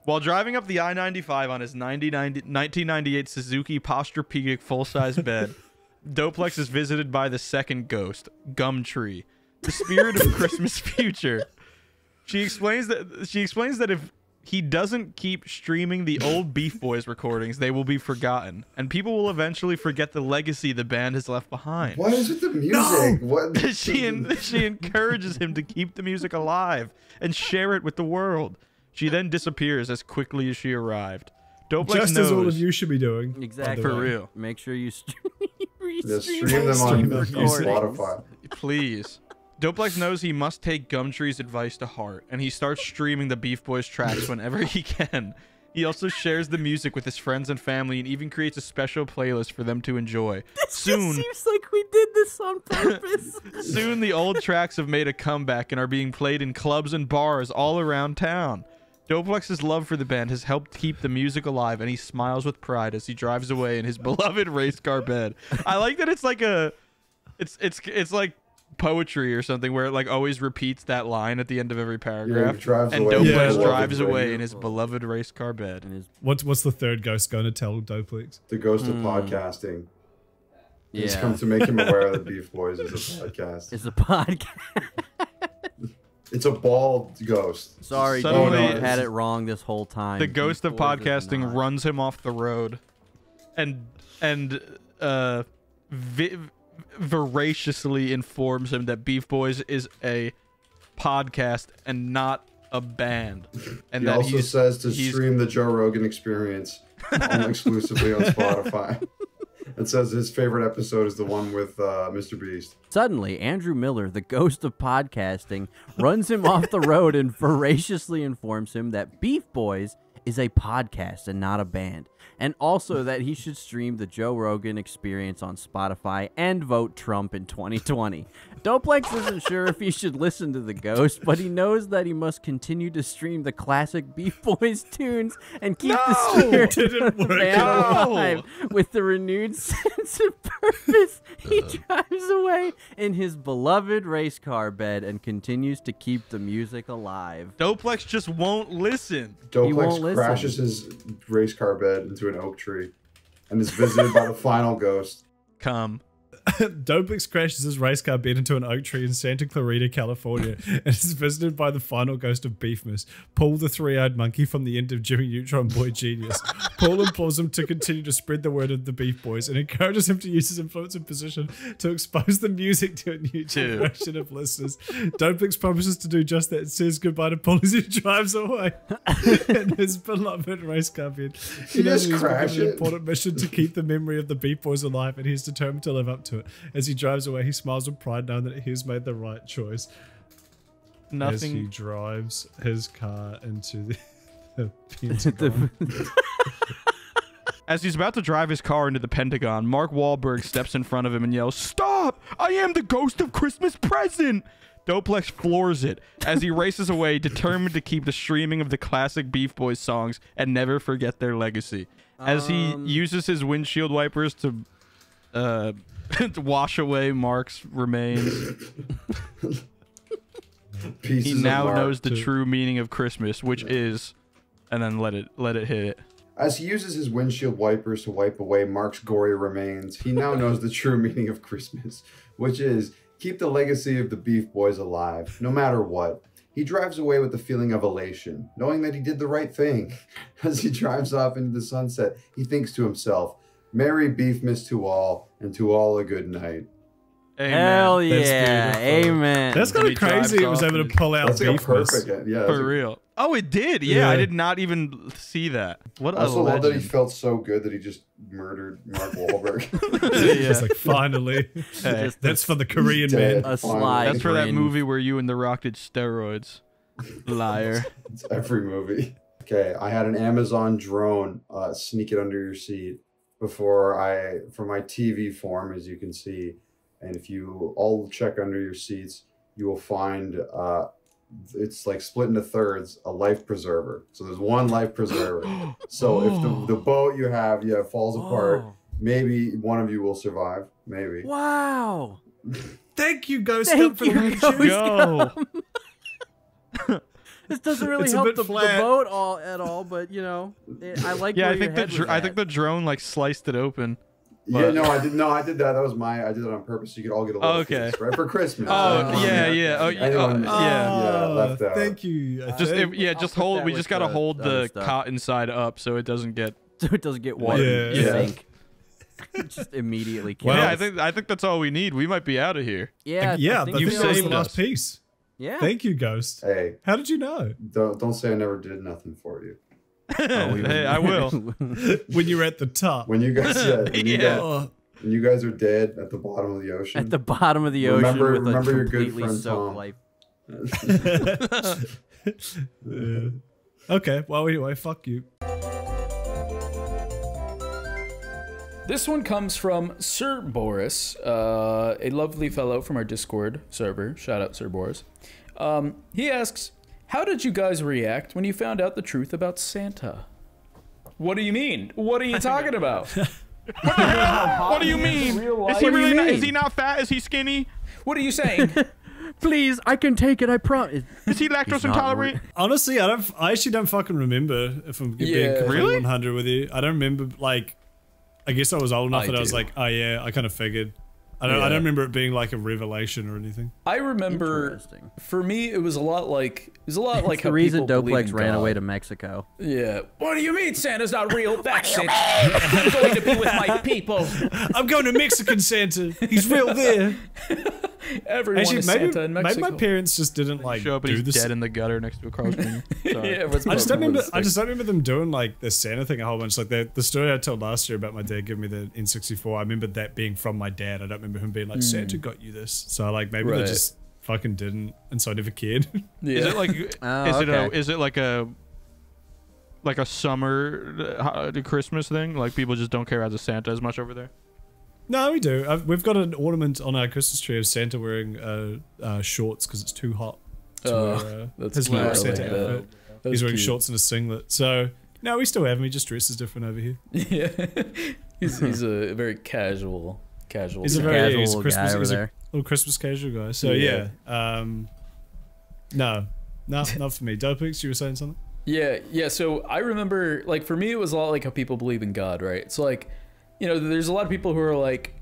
While driving up the I-95 on his 1998 Suzuki Posturpedic full-size bed, Doplex is visited by the second ghost, Gumtree, the spirit of Christmas future. She explains that if he doesn't keep streaming the old Beef Boys recordings, they will be forgotten, and people will eventually forget the legacy the band has left behind. What is with the music? What? She encourages him to keep the music alive and share it with the world. She then disappears as quickly as she arrived. Doplex Just knows, as all of you should be doing. Exactly. for real. Make sure you stream them on Spotify. Please. Doplex knows he must take Gumtree's advice to heart, and he starts streaming the Beef Boys tracks whenever he can. He also shares the music with his friends and family and even creates a special playlist for them to enjoy. Soon, seems like we did this on purpose. Soon the old tracks have made a comeback and are being played in clubs and bars all around town. Doplex's love for the band has helped keep the music alive, and he smiles with pride as he drives away in his beloved race car bed. I like that it's like it's like poetry or something where it like always repeats that line at the end of every paragraph. And Doplex drives away in his beloved race car bed. What's the third ghost going to tell Doplex? The ghost of podcasting. Yeah. It's come to make him aware that Beef Boys is a podcast. It's a podcast. It's a bald ghost. Sorry, Suddenly, I've had it wrong this whole time. The ghost of podcasting runs him off the road, and voraciously informs him that Beef Boys is a podcast and not a band. And he that also says to stream the Joe Rogan Experience exclusively on Spotify. It says his favorite episode is the one with Mr. Beast. Suddenly, Andrew Miller, the ghost of podcasting, runs him off the road and voraciously informs him that Beef Boys is a podcast and not a band, and also that he should stream the Joe Rogan Experience on Spotify and vote Trump in 2020. Doplex isn't sure if he should listen to the ghost, but he knows that he must continue to stream the classic Beef Boys tunes and keep the spirit of the band alive. With the renewed sense of purpose, he drives away in his beloved race car bed and continues to keep the music alive. Doplex just won't listen. Doplex crashes his race car bed into an oak tree and is visited by the final ghost. Come. Doplex crashes his race car bed into an oak tree in Santa Clarita, California, and is visited by the final ghost of Beefmas, Paul the three-eyed monkey from the end of Jimmy Neutron Boy Genius. Paul implores him to continue to spread the word of the Beef Boys and encourages him to use his influence and position to expose the music to a new generation of listeners. Doplex promises to do just that and says goodbye to Paul as he drives away in his beloved race car bed. He knows he's given an important mission to keep the memory of the Beef Boys alive, and he's determined to live up to it. As he drives away, he smiles with pride knowing that he's made the right choice. Nothing. As he drives his car into the Pentagon. As he's about to drive his car into the Pentagon, Mark Wahlberg steps in front of him and yells, "Stop! I am the ghost of Christmas present!" Doplex floors it as he races away, determined to keep the streaming of the classic Beef Boys songs and never forget their legacy. As he uses his windshield wipers to to wash away Mark's remains. He now knows the true meaning of Christmas, which is, and then let it hit it. As he uses his windshield wipers to wipe away Mark's gory remains, he now knows the true meaning of Christmas, which is keep the legacy of the Beef Boys alive, no matter what. He drives away with the feeling of elation, knowing that he did the right thing. As he drives off into the sunset, he thinks to himself, "Merry Beefmas to all, and to all a good night." Amen. Hell yeah. Amen. That's kind of crazy it was able to pull out Beefmas. For real. Oh, it did. Yeah, I did not even see that. What a I also love legend. that he felt so good that he just murdered Mark Wahlberg. It's like, finally. Hey. That's for the Korean man. A slide. That's for that movie where you and The Rock did steroids. Liar. It's every movie. Okay, I had an Amazon drone sneak it under your seat for my TV form, as you can see. And if you all check under your seats, you will find it's like split into thirds, a life preserver. So there's one life preserver. So if the boat you have falls apart, maybe one of you will survive. Maybe. Wow. Thank you, Ghost Thank Gump, for you, the Ghost go. This doesn't really It's a help bit the flat. boat at all, but you know, I like. Yeah, where I think your head was I at. think the drone like sliced it open. Yeah, no, I did. No, I did that. That was I did it on purpose. So you could all get a little piece, right for Christmas. Yeah, left out. Thank you. Just hold. We just gotta hold the cotton side up so it doesn't get water in the sink. Just immediately kill. Well, I think that's all we need. We might be out of here. Yeah, I think you that was the saved last us. piece. Yeah. Thank you, Ghost. Hey, how did you know? Don't say I never did nothing for you. Hey, I will. When you were at the top. When you guys when you guys are dead at the bottom of the ocean. At the bottom of the ocean. Remember your good completely friend soaked Tom. Okay, well, anyway, fuck you. This one comes from Sir Boris, a lovely fellow from our Discord server. Shout out, Sir Boris. He asks, how did you guys react when you found out the truth about Santa? What do you mean? What are you talking about? What the hell? What do you mean? Is he really not, is he not fat? Is he skinny? What are you saying? Please, I can take it. I promise. Is he lactose intolerant? Honestly, I actually don't fucking remember. If I'm being completely 100 with you, I don't remember. Like, I guess I was old enough that I was like, oh yeah, I kind of figured. I don't remember it being like a revelation or anything. I remember, for me, it was a lot like It's the reason Doplex ran away to Mexico. Yeah. What do you mean Santa's not real? That's it. I'm going to be with my people. I'm going to Mexican Santa. He's real there. Everyone Actually, is Santa in Mexico. Maybe my parents just didn't like show up and do he's this. dead in the gutter next to a Carl's Jr. Yeah, I just don't remember them doing like the Santa thing a whole bunch. Like the story I told last year about my dad giving me the N64. I remember that being from my dad. I don't remember him being like, Santa got you this. So like maybe they just fucking didn't, and so I never cared. Yeah. Is it like is it like a summer Christmas thing? Like people just don't care about the Santa as much over there? No, we do. We've got an ornament on our Christmas tree of Santa wearing shorts because it's too hot to wear his little Santa outfit. He's wearing shorts and a singlet. So no, we still have him. He just dresses different over here. Yeah, he's a very casual. He's a very casual guy over there. Little Christmas casual guy. So yeah, no, not for me. Dopix, you were saying something? Yeah. So I remember, like, for me, it was a lot like how people believe in God, right? It's like, you know, there's a lot of people who are like,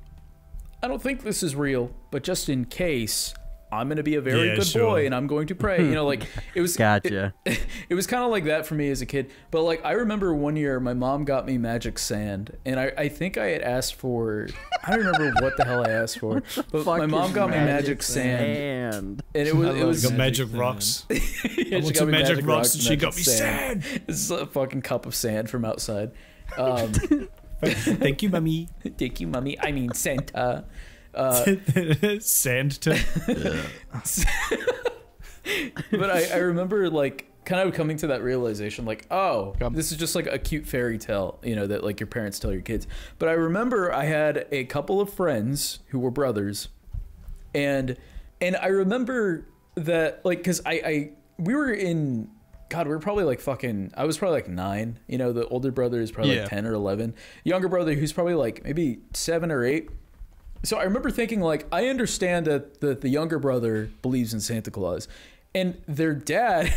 I don't think this is real, but just in case, I'm going to be a very good boy and I'm going to pray. You know, like, it was gotcha. It was kind of like that for me as a kid. But like, I remember one year my mom got me magic sand, and I think I had asked for, I don't remember what the hell I asked for, but my mom got me magic sand, and it was got magic rocks. Yeah, I want some magic rocks, and she got me sand. This is a fucking cup of sand from outside. Thank you, mummy. Thank you, mummy. I mean Santa. Santa. But I remember like kind of coming to that realization, like, oh, this is just like a cute fairy tale, you know, that like your parents tell your kids. But I remember I had a couple of friends who were brothers, and I remember that, like, because we were in, God, we were probably like fucking, I was probably like 9, you know, the older brother is probably like 10 or 11, younger brother who's probably like maybe 7 or 8. So I remember thinking, like, I understand that the younger brother believes in Santa Claus, and their dad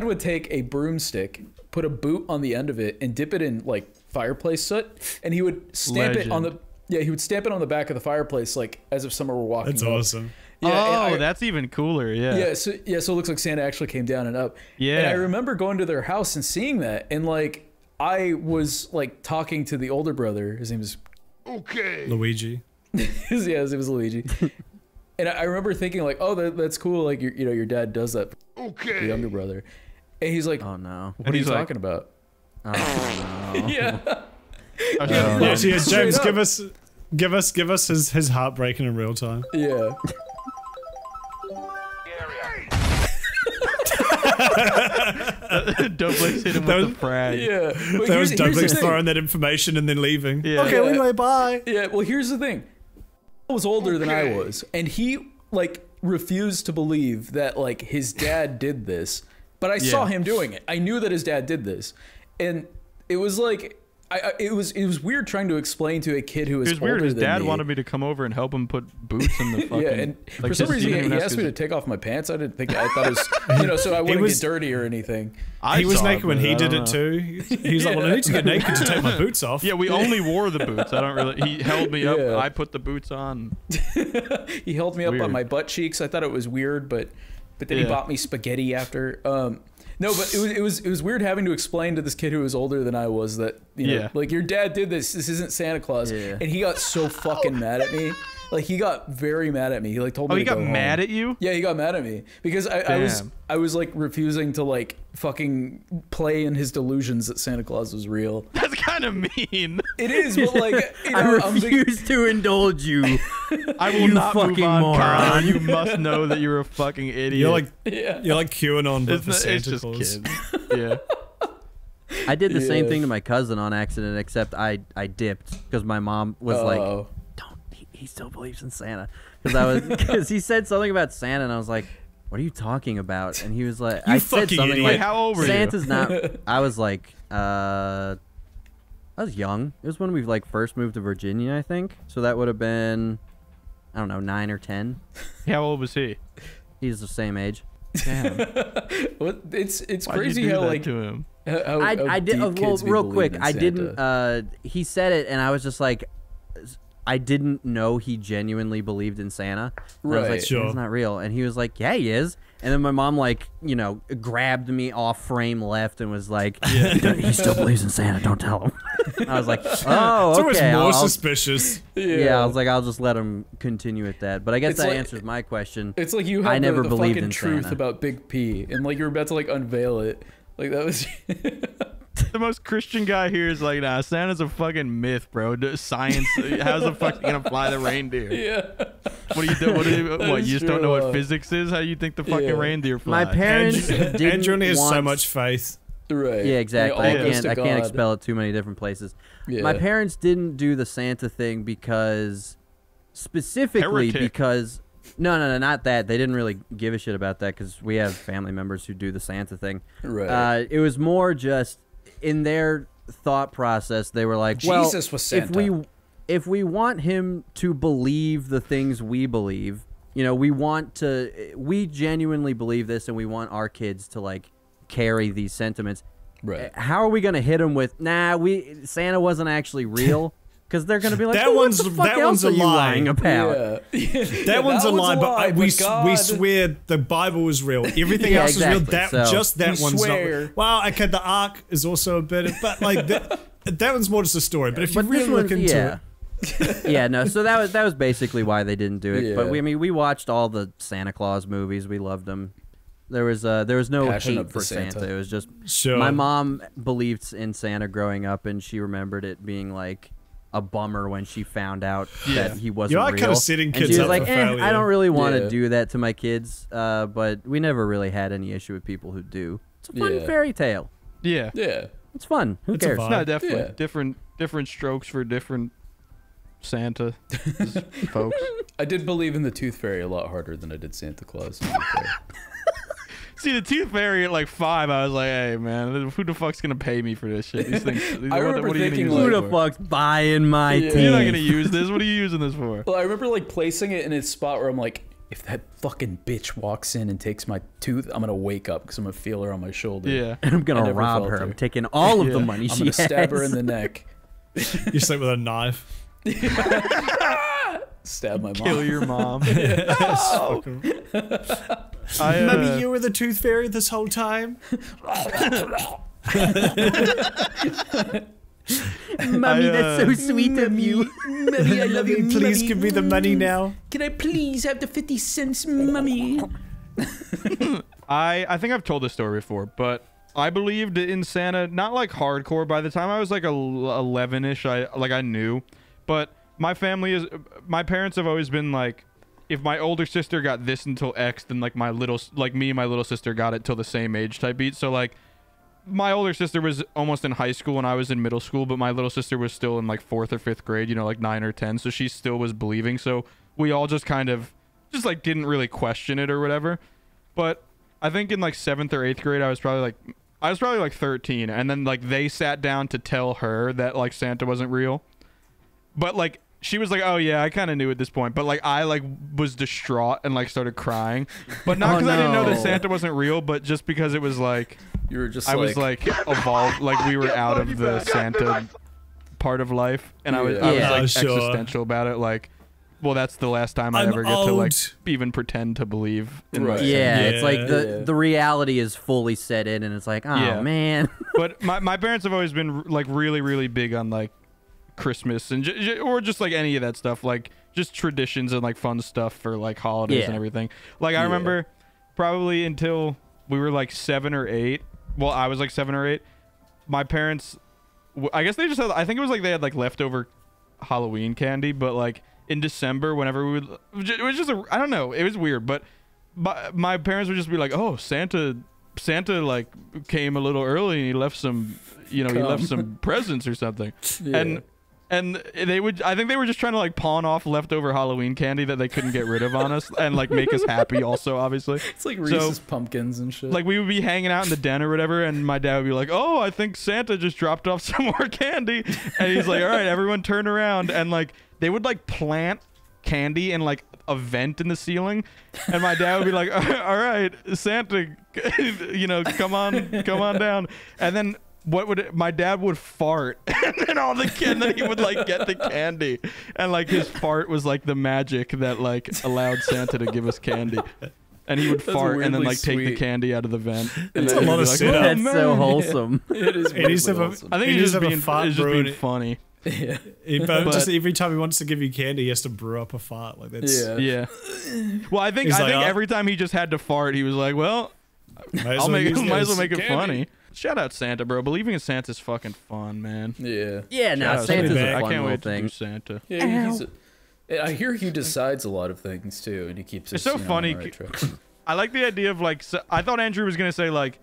would take a broomstick, put a boot on the end of it, and dip it in like fireplace soot, and he would stamp it on the back of the fireplace, like as if someone were walking. That's awesome. Yeah, that's even cooler. Yeah. So it looks like Santa actually came down and up. Yeah. And I remember going to their house and seeing that, and like I was like talking to the older brother. His name is Luigi. His name was Luigi. And I remember thinking, like, oh, that's cool. Like, your dad does that. The younger brother. And he's like, oh no, what are you talking about? Oh no. Yeah. James, give us his heartbreaking in real time. Yeah. Doplex hit him with the frag. Yeah. That was Doplex throwing that information and then leaving. Yeah. Okay, anyway, bye. Yeah, well, here's the thing. He was older than I was, and he, like, refused to believe that, like, his dad did this. But I saw him doing it. I knew that his dad did this. And it was like, it was weird trying to explain to a kid who was It was weird. older His than dad me. wanted me to come over and help him put boots in the fucking. Yeah, and like, for some just reason even he ask asked me his- to take off my pants. I thought it was, so I wouldn't get dirty or anything. He was saw naked it, when but he I did don't it know. too. He was like, "Well, I need to get naked to take my boots off." Yeah, we only wore the boots. I don't really. He held me up. Yeah. I put the boots on. He held me up Weird. on my butt cheeks. I thought it was weird, but then he Yeah. bought me spaghetti after. No, but it was weird having to explain to this kid who was older than I was that Yeah. like your dad did this. This isn't Santa Claus, Yeah. and he got so fucking mad at me. Like he got very mad at me. He like told me. Oh, he to got go mad home. at you? Yeah, he got mad at me because I was like refusing to like fucking play in his delusions that Santa Claus was real. That's kind of mean. It is, but like I refuse to indulge you. I will You not move fucking on, Kyle. moron. You must know that you're a fucking idiot. You're like Yeah. you're like QAnon, but it's, for not- Santa it's just Claus. kids. Yeah. I did the same Yeah. thing to my cousin on accident, except I dipped because my mom was like, Oh. "Don't." He still believes in Santa because he said something about Santa, and I was like, "What are you talking about?" And he was like, You "I said fucking something idiot. like How old were you? Santa's not." I was like, I was young. It was when we like first moved to Virginia, I think. So that would have been, I don't know, 9 or 10. How old was he? He's the same age. Damn. What? It's Why'd crazy you do how that like to him? how I did. deep Well, kids be real believing quick, in I Santa. didn't. He said it, and I was just like, I didn't know he genuinely believed in Santa. And I was Right. like, Sure. Santa's not real, and he was like, yeah, he is. And then my mom, like, grabbed me off frame left and was like, he still believes in Santa. Don't tell him. I was like, oh, It's always okay. more I'll- suspicious. yeah, I was like, I'll just let him continue with that. But I guess It's that like- answers my question. It's like you have I never the believed fucking in truth Santa. about Big P, and like you're about to like unveil it. Like that was. The most Christian guy here is like, nah, Santa's a fucking myth, bro. Science. How's the fuck you gonna fly the reindeer? Yeah. What do you do? What is you just don't know true, what physics is? How you think the fucking yeah. reindeer fly? My parents didn't Andrew only has so want- much faith. Right. Yeah, exactly. It all goes to I can't God. expel it too many different places. Yeah. My parents didn't do the Santa thing because, specifically Heretic. because, no, not that. They didn't really give a shit about that because we have family members who do the Santa thing. Right. It was more just in their thought process. They were like, well, Jesus was Santa. if we want him to believe the things we believe, we genuinely believe this, and we want our kids to like carry these sentiments. Right. How are we gonna hit them with? Nah, Santa wasn't actually real. Because they're gonna be like, That well, one's- what the fuck that else one's a are you lie. lying about? Yeah. That one's a lie, but we God- swear the Bible is real. Everything Yeah, else is real. exactly. That So- just that We one's swear. not. Well, okay, the Ark is also a bit, but like that one's more just a story. But if you But really this one, look into yeah. it, Yeah, no. So that was basically why they didn't do it. Yeah. But we watched all the Santa Claus movies. We loved them. There was no Passion hate of the for Santa. Santa. It was just Sure. my mom believed in Santa growing up, and she remembered it being like a bummer when she found out that he wasn't You are real. kind of setting And kids she was up like, for I failure. don't really want to Yeah. do that to my kids. But we never really had any issue with people who do. It's a fun Yeah. fairy tale. Yeah. Yeah. It's fun. Who It's a cares? vibe. No, definitely Yeah. different strokes for different Santa folks. I did believe in the Tooth Fairy a lot harder than I did Santa Claus. to be fair. See, the Tooth Fairy at like 5, I was like, hey man, who the fuck's gonna pay me for this shit? These things. I remember what are you thinking, gonna Who use the it for? fuck's buying my Yeah. teeth? You're not gonna use this. What are you using this for? Well, I remember like placing it in its spot where I'm like, if that fucking bitch walks in and takes my tooth, I'm gonna wake up because I'm gonna feel her on my shoulder. Yeah. And I'm I gonna never rob felt her. her. I'm taking all of the Yeah. money I'm she gonna has. stab her in the neck. you sleep with a knife. Stab my mom. Kill your mom. Mummy, you were the Tooth Fairy this whole time. Mommy, that's so sweet of you. Mummy, I love you. Please Mummy. give me the money now. Can I please have the 50 cents, Mummy? I think I've told this story before, but I believed in Santa, not like hardcore. By the time I was like 11ish, I knew. But my parents have always been like, if my older sister got this until X, then like me and my little sister got it till the same age type beat. So like, my older sister was almost in high school and I was in middle school, but my little sister was still in like 4th or 5th grade, like 9 or 10. So she still was believing. So we all just kind of just like didn't really question it or whatever. But I think in like 7th or 8th grade, I was probably like I was probably like 13, and then like they sat down to tell her that like Santa wasn't real, but like she was like, oh yeah, I kind of knew at this point, but like I like was distraught and like started crying, but not because I didn't know that Santa wasn't real, but just because it was like you were just I was like evolved, like we were out of the Santa part of life, and I was like existential about it, like. Well, that's the last time I ever get to like even pretend to believe in like, it's like the reality is fully set in, and it's like, oh man. But my parents have always been like really big on like Christmas and or just like any of that stuff, like just traditions and like fun stuff for like holidays and everything. Like I remember probably until we were like 7 or 8. Well, I was like 7 or 8. My parents, I guess they just had. I think it was like they had like leftover Halloween candy, but like. In December, whenever we would, it was just I don't know, it was weird, but my parents would just be like, oh, Santa like came a little early and he left some, he left some presents or something, and they would, I think they were just trying to like pawn off leftover Halloween candy that they couldn't get rid of on us and like make us happy also, obviously. It's like Reese's pumpkins and shit. Like we would be hanging out in the den or whatever, and my dad would be like, oh, I think Santa just dropped off some more candy, and he's like, all right, everyone turn around, and like they would like plant candy in like a vent in the ceiling, and my dad would be like, all right, Santa, come on down, and then my dad would fart and then he would like get the candy, and like his fart was like the magic that like allowed Santa to give us candy, and he would fart and then like take the candy out of the vent. And it's a lot of like, that's so wholesome. It is really wholesome. I think he's just being funny. Yeah. But just every time he wants to give you candy, he has to brew up a fart. Like that's Well, I think every time he just had to fart, he was like, well, might as well make it funny. Shout out Santa, bro. Believing in Santa's fucking fun, man. Yeah, no, Santa's a fun I can't wait thing. to do Santa. Yeah, I hear he decides a lot of things too, and he keeps us. It's so funny. On the right track. I like the idea of like. I thought Andrew was gonna say like.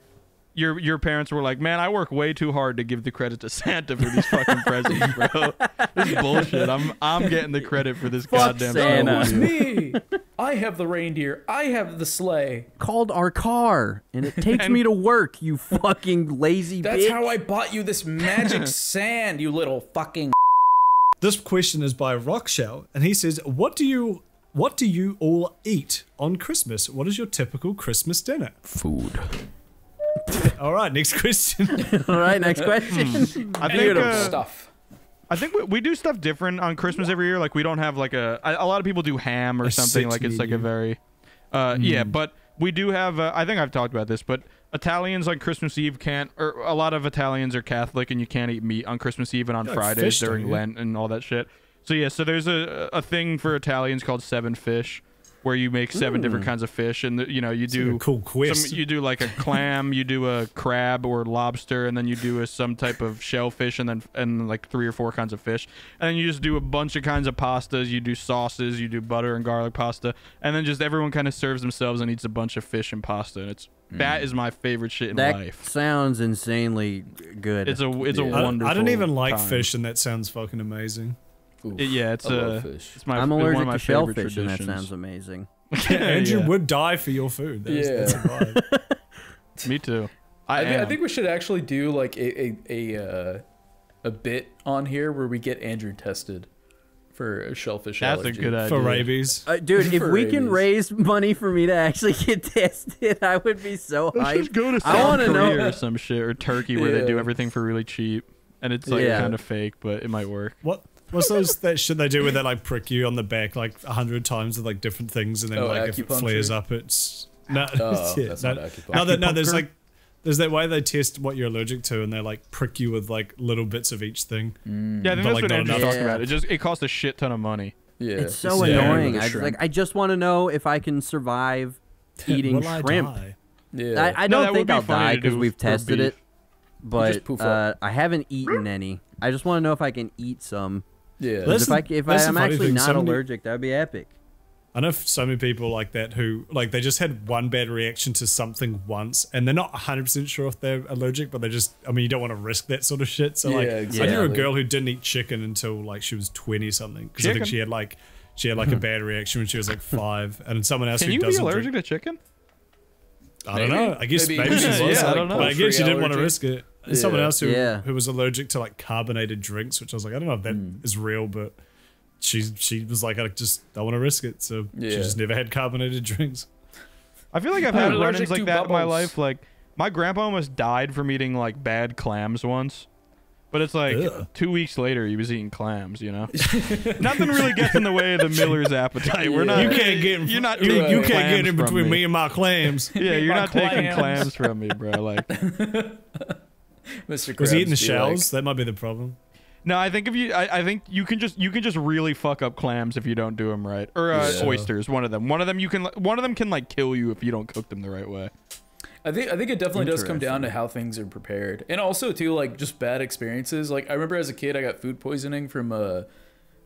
Your parents were like, man, I work way too hard to give the credit to Santa for these fucking presents, bro. This is bullshit. I'm getting the credit for this goddamn Santa. It's me. I have the reindeer. I have the sleigh. Called our car, and it takes me to work. You fucking lazy bitch. That's how I bought you this magic sand. You little fucking. This question is by Rockshell, and he says, "What do you all eat on Christmas? What is your typical Christmas dinner?" Food. All right, next question. All right, next question. I think stuff. I think we do stuff different on Christmas every year. Like we don't have like a lot of people do ham or something. Like it's like a very, yeah. But we do have. I think I've talked about this, but Italians on Christmas Eve can't, or a lot of Italians are Catholic, and you can't eat meat on Christmas Eve and on Fridays during Lent and all that shit. So yeah, so there's a thing for Italians called 7 fish. Where you make 7 different kinds of fish, and you do a cool quiz. You do like a clam, you do a crab or lobster, and then you do some type of shellfish, and like 3 or 4 kinds of fish, and then you just do a bunch of kinds of pastas. You do sauces, you do butter and garlic pasta, and then just everyone kind of serves themselves and eats a bunch of fish and pasta. And that is my favorite shit in life. That sounds insanely good. It's a wonderful. I don't even like time. fish, and that sounds fucking amazing. It's fish. It's my. I'm one allergic of my to favorite shellfish, and that traditions. sounds amazing. Andrew would die for your food. That's a vibe. Me too. I think we should actually do like a bit on here where we get Andrew tested for a shellfish allergy. That's a good idea. For rabies. Dude, if we can raise money for me to actually get tested, I would be so hyped. Just go to South Korea or some shit, or Turkey, where they do everything for really cheap. And it's like kind of fake, but it might work. What's that shit they do where they like prick you on the back like 100 times with like different things, and then like if it flares up, it's that's not acupuncture. No, there's that way they test what you're allergic to, and they like prick you with like little bits of each thing. Yeah, I think that's what Andrew's talking about. It costs a shit ton of money. Yeah, it's so annoying. I just want to know if I can survive eating shrimp. I don't think I'll die because we've tested it. But I haven't eaten any. I just want to know if I can eat some. Yeah. If I'm actually not allergic, that'd be epic. I know so many people like that who like they just had one bad reaction to something once, and they're not 100% sure if they're allergic, but they just, I mean, you don't want to risk that sort of shit. So I knew a girl who didn't eat chicken until like she was 20 something, because I think she had like a bad reaction when she was like 5, and someone else Can who you doesn't be allergic to chicken? I don't know. I guess maybe she was. Yeah, I don't know. But I guess she didn't want to allergy. risk it. There's someone else who Yeah. was allergic to like carbonated drinks, which I was like, I don't know if that is real, but she was like, I just don't want to risk it, so she just never had carbonated drinks. I feel like I've had allergic run-ins like to that in my bubbles. life. Like my grandpa almost died from eating like bad clams once. But it's like 2 weeks later, he was eating clams. You know, nothing really gets in the way of the Miller's appetite. We're not. You can't get. You're not. You taking can't get in clams from between me and my clams. Yeah, you're My not taking clams. clams from me, bro. Like, Mr. Was he eating the Krabs be shells? That might be the problem. no, I think if you, I think you can just really fuck up clams if you don't do them right, or oysters. One of them can like kill you if you don't cook them the right way. I think it definitely does come down to how things are prepared, and also too like just bad experiences. Like I remember as a kid, I got food poisoning from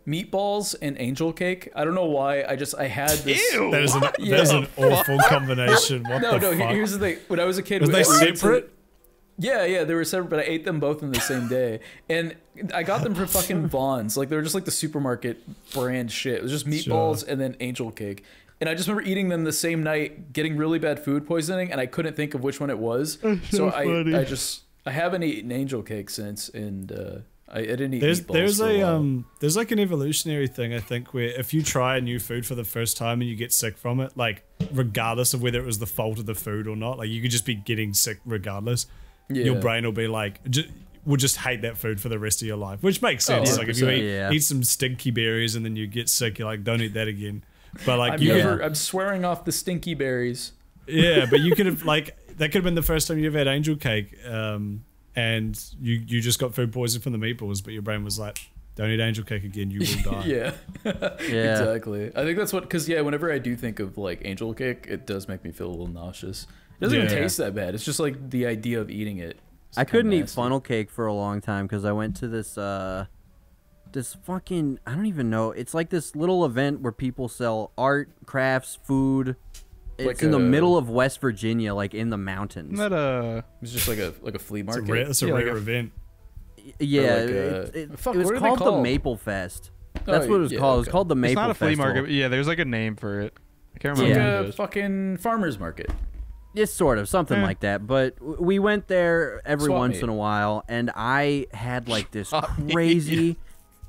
meatballs and angel cake. I don't know why. I had this. Ew. That is an awful combination. What the fuck? Here's the thing. When I was a kid, Was they we went to- separate? Yeah, they were separate, but I ate them both in the same day. And I got them from fucking Vaughn's. Like, they were just like the supermarket brand shit. It was just meatballs and then angel cake. And I just remember eating them the same night, getting really bad food poisoning, and I couldn't think of which one it was. So I haven't eaten angel cake since, and I didn't eat meatballs. There's like an evolutionary thing, I think, where if you try a new food for the first time and you get sick from it, like regardless of whether it was the fault of the food or not, like you could just be getting sick regardless. Your brain will be like, will just hate that food for the rest of your life, which makes sense. Like if you eat some stinky berries and then you get sick, you're like, don't eat that again. But like I'm swearing off the stinky berries. Yeah, but you could have like that could have been the first time you ever had angel cake, and you just got food poisoning from the meatballs, but your brain was like, don't eat angel cake again, you will die. Yeah, exactly. I think that's what, because whenever I do think of like angel cake, it does make me feel a little nauseous. It doesn't even taste that bad. It's just like the idea of eating it. I couldn't eat funnel cake for a long time because I went to this fucking, I don't even know. It's like this little event where people sell art, crafts, food. It's like in the middle of West Virginia, like in the mountains. Isn't that it's just like a flea market. It's a rare event. Yeah, Like it fuck, was what are they called the called? Maple Fest. That's what it was called. It was called the Maple It's not a flea Festival. market. Yeah, there's like a name for it. I can't It's remember. like what a it is. fucking farmer's market. It's sort of something like that, but we went there every Swap once meet. in a while, and I had like this crazy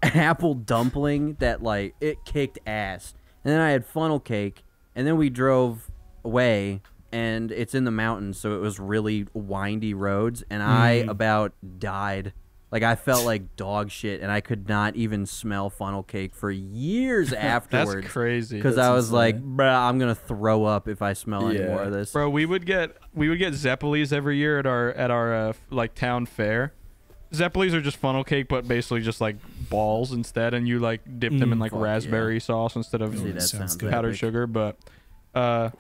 apple dumpling that like it kicked ass. And then I had funnel cake, and then we drove away, and it's in the mountains, so it was really windy roads, and I about died. Like I felt like dog shit, and I could not even smell funnel cake for years afterwards. That's crazy. Because I was like, bruh, I'm gonna throw up if I smell any more of this. Bro, we would get Zeppelis every year at our like town fair. Zeppelis are just funnel cake, but basically just like balls instead, and you like dip them in like raspberry sauce instead of powdered sugar. But and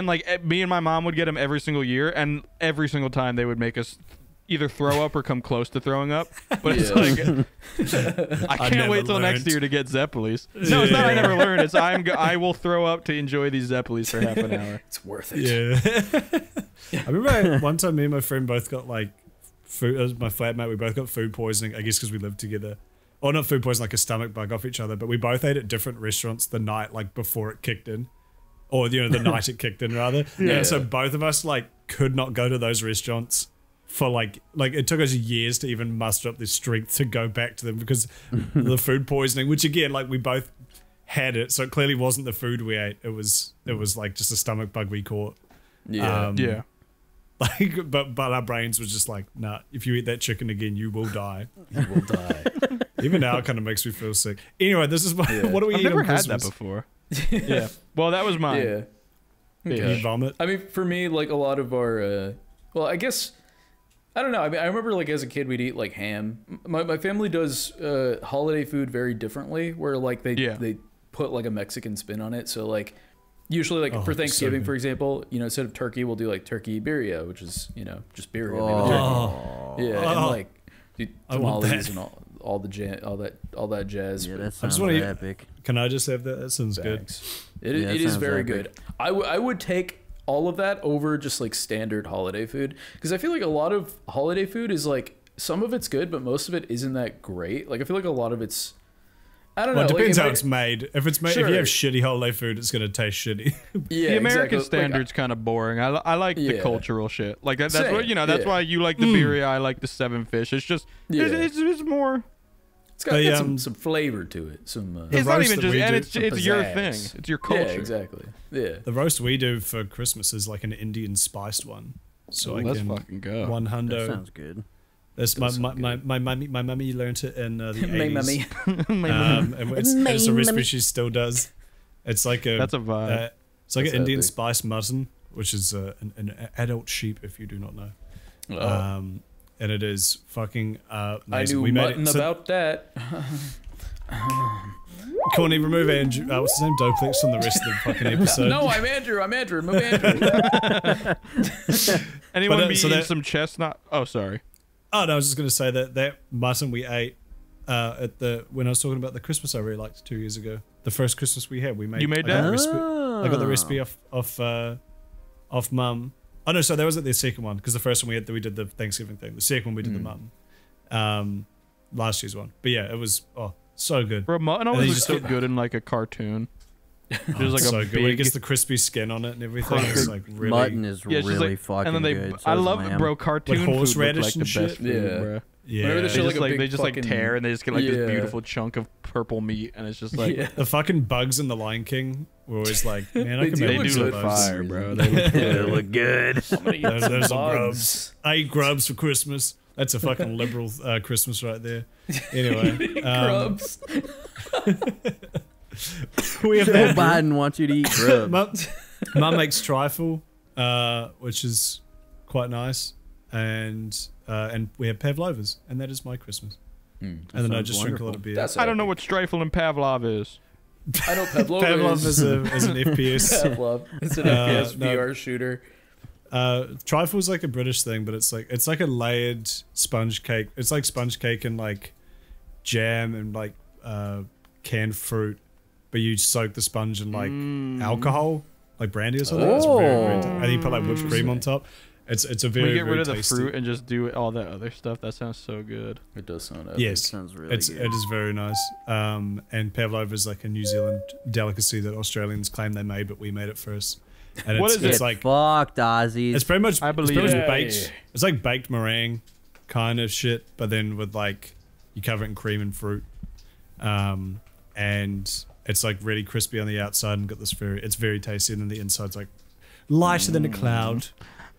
like me and my mom would get them every single year, and every single time they would make us either throw up or come close to throwing up. But it's like I can't wait till next year to get Zeppelis. No, it's not. I never learned. It's I will throw up to enjoy these Zeppelis for half an hour. It's worth it. Yeah. I remember one time me and my friend both got like food. My flatmate, we both got food poisoning. I guess because we lived together. Or not food poisoning, like a stomach bug off each other. But we both ate at different restaurants the night like before it kicked in. Or the night it kicked in rather. Yeah. And so both of us like could not go to those restaurants for like it took us years to even muster up the strength to go back to them because the food poisoning, which again, like we both had it, so it clearly wasn't the food we ate. It was like just a stomach bug we caught. Yeah. Like, but our brains was just like, nah. If you eat that chicken again, you will die. You will die. Even now, it kind of makes me feel sick. Anyway, this is what do we I've eat never on had Christmas? that before. Yeah. Well, that was mine. Yeah. Yeah. You vomit. I mean, for me, like a lot of our, well, I guess, I don't know. I mean, I remember like as a kid, we'd eat like ham. My family does holiday food very differently, where like they put like a Mexican spin on it. So like usually like for Thanksgiving, for example, instead of turkey, we'll do like turkey birria, which is just birria. Made with turkey. Yeah, and like tamales and all that jazz. Yeah, that sounds epic. Can I just have that? That sounds good. It is very good. I would take all of that over just like standard holiday food, because I feel like a lot of holiday food is like some of it's good, but most of it isn't that great. Like I feel like a lot of it's I don't know. Well, it depends like, how it's made. If it's made, if you have shitty holiday food, it's gonna taste shitty. Yeah, the American exactly. standard's kind of boring. I like the cultural shit. Like that's Same, what that's why you like the birria, I like the seven fish. It's just it's more. It's got some flavor to it. Some. It's not even just, and it's your pizzazz. thing. It's your culture. Yeah, exactly. Yeah. The roast we do for Christmas is like an Indian spiced one. So let's fucking go. One hundo. That sounds good. That's my mummy learned it in the 80s. My mummy. And it's a recipe she still does. It's like a that's a vibe. It's like an Indian spiced mutton, which is an adult sheep, if you do not know. And it is fucking amazing. I knew we made mutton about that. Corny, remove Andrew. What's his name? Doplex from the rest of the fucking episode. No, I'm Andrew. Remove Andrew. Anyone be eating some chestnut? Oh, sorry. Oh no, I was just gonna say that mutton we ate when I was talking about the Christmas I really liked 2 years ago. The first Christmas we had, we made. You made I that? got the recipe off mum. Oh no, so that wasn't the second one because the first one we did the Thanksgiving thing. The second one we did the mutton. Last year's one, but yeah, it was so good. Bro, mutton always looks so good in like a cartoon. There's like so a good when it big gets the crispy skin on it and everything. It's like really mutton is really fucking and then good. I love it, bro. Cartoon with food look like the shit. best food, bro. Yeah, they just like tear and they just get like this beautiful chunk of purple meat and it's just like the fucking bugs in the Lion King were always like, man, I can they make do look bugs. fire, bro. They look good. There's some grubs. I eat grubs for Christmas. That's a fucking liberal Christmas right there. Anyway, grubs. We have Joe Biden wants you to eat grubs. Mum makes trifle, which is quite nice, and we have pavlovas, and that is my Christmas. And then I just drink a lot of beer. I don't know what Strifle and Pavlov is. I know Pavlov, Pavlov is an FPS. Pavlov. It's an FPS VR shooter. Trifle is like a British thing, but it's like a layered sponge cake. It's like sponge cake and like jam and like canned fruit, but you soak the sponge in like alcohol, like brandy or something. It's very, very and then you put like whipped cream on top. It's a very, we get rid of tasty. the fruit and just do all that other stuff. That sounds so good. It does sound epic. Yes, it sounds really good. It is very nice. And pavlova is like a New Zealand delicacy that Australians claim they made, but we made it first. And what it's, is it? It's like fucked Aussies. It's pretty much. I believe it's it. baked. It's like baked meringue, kind of shit, but then with like you cover it in cream and fruit, and it's like really crispy on the outside and got this it's very tasty, and then the inside's like lighter than a cloud.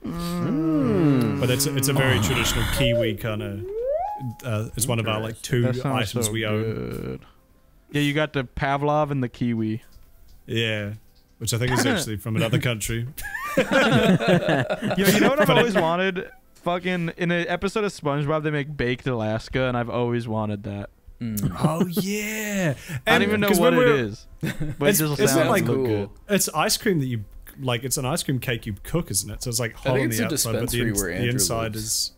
But it's a very traditional Kiwi kind of. It's one of our like two items so we own. good. Yeah, you got the Pavlov and the Kiwi. Yeah, which I think is actually from another country. You know what I've always wanted? Fucking in an episode of SpongeBob, they make baked Alaska, and I've always wanted that. Oh yeah, I don't even know what it is, but it just sounds like look good. It's ice cream that you like. It's an ice cream cake you cook, isn't it? So it's like hot on the outside, but the inside is.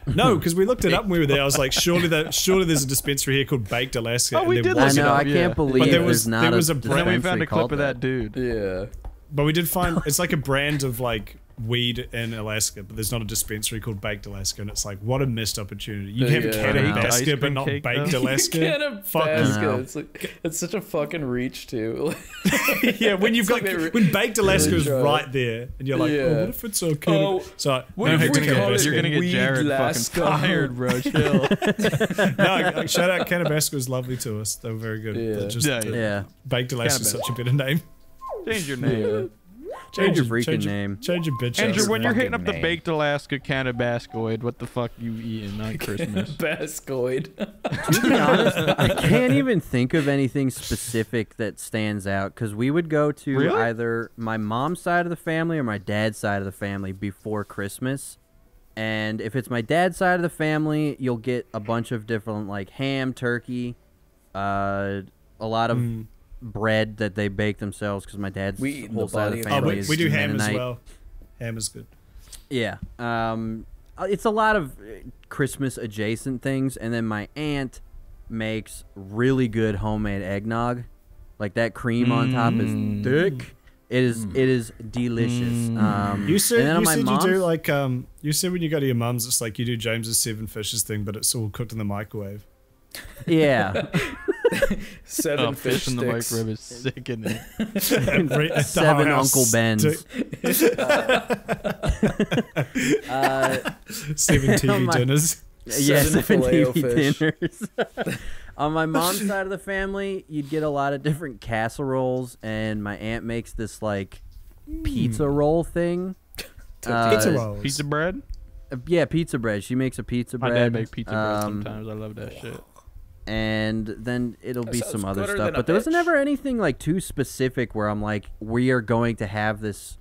No, because we looked it up when we were there. I was like, surely there's a dispensary here called Baked Alaska. Oh, we did. I know. I can't believe there's not. There was a brand. brand. We found a clip of that dude. Yeah. But we did find it's like a brand of like weed in Alaska, but there's not a dispensary called Baked Alaska, and it's like what a missed opportunity. You can have Cannabaska, but not Baked Alaska. Cannabaska. It's such a fucking reach too. Yeah, when you've got when Baked Alaska is right there, and you're like, oh, what if it's okay? Oh, so what if we call it you're gonna get Jared fucking fired, bro. Chill. No, shout out Cannabaska was lovely to us. They were very good. Yeah. Baked Alaska is such a better name. Change your name. Change your freaking name. Change your bitch. Andrew, when you're hitting up name. the Baked Alaska Cannabaskoid, what the fuck you eating on Christmas? Baskoid. To be honest, I can't even think of anything specific that stands out because we would go to either my mom's side of the family or my dad's side of the family before Christmas. And if it's my dad's side of the family, you'll get a bunch of different like ham, turkey, a lot of bread that they bake themselves because my dad's whole side of the family is we do ham Mennonite. as well. Ham is good. Yeah. It's a lot of Christmas adjacent things, and then my aunt makes really good homemade eggnog. Like that cream on top is thick. It is delicious. You said you do like you said when you go to your mum's, it's like you do James's 7 Fishes thing, but it's all cooked in the microwave. Yeah. Seven fish in the sticks. microwave is sickening. 7 Uncle Ben's. Seven TV dinners. Yeah, 7 filet-o TV fish. dinners. On my mom's side of the family, you'd get a lot of different casseroles, and my aunt makes this like pizza roll thing. Pizza rolls. Pizza bread? Yeah, pizza bread. She makes a pizza bread. My dad makes pizza bread sometimes. I love that shit. And then it'll be sounds some other gooder stuff. than a But there was bitch. never anything like too specific where I'm like, we are going to have this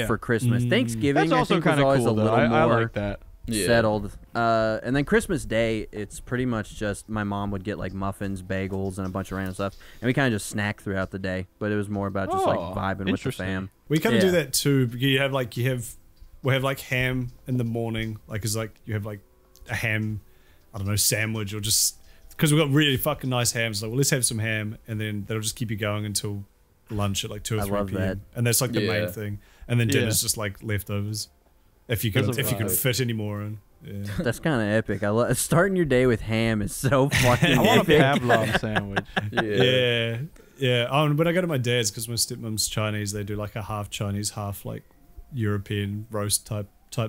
for Christmas. Thanksgiving, That's also I think, was kind of always cool, a though. little I more like that. settled. And then Christmas Day, it's pretty much just my mom would get like muffins, bagels, and a bunch of random stuff, and we kind of just snack throughout the day. But it was more about just like vibing with the fam. We kind of do that too. Because we have like ham in the morning, like it's like you have like a ham, I don't know, sandwich, or just because we've got really fucking nice hams. Like, well, let's have some ham, and then that'll just keep you going until lunch at like 2 or 3 p.m. that. And that's like the main thing. And then dinner's just like leftovers, if you can fit any more in. Yeah. That's kind of epic. I love starting your day with ham is so fucking I want a epic. Pavlov sandwich. Yeah. When I go to my dad's, because my stepmom's Chinese, they do like a half Chinese, half like European roast type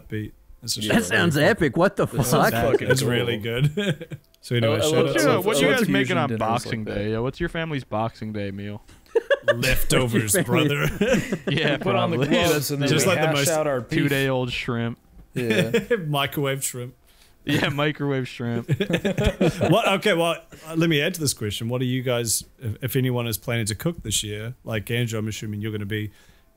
beat. That sounds epic. What the fuck? It's really good. So anyway, what are you guys making on Boxing Day? What's your family's Boxing Day meal? Leftovers, brother. Yeah, put on the probably. gloves and then Just we like the hash most out our beef. 2-day-old shrimp. Yeah. Microwave shrimp. Yeah, microwave shrimp. Okay, let me add to this question. What are you guys, if anyone is planning to cook this year? Like Andrew, I'm assuming you're going to be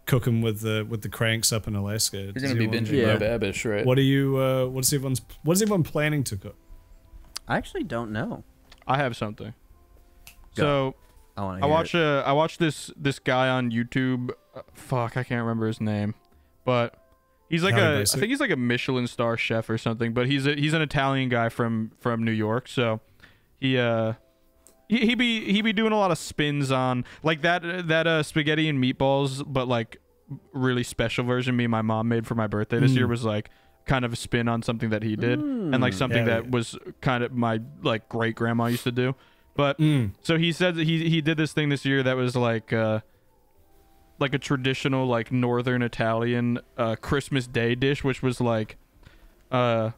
cooking with the cranks up in Alaska. You're going to be binging my babish, right? What are you? What is everyone planning to cook? I actually don't know. I have something. So I watched this guy on YouTube. Fuck, I can't remember his name, but he's like I think he's like a Michelin star chef or something. But he's an Italian guy from New York. So he be doing a lot of spins on like that spaghetti and meatballs, but like really special version me and my mom made for my birthday this year was like kind of a spin on something that he did, and like something that was kind of my like great grandma used to do. But so he said that he did this thing this year that was like a traditional like northern Italian Christmas Day dish, which was like not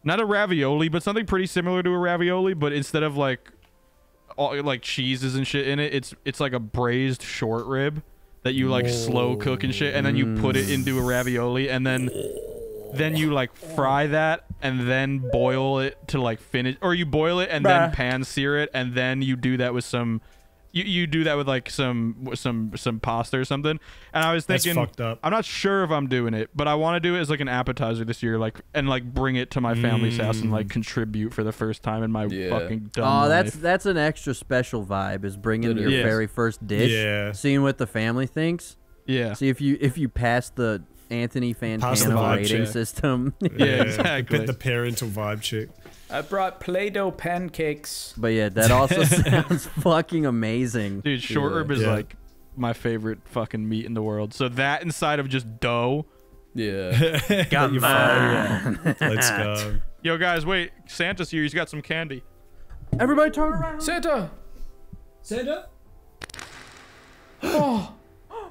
a ravioli, but something pretty similar to a ravioli, but instead of like all like cheeses and shit in it, it's like a braised short rib that you like slow cook and shit, and then you put it into a ravioli, and then you like fry that and then boil it to like finish, or you boil it and then pan sear it, and then you do that with some you do that with like some pasta or something. And I was thinking, that's fucked up. I'm not sure if I'm doing it, but I want to do it as like an appetizer this year, like, and like bring it to my family's house and like contribute for the first time in my fucking dumb life. That's an extra special vibe, is bringing your very first dish, seeing what the family thinks. Yeah. See if you pass the Anthony Fantano rating system. Yeah, exactly. The parental vibe check. I brought Play-Doh pancakes. But yeah, that also sounds fucking amazing. Dude, short rib is like my favorite fucking meat in the world. So that inside of just dough. Yeah. Got mine. Let's go. Yo, guys, wait. Santa's here. He's got some candy. Everybody turn around. Santa! Oh,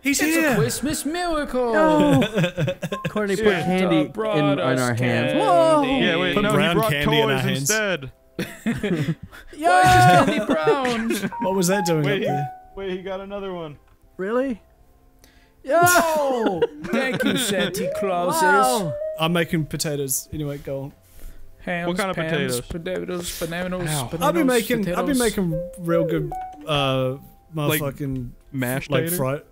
he's it's here. a Christmas miracle. No. Courtney put candy in our hands. Whoa. Yeah, wait. Put No, he brown brought candy in our toys hands. instead. Why is this candy brown? What was that doing Wait, up there? wait, he got another one. Really? Oh, thank you, Santa Clauses. Wow. I'm making potatoes. Anyway, go on. Hams, What kind of Pams, potatoes? bananas. I've been making potatoes. real good motherfucking mashed like tater? fried.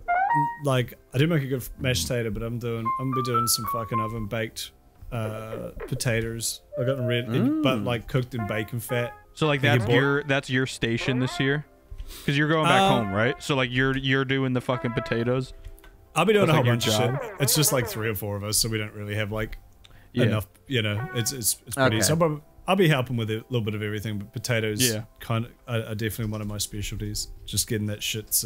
Like I do make a good mashed tater, but I'm gonna be doing some fucking oven baked potatoes. I got them ready, but like cooked in bacon fat. So like that's your station this year, because you're going back home, right? So like you're doing the fucking potatoes. I'll be doing That's a whole like bunch of shit. It's just like 3 or 4 of us, so we don't really have like enough. You know, it's pretty. Okay. So I'll be helping with a little bit of everything, but potatoes, Yeah. kind of are definitely one of my specialties. Just getting that shit's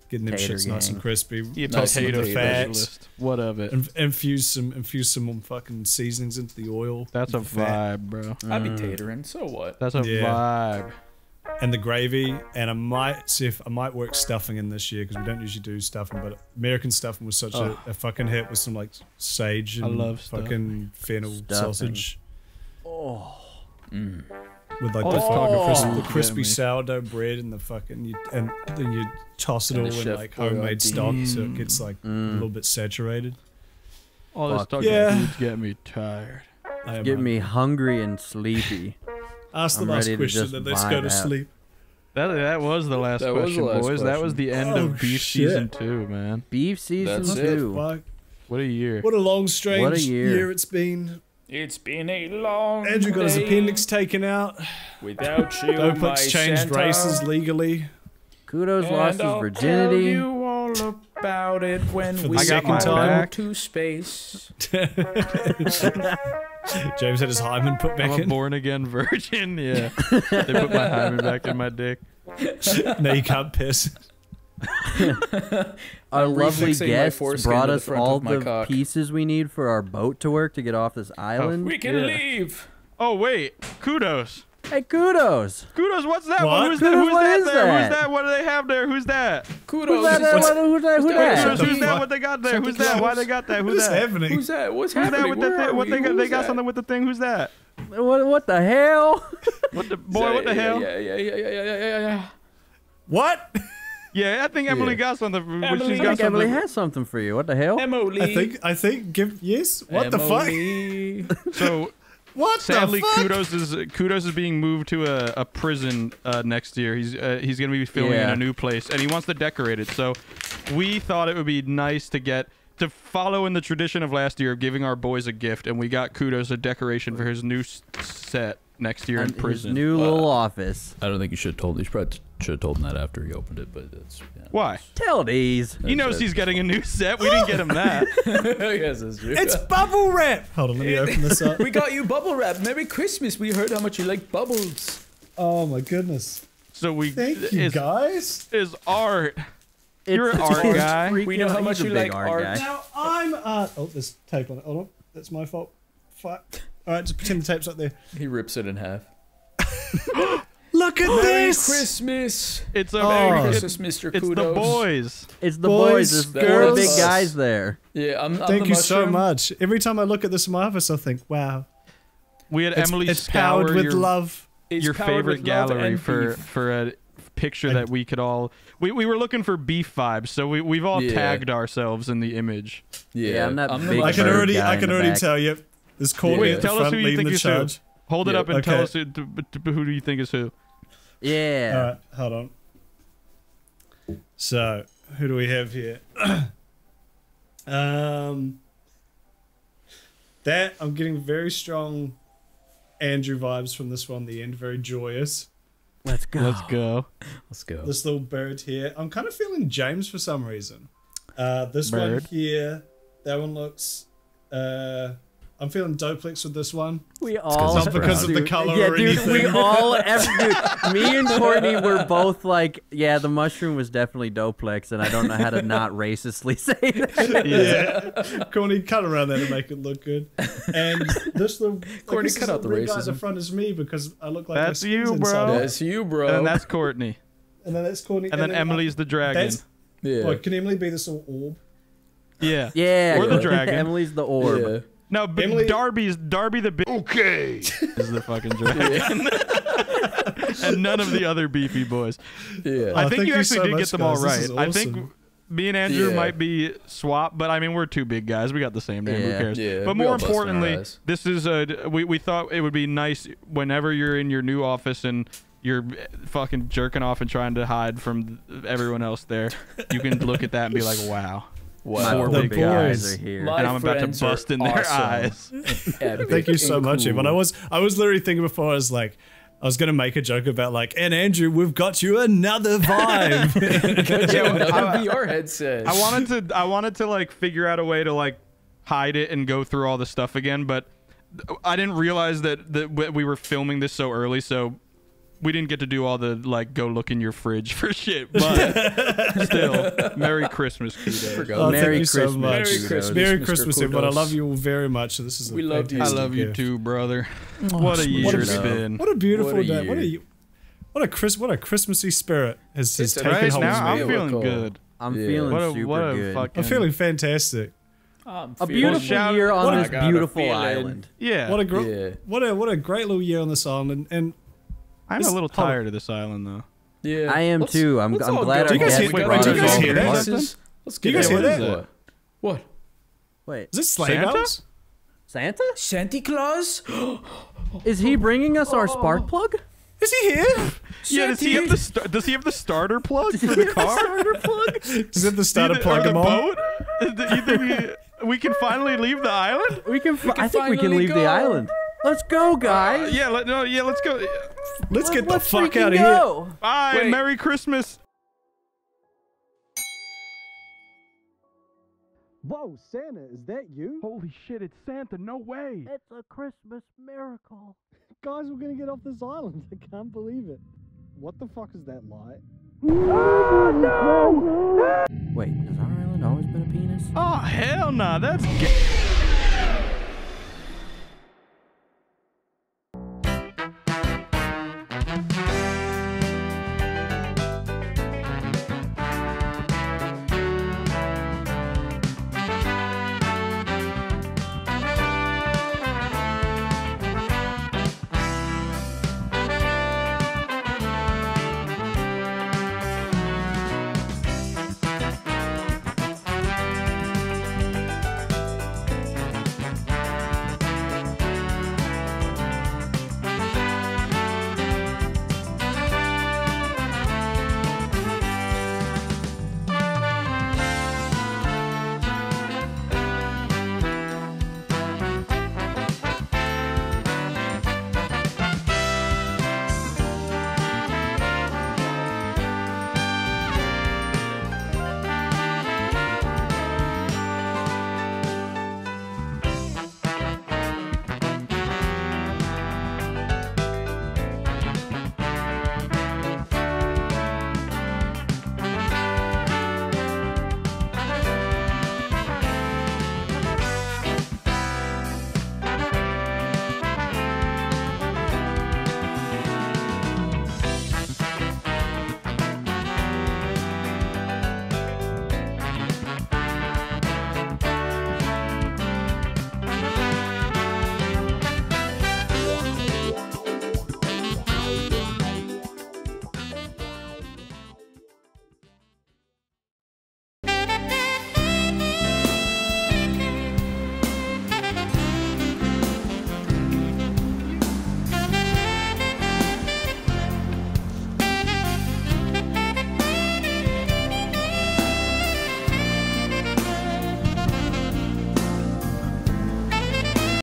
getting them Tater shits nice gang. and crispy. You Toss them in potato the fat. specialist. What of it? Infuse some fucking seasonings into the oil. That's a with the fat. vibe, bro. I'd be tatering, so what? That's a Yeah. vibe. and the gravy, and I might see if I might work stuffing in this year because we don't usually do stuffing, but American stuffing was such a fucking hit with some like sage and love fucking fennel sausage. Oh. With like the crispy sourdough bread and the fucking and then you toss it all in like homemade stock so it gets like a little bit saturated. All this talking foods get me tired. Get me hungry and sleepy. Ask the last question and let's go to sleep. That was the last question, boys. That was the end of Beef Season 2, man. Beef Season 2. What a year. What a long, strange year it's been. It's been a long Andrew got his appendix taken out. Without you, Doplex changed races legally. Kudos lost his virginity. I'll tell you all about it when we got my go back. to space. James had his hymen put back I'm a in. born again virgin. Yeah, they put my hymen back in my dick. Now you can't piss. Our lovely refixing my guests foreskin brought to the us front all of my the cock. pieces we need for our boat to work to get off this island. We can leave. Oh wait, kudos. Hey, kudos. Kudos, what's that What? one? Who's Kudos, that? Who's what that is there? that? Who's that? What do they have there? Who's that? Kudos. Who's that? Who's that? Kudos, who's that? What they got there? Who's that? Why they got that? What Who's is that? happening? Who's that? What's Who's that happening? with the Where thing? are What we? they got? Who's They got that? something with the thing. Who's that? What the hell? What the boy? What the hell? Yeah. What? Yeah, I think Emily got something. Emily. She's I got think Emily something. has something for you. What the hell? Emily. I think give yes. What the fuck? So What sadly, the fuck? Kudos is being moved to a prison next year. He's gonna be filming in a new place, and he wants to decorate it. So we thought it would be nice to follow in the tradition of last year of giving our boys a gift, and we got Kudos a decoration for his new set next year in And prison. his new little office. I don't think you should have told. You probably should have told him that after he opened it, but it's Why? Tell these. He knows he's getting a new set. We didn't get him that. Yes, that's true. It's bubble wrap. Hold on, let me open this up. We got you bubble wrap. Merry Christmas. We heard how much you like bubbles. Oh my goodness. So Thank you guys. Is art. You're an art guy. We know how much you like art. Now I'm oh, there's tape on it. Hold on. That's my fault. Fuck. All right, just pretend the tape's up there. He rips it in half. Look at Merry this. Christmas. It's a Merry Christmas, Mr. It's Kudos. the boys. It's the boys. There's four girls. big guys there. Yeah, I'm Thank the you so mushroom. much. Every time I look at this in my office, I think, wow. We had It's, Emily it's scour powered with your, love. It's your powered favorite with love gallery and beef. for a picture that we could all. We were looking for beef vibes, so we've all tagged ourselves in the image. Yeah, I'm not I'm big the I can bird already guy in the back. tell you. There's Courtney Wait, at the tell us front who you leading think the is charge. who. Hold it Yeah, up and tell okay. us who do you think is who. Yeah. All right, hold on. So, who do we have here? That I'm getting very strong Andrew vibes from this one. The end, very joyous. Let's go. Let's go. Let's go. This little bird here. I'm kind of feeling James for some reason. This Bird. one here. That one looks. I'm feeling Doplex with this one. We all Not because of the dude, color yeah, or dude, anything. we all dude, me and Courtney were both like, yeah, the mushroom was definitely Doplex, and I don't know how to not racistly say that. Yeah. Courtney, cut around that to make it look good. And this little Courtney, this cut out the little guy at the racism. front is me because I look like That's my you, skin's bro. inside out. That's you, bro. And then that's Courtney. And then that's Courtney. And then Emily's the dragon. That's, yeah. Wait, can Emily be this little orb? Yeah. Yeah, Or the dragon. Emily's the orb. Yeah. No, but Emily- Darby the big Okay. is the fucking dragon. And none of the other beefy boys. Yeah. I Oh, think thank you you actually so did much, get them all guys. This right. is I think awesome. me and Andrew Yeah. might be swapped, but I mean we're two big guys. We got the same name. Who Yeah. cares? Yeah, But we more all busting our importantly, ass. this is we thought it would be nice whenever you're in your new office and you're fucking jerking off and trying to hide from everyone else there. You can look at that and be like, wow. My Four four big big guys. guys are here. My And I'm about to friends are bust in their awesome. eyes. Epic Thank you so and much, cool. Evan. I was literally thinking before, I was like, I was gonna make a joke about like, and Andrew, we've got you another vibe. Another VR headset. I wanted to like figure out a way to like hide it and go through all the stuff again, but I didn't realize that we were filming this so early, so we didn't get to do all the like go look in your fridge for shit. But still, Merry Christmas, kudos. Oh, Merry thank you so Christmas. much. Merry Christmas, Merry Mr. Christmas, Kudos. everyone. I love you all very much. This is a We love you. I fantastic love you gift. too, brother. What a sweet year it's love. been. What a beautiful What a day. year. What a Christmassy spirit has taken right hold now. of me. I'm feeling good. I'm feeling super good. I'm feeling fantastic. A beautiful year on this beautiful island. Yeah. What a great little year on this island. And I'm a little tired of this island though. Yeah. I am too. I'm glad Do you guys hear that? Let's Do you guys hear that? What? Wait. Is it sleigh bells? Santa? Santa Claus? Is he bringing us our spark plug? Is he here? Yeah, does he have the starter plug for the car? Starter plug? Is it the starter plug the on? boat? You think we can finally leave the island? I think we can leave the island. Let's go, guys. Let's go. Let's get the fuck out of here. Bye. Wait. Merry Christmas. Whoa, Santa, is that you? Holy shit, it's Santa. No way. It's a Christmas miracle. Guys, we're gonna get off this island. I can't believe it. What the fuck is that light? Wait, has our island always been a penis? Oh, hell no. That's gay.